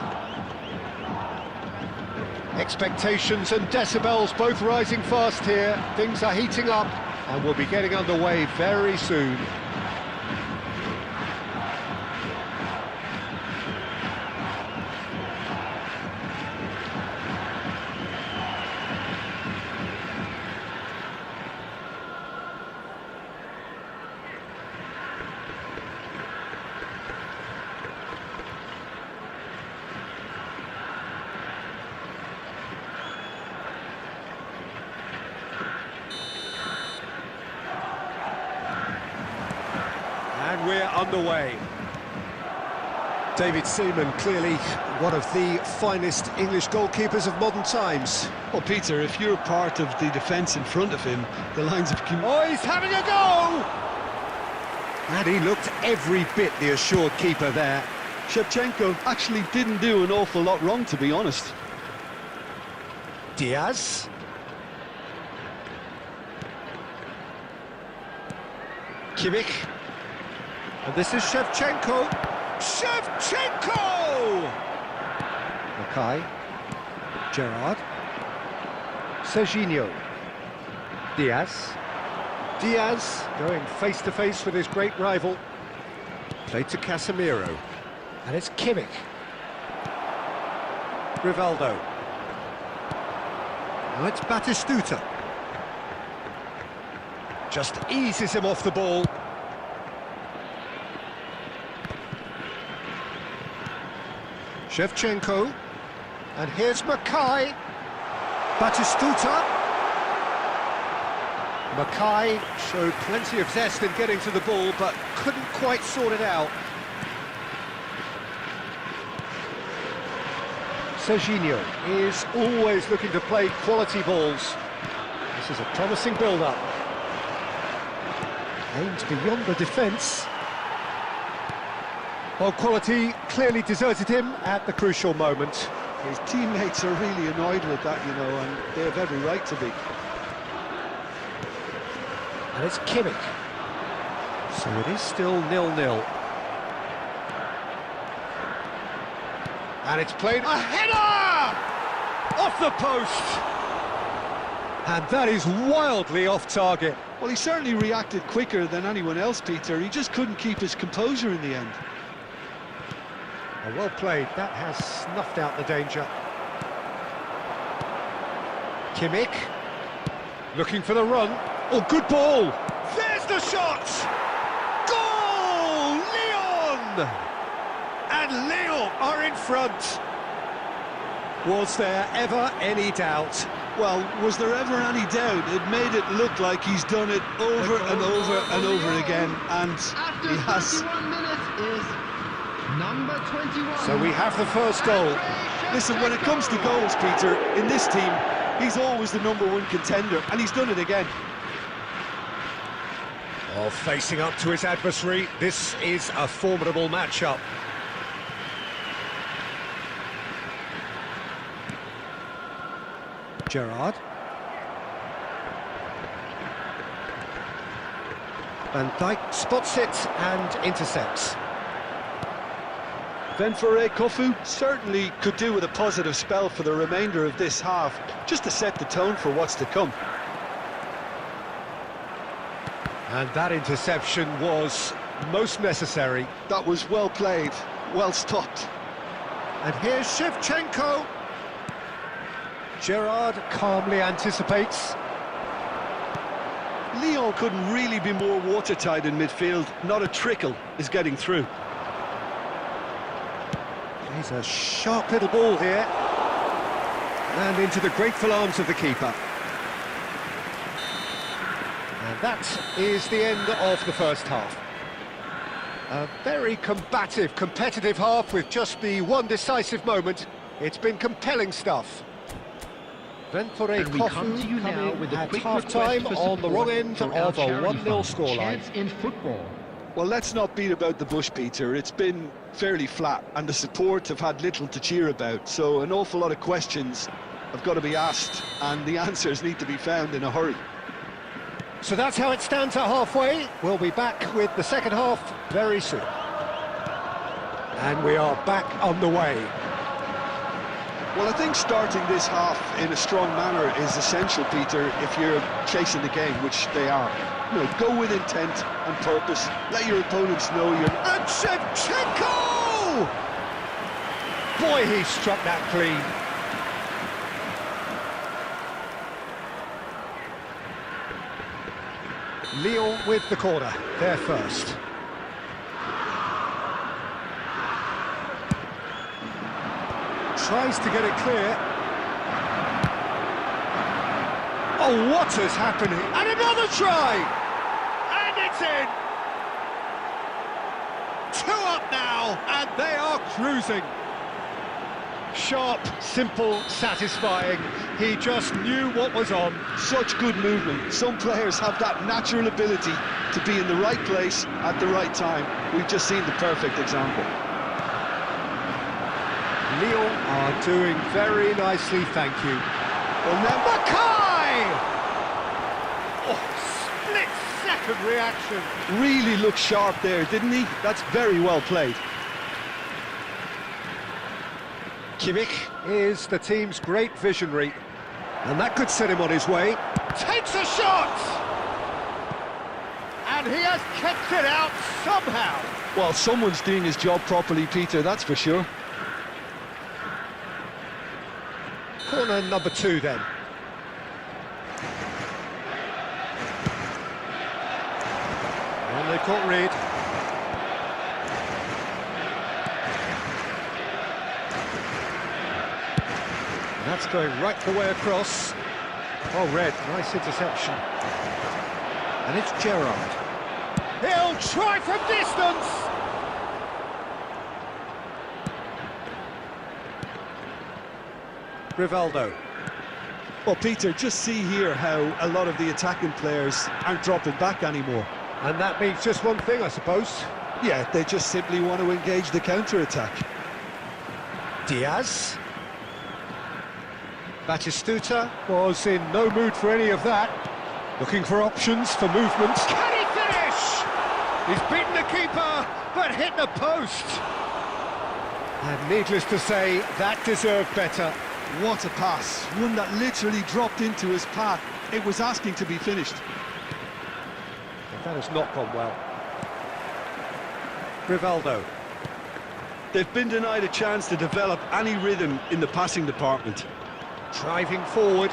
A: Expectations and decibels both rising fast here. Things are heating up, and we'll be getting underway very soon. And we're underway. David Seaman, clearly one of the finest English goalkeepers of modern times.
B: Well, Peter, if you're part of the defence in front of him, the lines of
A: Oh, he's having a go! And he looked every bit the assured keeper there.
B: Shevchenko actually didn't do an awful lot wrong, to be honest.
A: Diaz. Kimmich. And this is Shevchenko. Shevchenko! Mackay. Gerrard. Serginho. Diaz. Diaz going face-to-face with his great rival. Played to Casemiro. And it's Kimmich. Rivaldo. Now it's Batistuta. Just eases him off the ball. Shevchenko. And here's Mackay. Batistuta. Mackay showed plenty of zest in getting to the ball, but couldn't quite sort it out. Serginho is always looking to play quality balls. This is a promising build-up. Aimed beyond the defence. Well, quality clearly deserted him at the crucial moment.
B: His teammates are really annoyed with that, you know, and they have every right to be.
A: And it's Kimmich. So it is still 0-0. And it's played a header! Off the post! And that is wildly off target.
B: Well, he certainly reacted quicker than anyone else, Peter. He just couldn't keep his composure in the end.
A: Well played, that has snuffed out the danger. Kimmich, looking for the run. Oh, good ball! There's the shot! Goal! Lyon! And Lyon are in front. Was there ever any doubt?
B: Well, was there ever any doubt? It made it look like he's done it over and over and over again, and
C: After
B: he has.
C: 31 minutes is number 21.
A: So we have the first goal.
B: Listen, when it comes to goals, Peter, in this team, he's always the #1 contender, and he's done it again.
A: Oh, facing up to his adversary, this is a formidable matchup. Gerrard. Van Dijk spots it and intercepts.
B: Then for Kofu, certainly could do with a positive spell for the remainder of this half, just to set the tone for what's to come.
A: And that interception was most necessary.
B: That was well played, well stopped.
A: And here's Shevchenko. Gerrard calmly anticipates.
B: Lyon couldn't really be more watertight in midfield. Not a trickle is getting through.
A: He's a sharp little ball here. And into the grateful arms of the keeper. And that is the end of the first half. A very combative, competitive half with just the one decisive moment. It's been compelling stuff.
C: And we come to you now with a
A: at
C: quick
A: half-time
C: request for
A: on the wrong end
C: support
A: of
C: for our
A: a
C: charity
A: 1-0
C: fund,
A: scoreline.
C: Chance in Football.
B: Well, let's not beat about the bush, Peter. It's been fairly flat, and the support have had little to cheer about. So an awful lot of questions have got to be asked, and the answers need to be found in a hurry.
A: So that's how it stands at halfway. We'll be back with the second half very soon. And we are back on the way.
B: Well, I think starting this half in a strong manner is essential, Peter, if you're chasing the game, which they are. You know, go with intent and purpose. Let your opponents know you're...
A: And Shevchenko! Boy, he struck that clean. Lyon with the corner, there first. Tries to get it clear. Oh, what is happening? And another try! And it's in! 2 up now, and they are cruising. Sharp, simple, satisfying. He just knew what was on.
B: Such good movement. Some players have that natural ability to be in the right place at the right time. We've just seen the perfect example.
A: Lyon are doing very nicely, thank you. Well, now Mackay! Oh, split Perfect reaction.
E: Really looked sharp there, didn't he? That's very well played.
A: Kimmich is the team's great visionary, and that could set him on his way. Takes a shot! And he has kept it out somehow.
B: Well, someone's doing his job properly, Peter, that's for sure.
A: Corner number 2 then. And they caught Reed. And that's going right the way across. Oh, Red, nice interception. And it's Gerrard. He'll try from distance! Rivaldo.
E: Well, Peter, just see here how a lot of the attacking players aren't dropping back anymore.
A: And that means just one thing, I suppose.
E: Yeah, they just simply want to engage the counter-attack.
A: Diaz. Batistuta was in no mood for any of that. Looking for options for movement. Can he finish? He's beaten the keeper, but hit the post. And needless to say, that deserved better.
E: What a pass. One that literally dropped into his path. It was asking to be finished.
A: But that has not gone well. Rivaldo.
E: They've been denied a chance to develop any rhythm in the passing department.
A: Driving forward.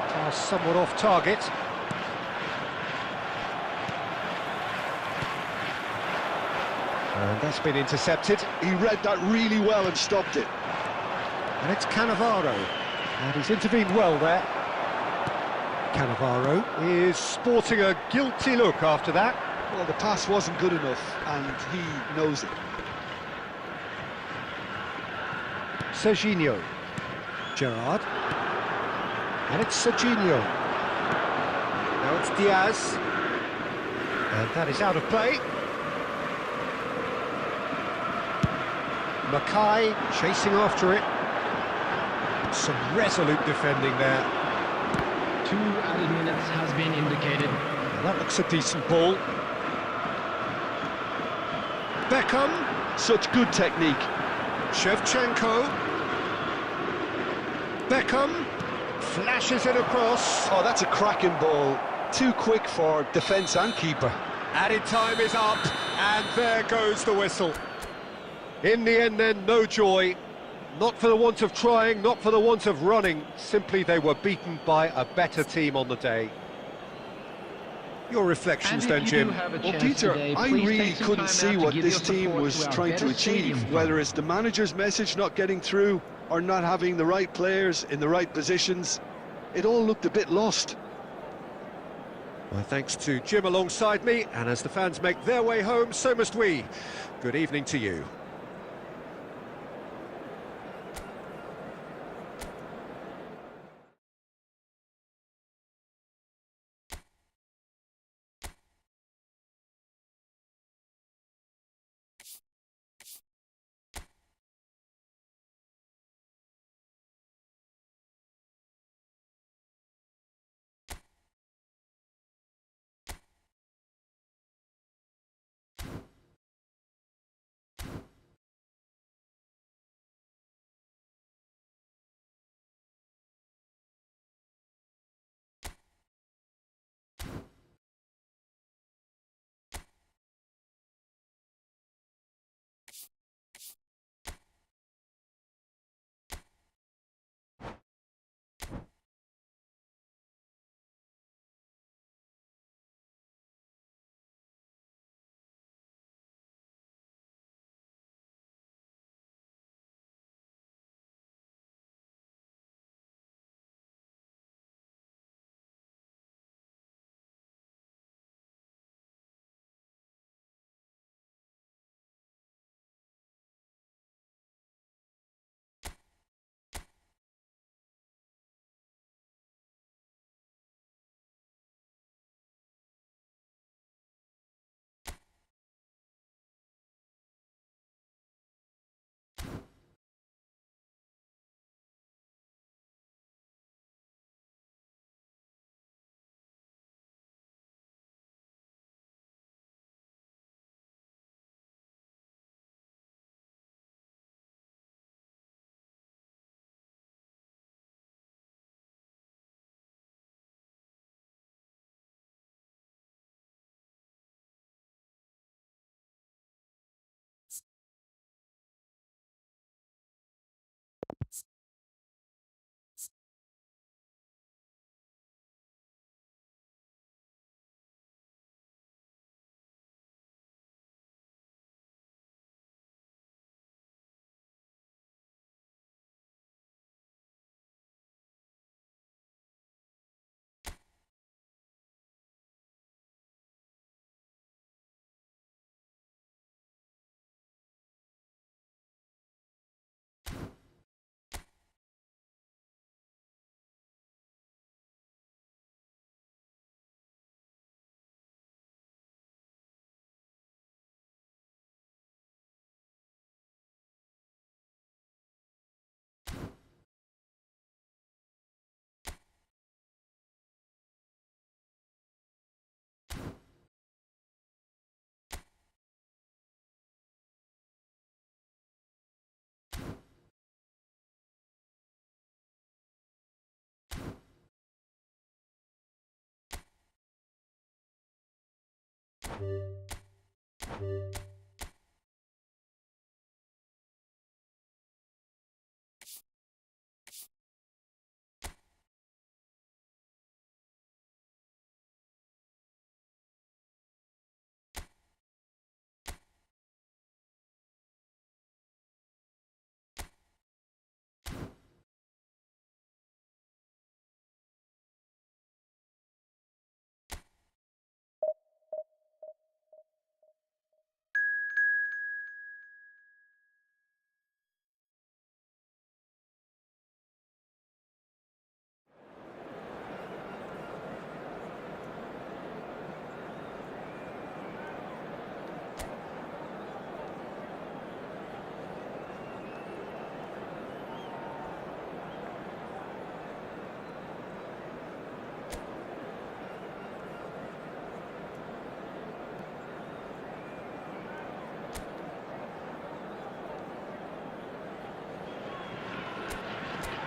A: Pass somewhat off target. And that's been intercepted.
E: He read that really well and stopped it.
A: And it's Cannavaro. And he's intervened well there. Cannavaro is sporting a guilty look after that.
E: Well, the pass wasn't good enough, and he knows it.
A: Serginho. Gerrard. And it's Serginho. Now it's Diaz. And that is out of play. Mackay chasing after it. Some resolute defending there.
D: 2 added minutes has been indicated.
A: Now that looks a decent ball. Beckham.
E: Such good technique.
A: Shevchenko. Beckham. Flashes it across.
E: Oh, that's a cracking ball. Too quick for defence and keeper.
A: Added time is up, and there goes the whistle. In the end then, no joy. Not for the want of trying, not for the want of running. Simply they were beaten by a better team on the day. Your reflections then, Jim?
E: Well, Peter, I really couldn't see what this team was trying to achieve, whether it's the manager's message not getting through or not having the right players in the right positions. It all looked a bit lost.
A: My thanks to Jim alongside me, and as the fans make their way home, so must we. Good evening to you.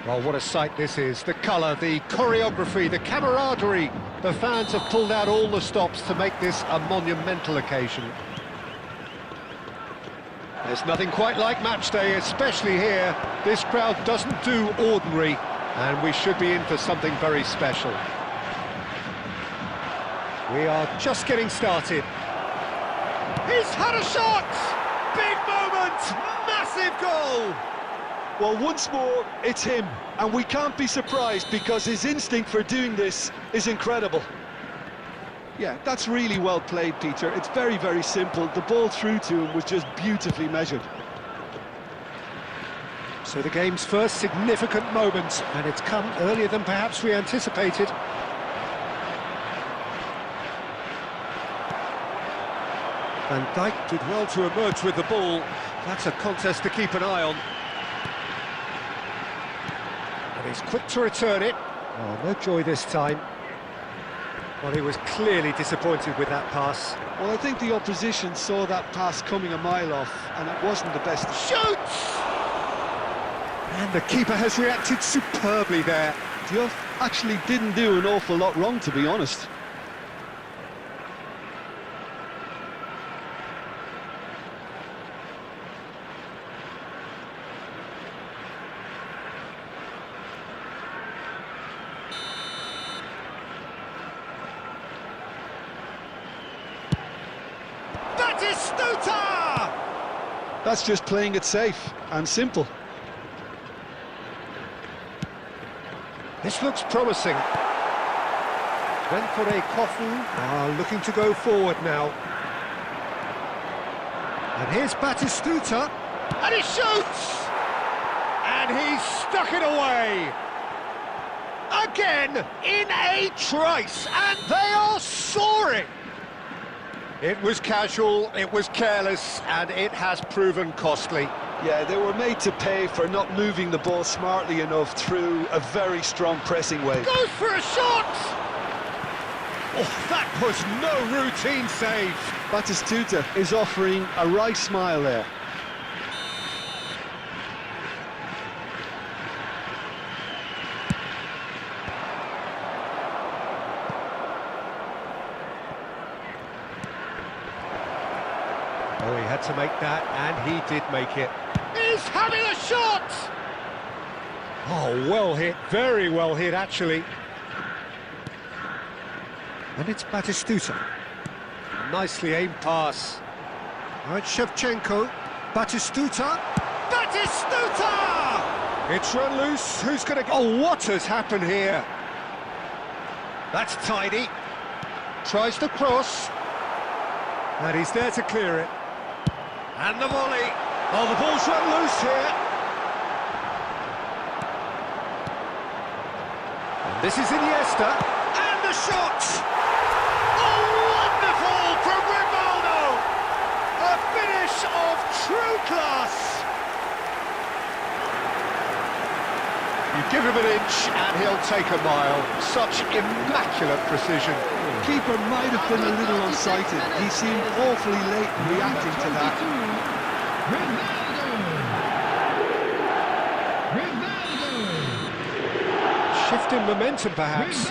A: Well, what a sight this is. The colour, the choreography, the camaraderie. The fans have pulled out all the stops to make this a monumental occasion. There's nothing quite like match day, especially here. This crowd doesn't do ordinary, and we should be in for something very special. We are just getting started. He's had a shot! Big moment! Massive goal!
E: Well, once more, it's him, and we can't be surprised because his instinct for doing this is incredible.
B: Yeah, that's really well played, Peter. It's very, very simple. The ball through to him was just beautifully measured.
A: So the game's first significant moment, and it's come earlier than perhaps we anticipated. Van Dijk did well to emerge with the ball. That's a contest to keep an eye on. And he's quick to return it. Oh, no joy this time. Well, he was clearly disappointed with that pass.
B: Well, I think the opposition saw that pass coming a mile off, and it wasn't the best.
A: Shoots! And the keeper has reacted superbly there.
B: Diouf actually didn't do an awful lot wrong, to be honest. That's just playing it safe and simple.
A: This looks promising. Renfore Kofu looking to go forward now. And here's Batistuta, and he shoots! And he's stuck it away! Again, in a trice, and they are soaring! It was casual, it was careless, and it has proven costly.
B: Yeah, they were made to pay for not moving the ball smartly enough through a very strong pressing wave.
A: Goes for a shot! Oh, that was no routine save.
B: Batistuta is offering a right smile there.
A: Oh, he had to make that, and he did make it. He's having a shot! Oh, well hit, very well hit, actually. And it's Batistuta. Nicely aimed pass. All right, Shevchenko. Batistuta. Batistuta! It's run loose. Who's going to... Oh, what has happened here? That's tidy. Tries to cross. And he's there to clear it. And the volley. Oh, the ball's run loose here. And this is Iniesta. And the shot! Oh, wonderful from Rivaldo! A finish of true class. You give him an inch and he'll take a mile. Such immaculate precision.
B: Keeper might have been a little unsighted. He seemed awfully late in reacting to that.
C: Rivaldo!
A: Shift in momentum, perhaps.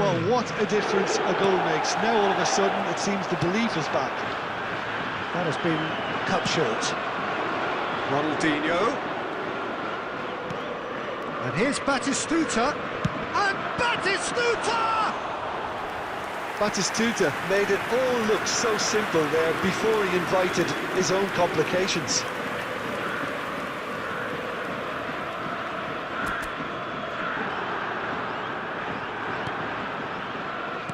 B: Well, what a difference a goal makes. Now all of a sudden it seems the belief is back.
A: That has been cut short. Ronaldinho. And here's Batistuta. And Batistuta!
B: Batistuta made it all look so simple there before he invited his own complications.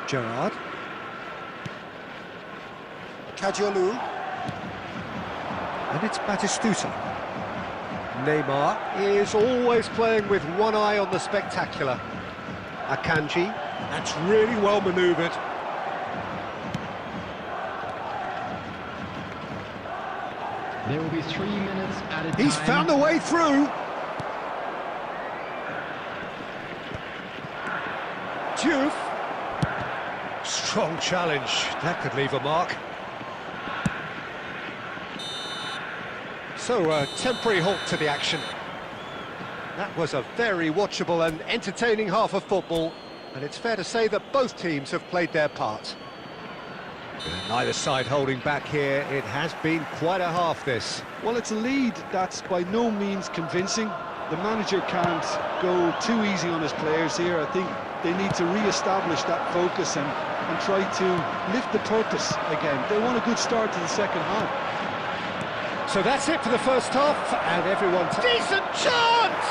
A: Gerrard. Kadiolu. And it's Batistuta. Neymar is always playing with one eye on the spectacular. Akanji, that's really well manoeuvred.
D: There will be 3 minutes at a time.
A: He's found a way through. Diouf. Strong challenge, that could leave a mark. So a temporary halt to the action. That was a very watchable and entertaining half of football, and it's fair to say that both teams have played their part. Neither side holding back here. It has been quite a half, this.
B: Well, it's a lead that's by no means convincing. The manager can't go too easy on his players here. I think they need to re-establish that focus and try to lift the purpose again. They want a good start to the second half.
A: So that's it for the first half, and everyone's... Decent chance!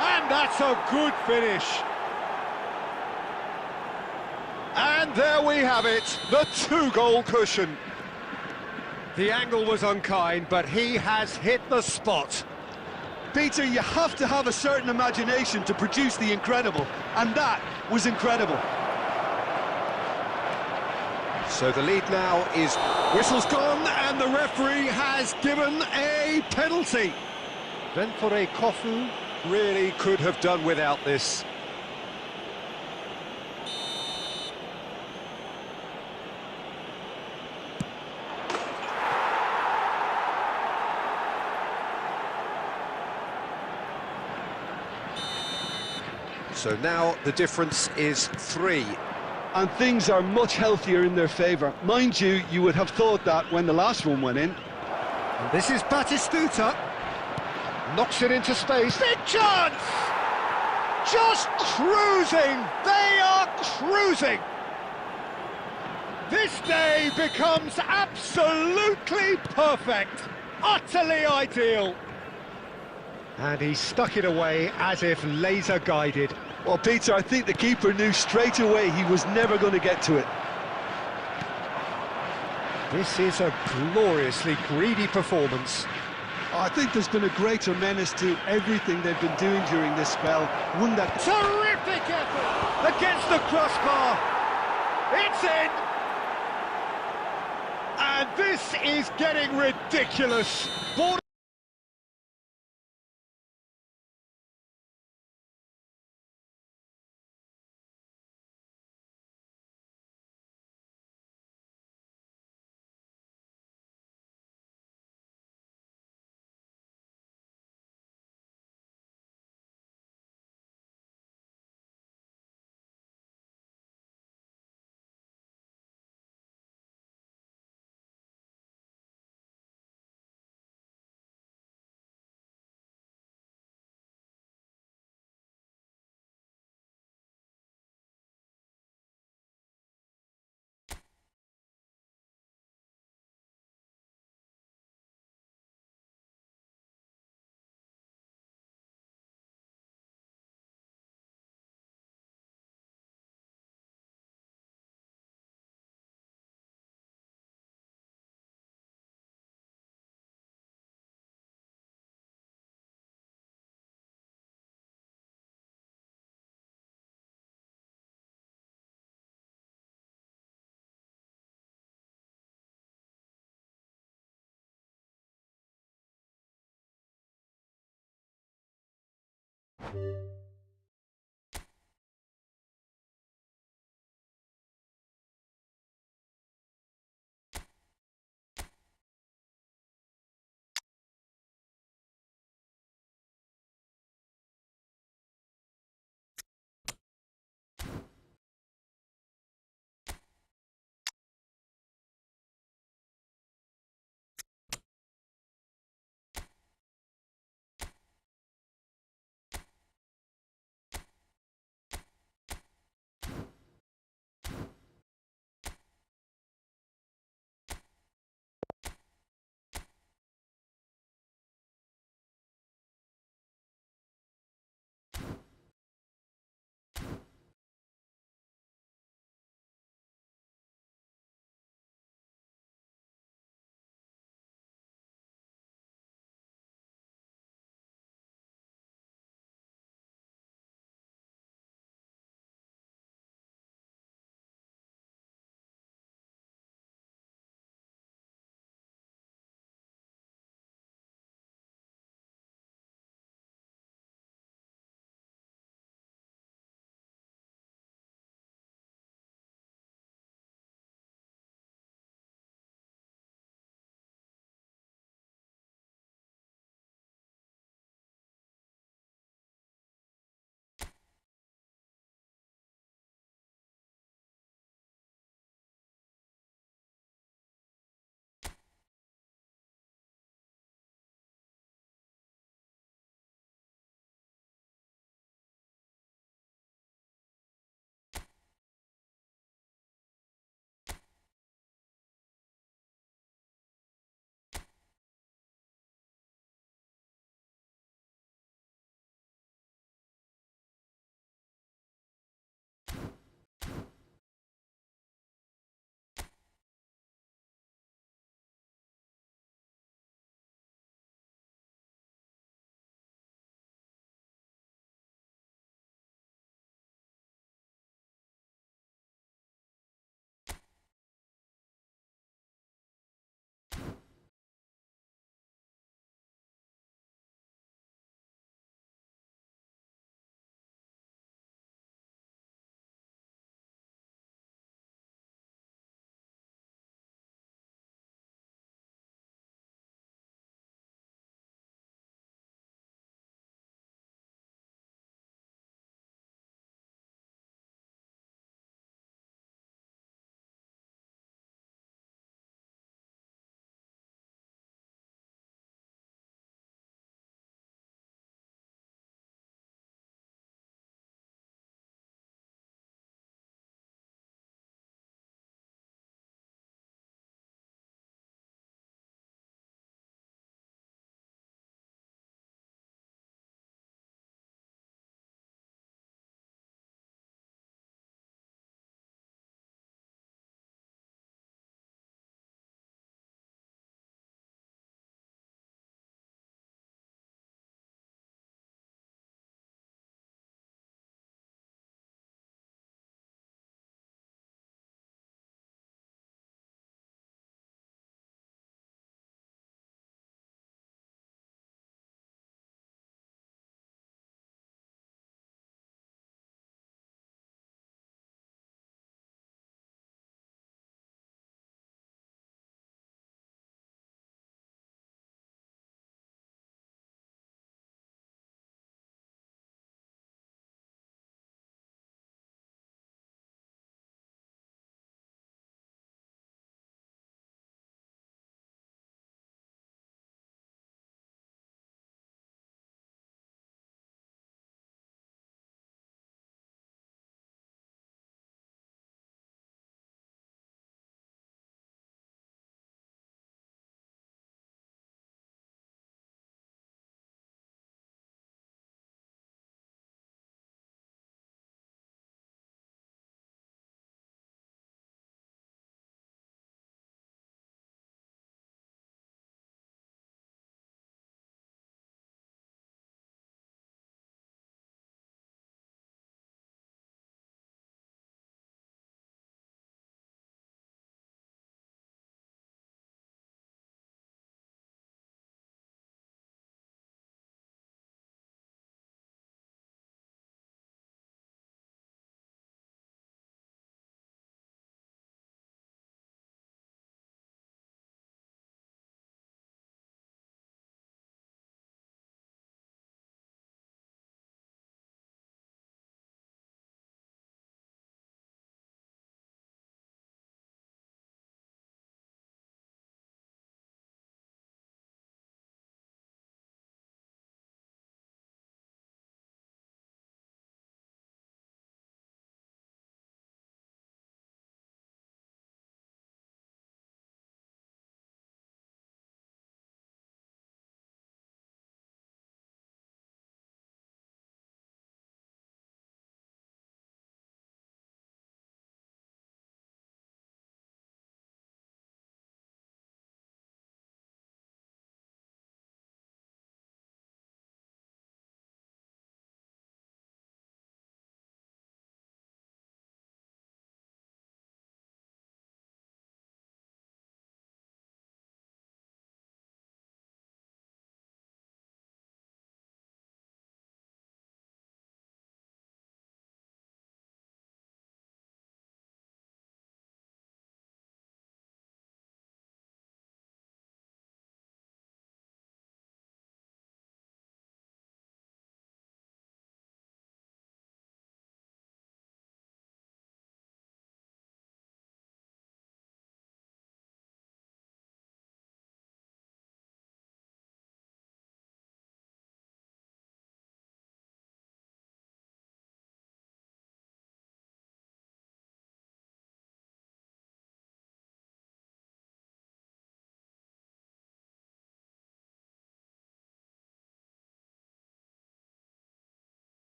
A: And that's a good finish. And there we have it, the 2-goal cushion. The angle was unkind, but he has hit the spot.
B: Peter, you have to have a certain imagination to produce the incredible, and that was incredible.
A: So the lead now is... Whistle's gone, and the referee has given a penalty. Ventore Kofu really could have done without this. So now the difference is 3.
B: And things are much healthier in their favour. Mind you, you would have thought that when the last one went in.
A: And this is Batistuta. Knocks it into space. Big chance! Just cruising! They are cruising! This day becomes absolutely perfect. Utterly ideal. And he stuck it away as if laser-guided.
B: Well, Peter, I think the keeper knew straight away he was never going to get to it.
A: This is a gloriously greedy performance.
B: I think there's been a greater menace to everything they've been doing during this spell. One that...
A: Terrific effort against the crossbar. It's in. And this is getting ridiculous.